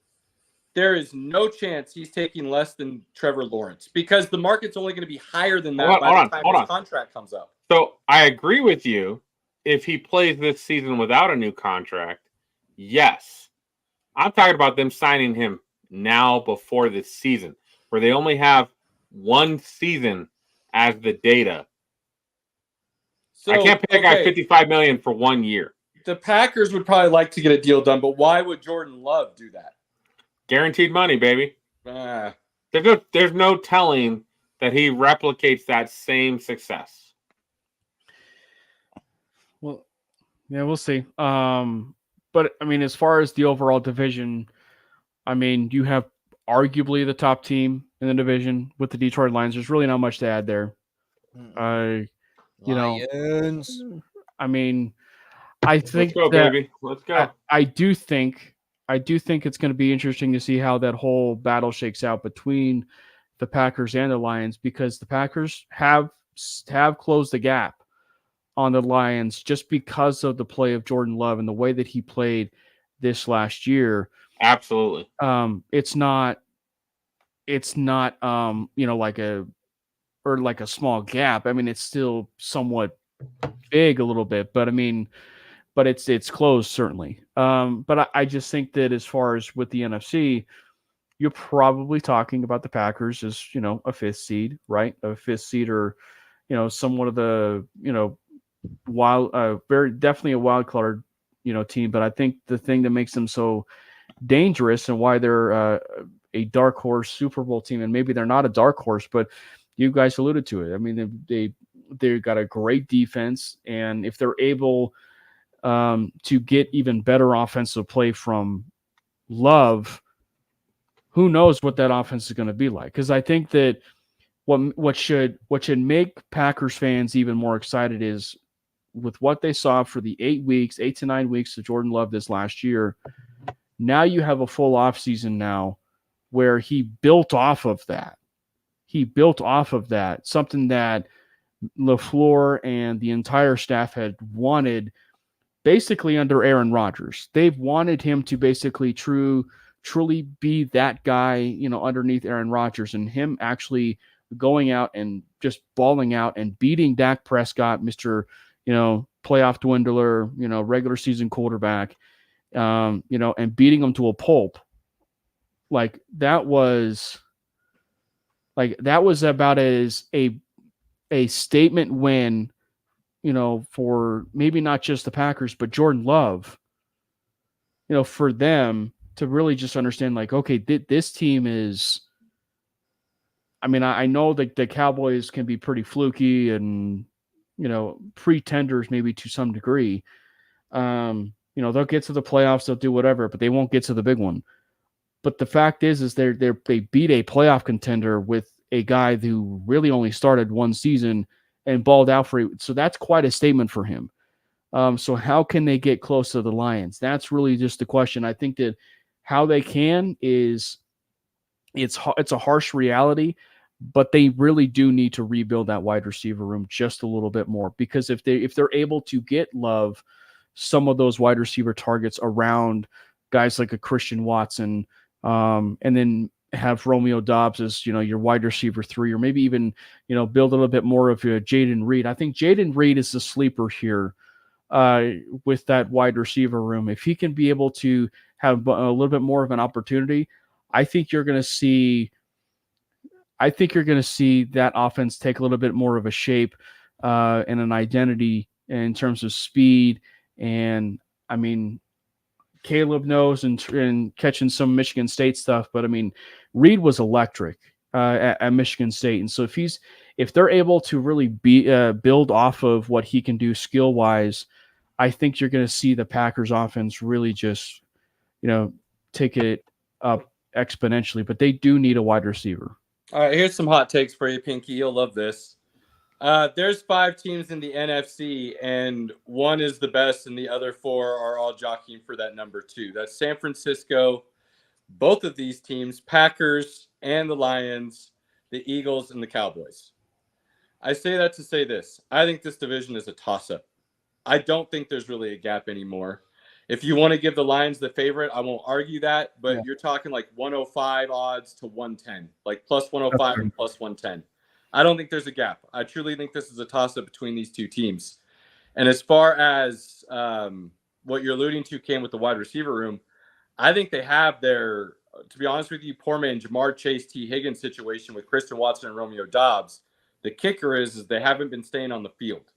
there is no chance he's taking less than Trevor Lawrence because the market's only going to be higher than that by the time his contract comes up. So I agree with you. If he plays this season without a new contract, yes. I'm talking about them signing him now before this season, where they only have 1 season as the data. So I can't pay a guy $55 million for 1 year. The Packers would probably like to get a deal done, but why would Jordan Love do that? Guaranteed money, baby. There's no telling that he replicates that same success. Well, yeah, we'll see. But I mean, as far as the overall division, I mean, you have arguably the top team in the division with the Detroit Lions. There's really not much to add there. Lions. I mean, I think let's go, baby. Let's go. I do think it's going to be interesting to see how that whole battle shakes out between the Packers and the Lions, because the Packers have closed the gap on the Lions just because of the play of Jordan Love and the way that he played this last year. Absolutely. It's not like a small gap. I mean, it's still somewhat big a little bit, but I mean, but it's closed certainly. But I just think that as far as with the NFC, you're probably talking about the Packers as, a 5th seed, right? A 5th seed, or, somewhat of the, very definitely a wild card, team. But I think the thing that makes them so dangerous and why they're a dark horse Super Bowl team, and maybe they're not a dark horse, but you guys alluded to it. I mean, they've got a great defense, and if they're able to get even better offensive play from Love, who knows what that offense is going to be like? Because I think that what should make Packers fans even more excited is with what they saw for the 8 to 9 weeks of Jordan Love this last year. Now you have a full offseason now where he built off of that. Something that LaFleur and the entire staff had wanted basically under Aaron Rodgers. They've wanted him to basically truly be that guy, you know, underneath Aaron Rodgers, and him actually going out and just balling out and beating Dak Prescott, Mr., you know, playoff dwindler, you know, regular season quarterback, you know, and beating him to a pulp. Like that was about as a statement win, you know, for maybe not just the Packers, but Jordan Love, you know, for them to really just understand, like, okay, this team is, I mean, I know that the Cowboys can be pretty fluky and, you know, pretenders maybe to some degree. You know, they'll get to the playoffs, they'll do whatever, but they won't get to the big one. But the fact is they beat a playoff contender with a guy who really only started one season and balled out for it. So that's quite a statement for him. So how can they get close to the Lions? That's really just the question. I think that how they can is it's a harsh reality, but they really do need to rebuild that wide receiver room just a little bit more, because if they're able to get Love some of those wide receiver targets around guys like a Christian Watson, and then have Romeo Doubs as, you know, your wide receiver 3, or maybe even, you know, build a little bit more of Jaden Reed. I think Jaden Reed is the sleeper here with that wide receiver room. If he can be able to have a little bit more of an opportunity, I think you're going to see that offense take a little bit more of a shape and an identity in terms of speed. And I mean, Caleb knows and catching some Michigan State stuff, but I mean, Reed was electric at Michigan State, and so if they're able to really build off of what he can do skill wise, I think you're going to see the Packers offense really just, you know, take it up exponentially. But they do need a wide receiver. All right, here's some hot takes for you, Pinky. You'll love this. There's 5 teams in the NFC, and one is the best, and the other 4 are all jockeying for that number 2. That's San Francisco, both of these teams, Packers and the Lions, the Eagles, and the Cowboys. I say that to say this. I think this division is a toss-up. I don't think there's really a gap anymore. If you want to give the Lions the favorite, I won't argue that, but you're talking like 105 odds to 110, like plus 105 and plus 110. I don't think there's a gap. I truly think this is a toss-up between these two teams. And as far as what you're alluding to, Cam, with the wide receiver room, I think they have their, to be honest with you, poor man Jamar Chase, T. Higgins situation with Christian Watson and Romeo Doubs. The kicker is they haven't been staying on the field.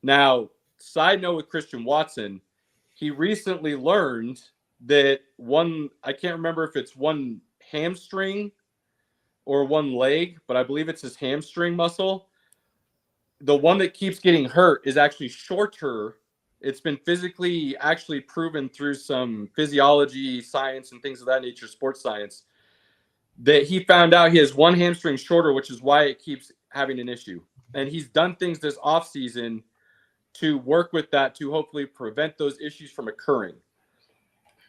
Now, side note with Christian Watson, he recently learned that I can't remember if it's one hamstring or one leg, but I believe it's his hamstring muscle. The one that keeps getting hurt is actually shorter. It's been physically actually proven through some physiology science and things of that nature, sports science, that he found out he has one hamstring shorter, which is why it keeps having an issue. And he's done things this offseason to work with that to hopefully prevent those issues from occurring.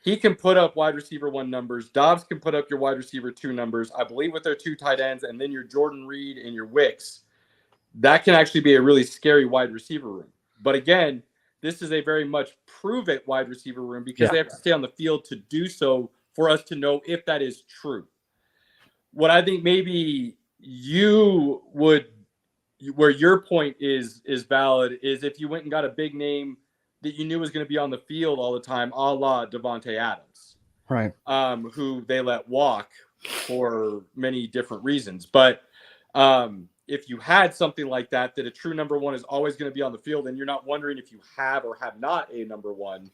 He can put up wide receiver 1 numbers. Dobbs can put up your wide receiver 2 numbers. I believe with their 2 tight ends and then your Jordan Reed and your Wicks, that can actually be a really scary wide receiver room. But again, this is a very much prove it wide receiver room because they have to stay on the field to do so for us to know if that is true. What I think maybe you would, where your point is valid, is if you went and got a big name that you knew was going to be on the field all the time, a la Devontae Adams, right? Who they let walk for many different reasons. But if you had something like that a true number 1 is always going to be on the field, and you're not wondering if you have or have not a number 1,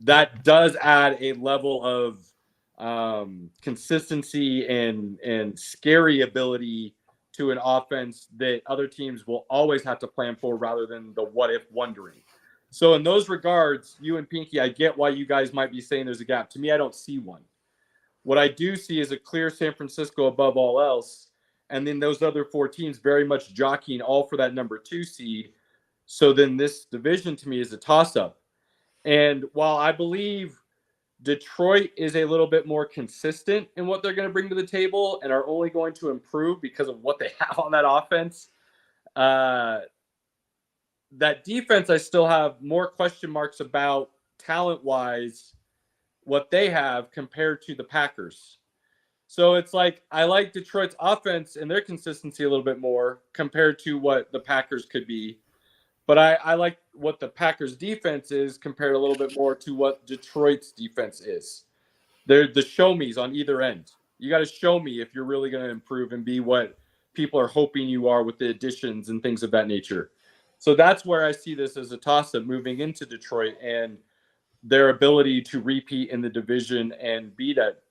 that does add a level of consistency and scary ability to an offense that other teams will always have to plan for rather than the what if wondering. So in those regards, you and Pinky, I get why you guys might be saying there's a gap. To me, I don't see one. What I do see is a clear San Francisco above all else, and then those other 4 teams very much jockeying all for that number 2 seed. So then this division to me is a toss-up. And while I believe Detroit is a little bit more consistent in what they're going to bring to the table and are only going to improve because of what they have on that offense, that defense, I still have more question marks about talent-wise what they have compared to the Packers. So it's like I like Detroit's offense and their consistency a little bit more compared to what the Packers could be. But I like what the Packers defense is compared a little bit more to what Detroit's defense is. They're the show me's on either end. You got to show me if you're really going to improve and be what people are hoping you are with the additions and things of that nature. So that's where I see this as a toss-up moving into Detroit and their ability to repeat in the division and be that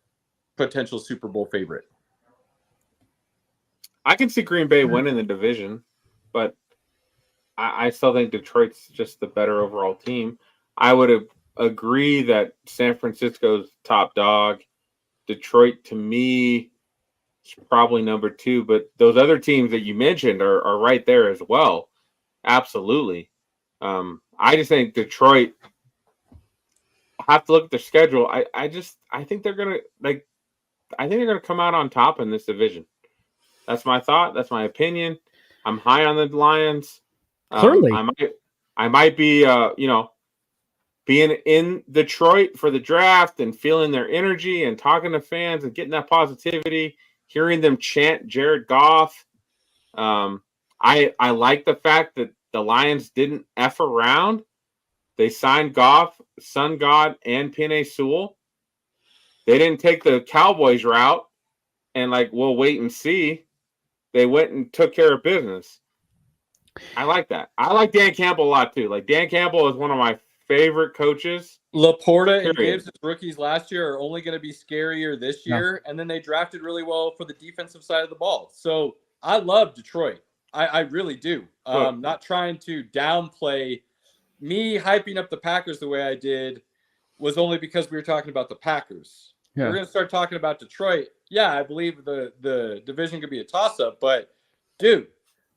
potential Super Bowl favorite. I can see Green Bay winning the division, but I still think Detroit's just the better overall team. I would agree that San Francisco's top dog. Detroit, to me, is probably number 2, but those other teams that you mentioned are right there as well. Absolutely. I just think Detroit, have to look at their schedule. I think they're gonna come out on top in this division. That's my thought. That's my opinion. I'm high on the Lions. Clearly, I might be being in Detroit for the draft and feeling their energy and talking to fans and getting that positivity, hearing them chant Jared Goff. I like the fact that the Lions didn't F around. They signed Goff, Sun God, and Penei Sewell. They didn't take the Cowboys route and we'll wait and see. They went and took care of business. I like that. I like Dan Campbell a lot too. Dan Campbell is one of my favorite coaches. Laporta and Gibbs, as rookies last year, are only going to be scarier this year. And then they drafted really well for the defensive side of the ball. So I love Detroit. I really do. Not trying to downplay. Me hyping up the Packers the way I did was only because we were talking about the Packers. Yeah. We're going to start talking about Detroit. Yeah, I believe the division could be a toss-up. But, dude,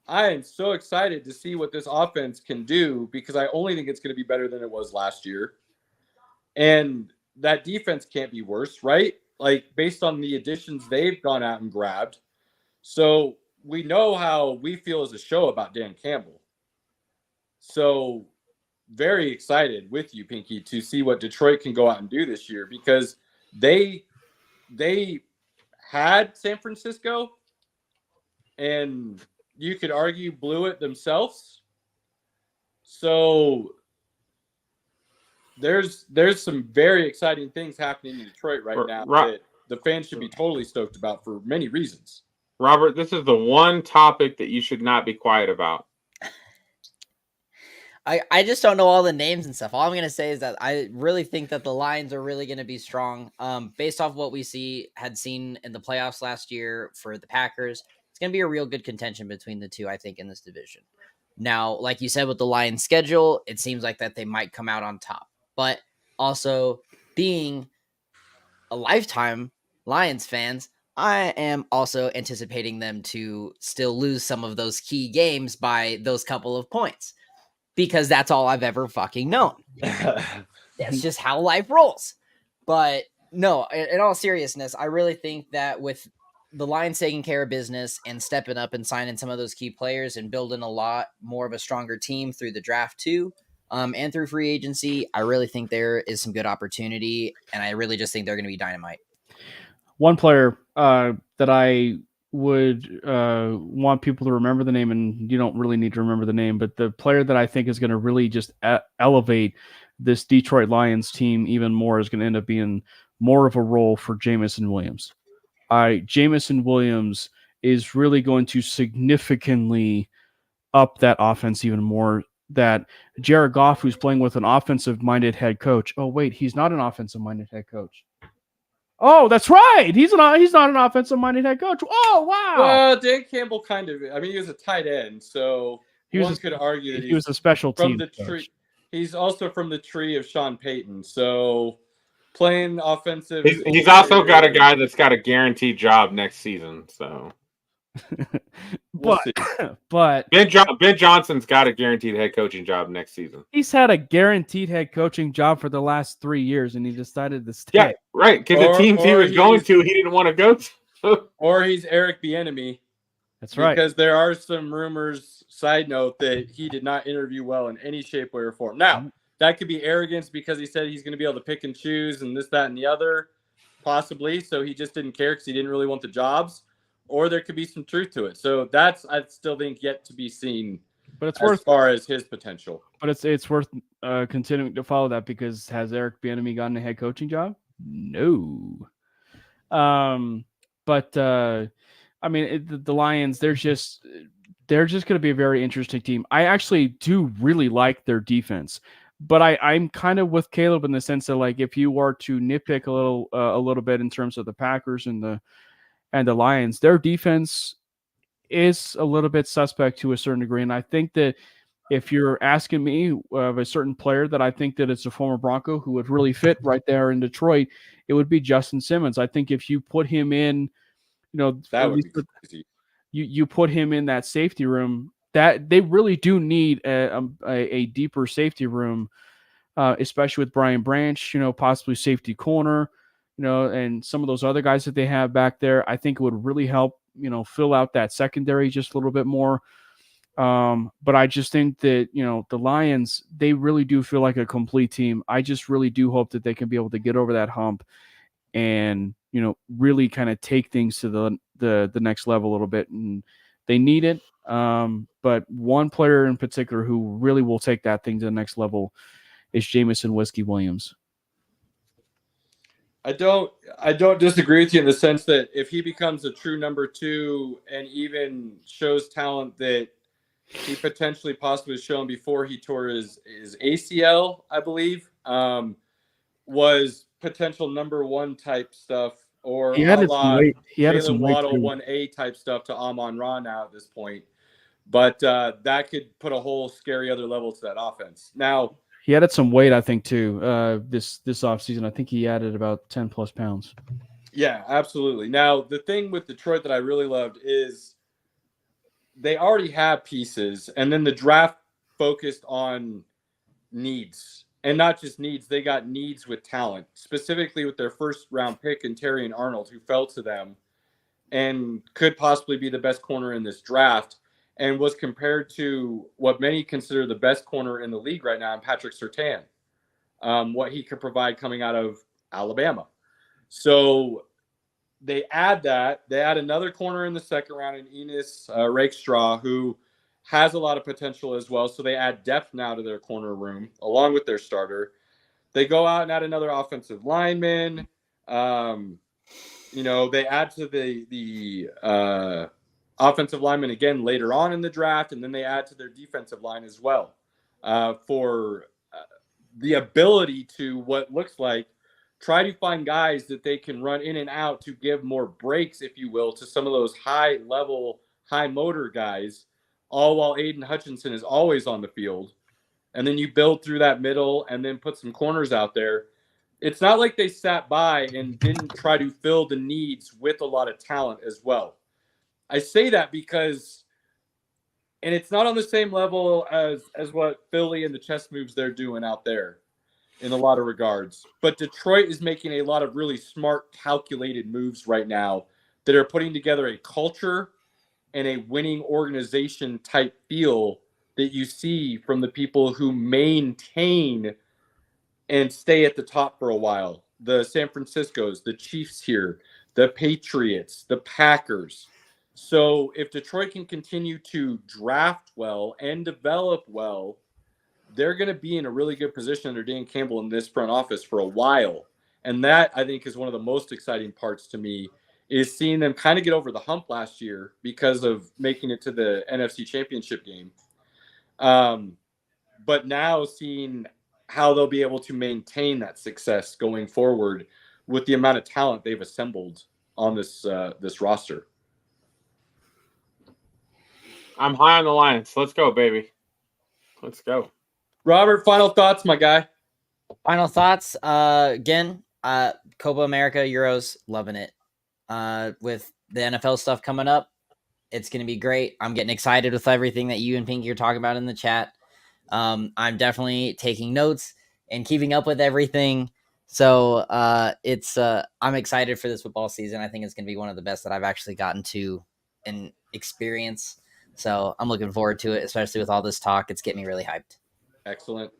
I am so excited to see what this offense can do because I only think it's going to be better than it was last year. And that defense can't be worse, right? Based on the additions they've gone out and grabbed. So we know how we feel as a show about Dan Campbell. So very excited with you, Pinky, to see what Detroit can go out and do this year because they had San Francisco and you could argue blew it themselves. So there's some very exciting things happening in Detroit right now that the fans should be totally stoked about for many reasons. Robert, this is the one topic that you should not be quiet about. I just don't know all the names and stuff. All I'm going to say is that I really think that the Lions are really going to be strong. Based off what we had seen in the playoffs last year for the Packers, it's going to be a real good contention between the two, I think, in this division. Now, like you said, with the Lions schedule, it seems like that they might come out on top. But also, being a lifetime Lions fans, I am also anticipating them to still lose some of those key games by those couple of points. Because that's all I've ever fucking known. That's just how life rolls. But no, in all seriousness, I really think that with the Lions taking care of business and stepping up and signing some of those key players and building a lot more of a stronger team through the draft too, and through free agency, I really think there is some good opportunity, and I really just think they're going to be dynamite. One player that I would want people to remember the name, and you don't really need to remember the name, but the player that I think is going to really just elevate this Detroit Lions team even more is going to end up being more of a role for Jamison Williams. Jamison Williams is really going to significantly up that offense even more. That Jared Goff, who's playing with an offensive-minded head coach. Oh, wait, he's not an offensive-minded head coach. Oh, that's right. He's not an offensive-minded head coach. Oh, wow. Well, Dan Campbell kind of. I mean, he was a tight end, so one could argue that he was a special team coach. He's also from the tree of Sean Payton, so playing offensive. He's also got a guy that's got a guaranteed job next season. So, but Ben Johnson's got a guaranteed head coaching job next season. He's had a guaranteed head coaching job for the last 3 years, and he decided to stay. Yeah, right. Because the teams he was going to, he didn't want to go to. Or he's Eric Bieniemy. That's right. Because there are some rumors side note that he did not interview well in any shape, way, or form. Now, that could be arrogance because he said he's going to be able to pick and choose and this, that, and the other, possibly. So he just didn't care because he didn't really want the jobs. Or there could be some truth to it. So that's, I still think, yet to be seen. But it's as far as his potential. But it's worth continuing to follow that, because has Eric Bieniemy gotten a head coaching job? No. But I mean, the Lions, they're just going to be a very interesting team. I actually do really like their defense, but I'm kind of with Caleb in the sense that, like, if you were to nitpick a little bit in terms of the Packers and the Lions, their defense is a little bit suspect to a certain degree. And I think that if you're asking me of a certain player that I think that it's a former Bronco who would really fit right there in Detroit, it would be Justin Simmons. I think if you put him in, that would be crazy. You put him in that safety room, that they really do need a deeper safety room, especially with Brian Branch, possibly safety corner, and some of those other guys that they have back there. I think it would really help, fill out that secondary just a little bit more. But I just think that, the Lions, they really do feel like a complete team. I just really do hope that they can be able to get over that hump and, really kind of take things to the next level a little bit. And they need it. But one player in particular who really will take that thing to the next level is Jameson Whiskey Williams. I don't disagree with you in the sense that if he becomes a true number 2 and even shows talent that he potentially possibly was shown before he tore his ACL, I believe, was potential number 1 type stuff, or he had some weight. He had some weight Waddle 1A type stuff to Amon-Ra now at this point. But that could put a whole scary other level to that offense. Now, he added some weight, I think, too, this offseason. I think he added about 10 plus pounds. Yeah, absolutely. Now, the thing with Detroit that I really loved is they already have pieces, and then the draft focused on needs. And not just needs, they got needs with talent, specifically with their first-round pick in Terry and Arnold, who fell to them and could possibly be the best corner in this draft, and was compared to what many consider the best corner in the league right now, Patrick Surtain, what he could provide coming out of Alabama. So they add that. They add another corner in the second round in Enos Rakestraw, who has a lot of potential as well. So they add depth now to their corner room, along with their starter. They go out and add another offensive lineman. They add to the offensive lineman again later on in the draft, and then they add to their defensive line as well for the ability to what looks like try to find guys that they can run in and out to give more breaks, if you will, to some of those high-level, high-motor guys, all while Aiden Hutchinson is always on the field. And then you build through that middle and then put some corners out there. It's not like they sat by and didn't try to fill the needs with a lot of talent as well. I say that because, and it's not on the same level as what Philly and the chess moves they're doing out there in a lot of regards. But Detroit is making a lot of really smart, calculated moves right now that are putting together a culture and a winning organization type feel that you see from the people who maintain and stay at the top for a while. The San Franciscos, the Chiefs here, the Patriots, the Packers. So if Detroit can continue to draft well and develop well, they're going to be in a really good position under Dan Campbell in this front office for a while. And that, I think, is one of the most exciting parts to me, is seeing them kind of get over the hump last year because of making it to the NFC Championship game. But now seeing how they'll be able to maintain that success going forward with the amount of talent they've assembled on this roster. I'm high on the Lions. Let's go, baby. Let's go. Robert, final thoughts, my guy. Final thoughts. Again, Copa America, Euros, loving it. With the NFL stuff coming up, it's going to be great. I'm getting excited with everything that you and Pinky are talking about in the chat. I'm definitely taking notes and keeping up with everything. So I'm excited for this football season. I think it's going to be one of the best that I've actually gotten to and experience. So I'm looking forward to it, especially with all this talk. It's getting me really hyped. Excellent.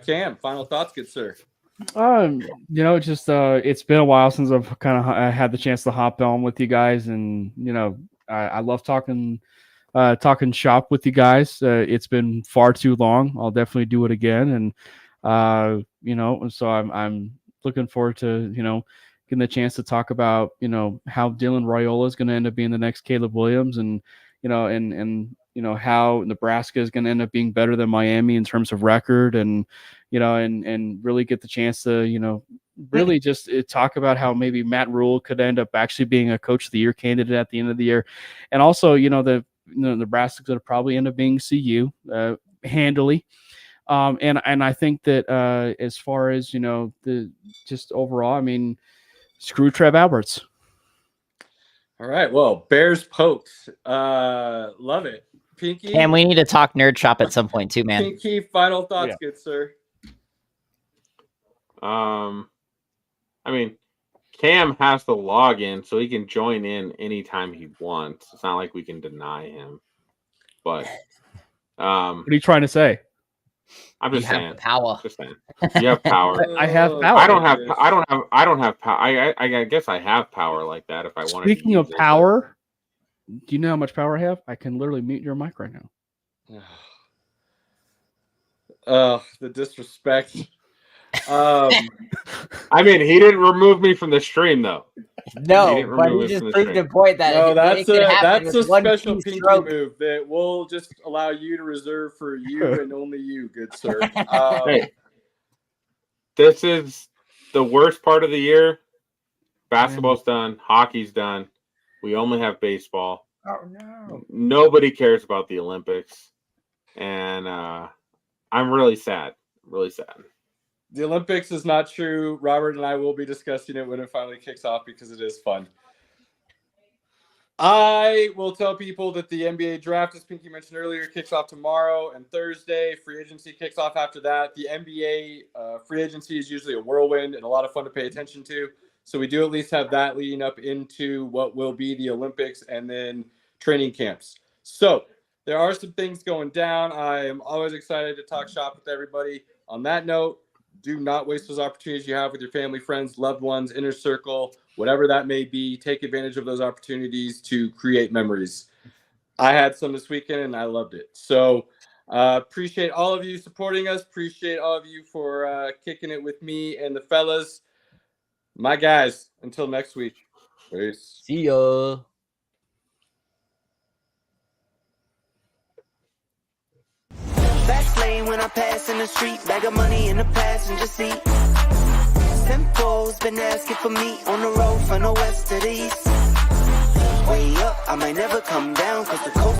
Cam, final thoughts, good sir. Just it's been a while since I've kind of had the chance to hop on with you guys, and I love talking shop with you guys. It's been far too long. I'll definitely do it again, and so I'm looking forward to getting the chance to talk about how Dylan Raiola is going to end up being the next Caleb Williams, and how Nebraska is going to end up being better than Miami in terms of record, and and really get the chance to really just talk about how maybe Matt Rule could end up actually being a Coach of the Year candidate at the end of the year, and also Nebraska's going to probably end up being CU handily. And I think that as far as the just overall, I mean, screw Trev Alberts. All right, well, Bears pokes, love it. Pinky, And we need to talk nerd shop at some point too, man. Pinky, final thoughts, good sir. I mean, Cam has to log in, so he can join in anytime he wants. It's not like we can deny him. But what are you trying to say? I'm just saying. Power. Just saying. You have power. I have power. I don't have power. I guess I have power like that if I wanted. Speaking of power, do you know how much power I have? I can literally mute your mic right now. The disrespect. I mean, he didn't remove me from the stream though. No, but he just proved a point that that's a special Pinky move that we'll just allow you to reserve for you and only you, good sir. Hey, this is the worst part of the year. Basketball's done. Hockey's done. We only have baseball. Oh no! Nobody cares about the Olympics, and I'm really sad. Really sad. The Olympics is not true. Robert and I will be discussing it when it finally kicks off because it is fun. I will tell people that the NBA draft, as Pinky mentioned earlier, kicks off tomorrow and Thursday. Free agency kicks off after that. The NBA free agency is usually a whirlwind and a lot of fun to pay attention to. So we do at least have that leading up into what will be the Olympics and then training camps. So there are some things going down. I am always excited to talk shop with everybody. On that note, do not waste those opportunities you have with your family, friends, loved ones, inner circle, whatever that may be. Take advantage of those opportunities to create memories. I had some this weekend and I loved it. So appreciate all of you supporting us. Appreciate all of you for kicking it with me and the fellas. My guys, until next week. Peace. See ya. Fast lane when I pass in the street, bag of money in the passenger seat. Simcoe's been asking for me on the road from the west to the east. Way up, I might never come down, cause the coast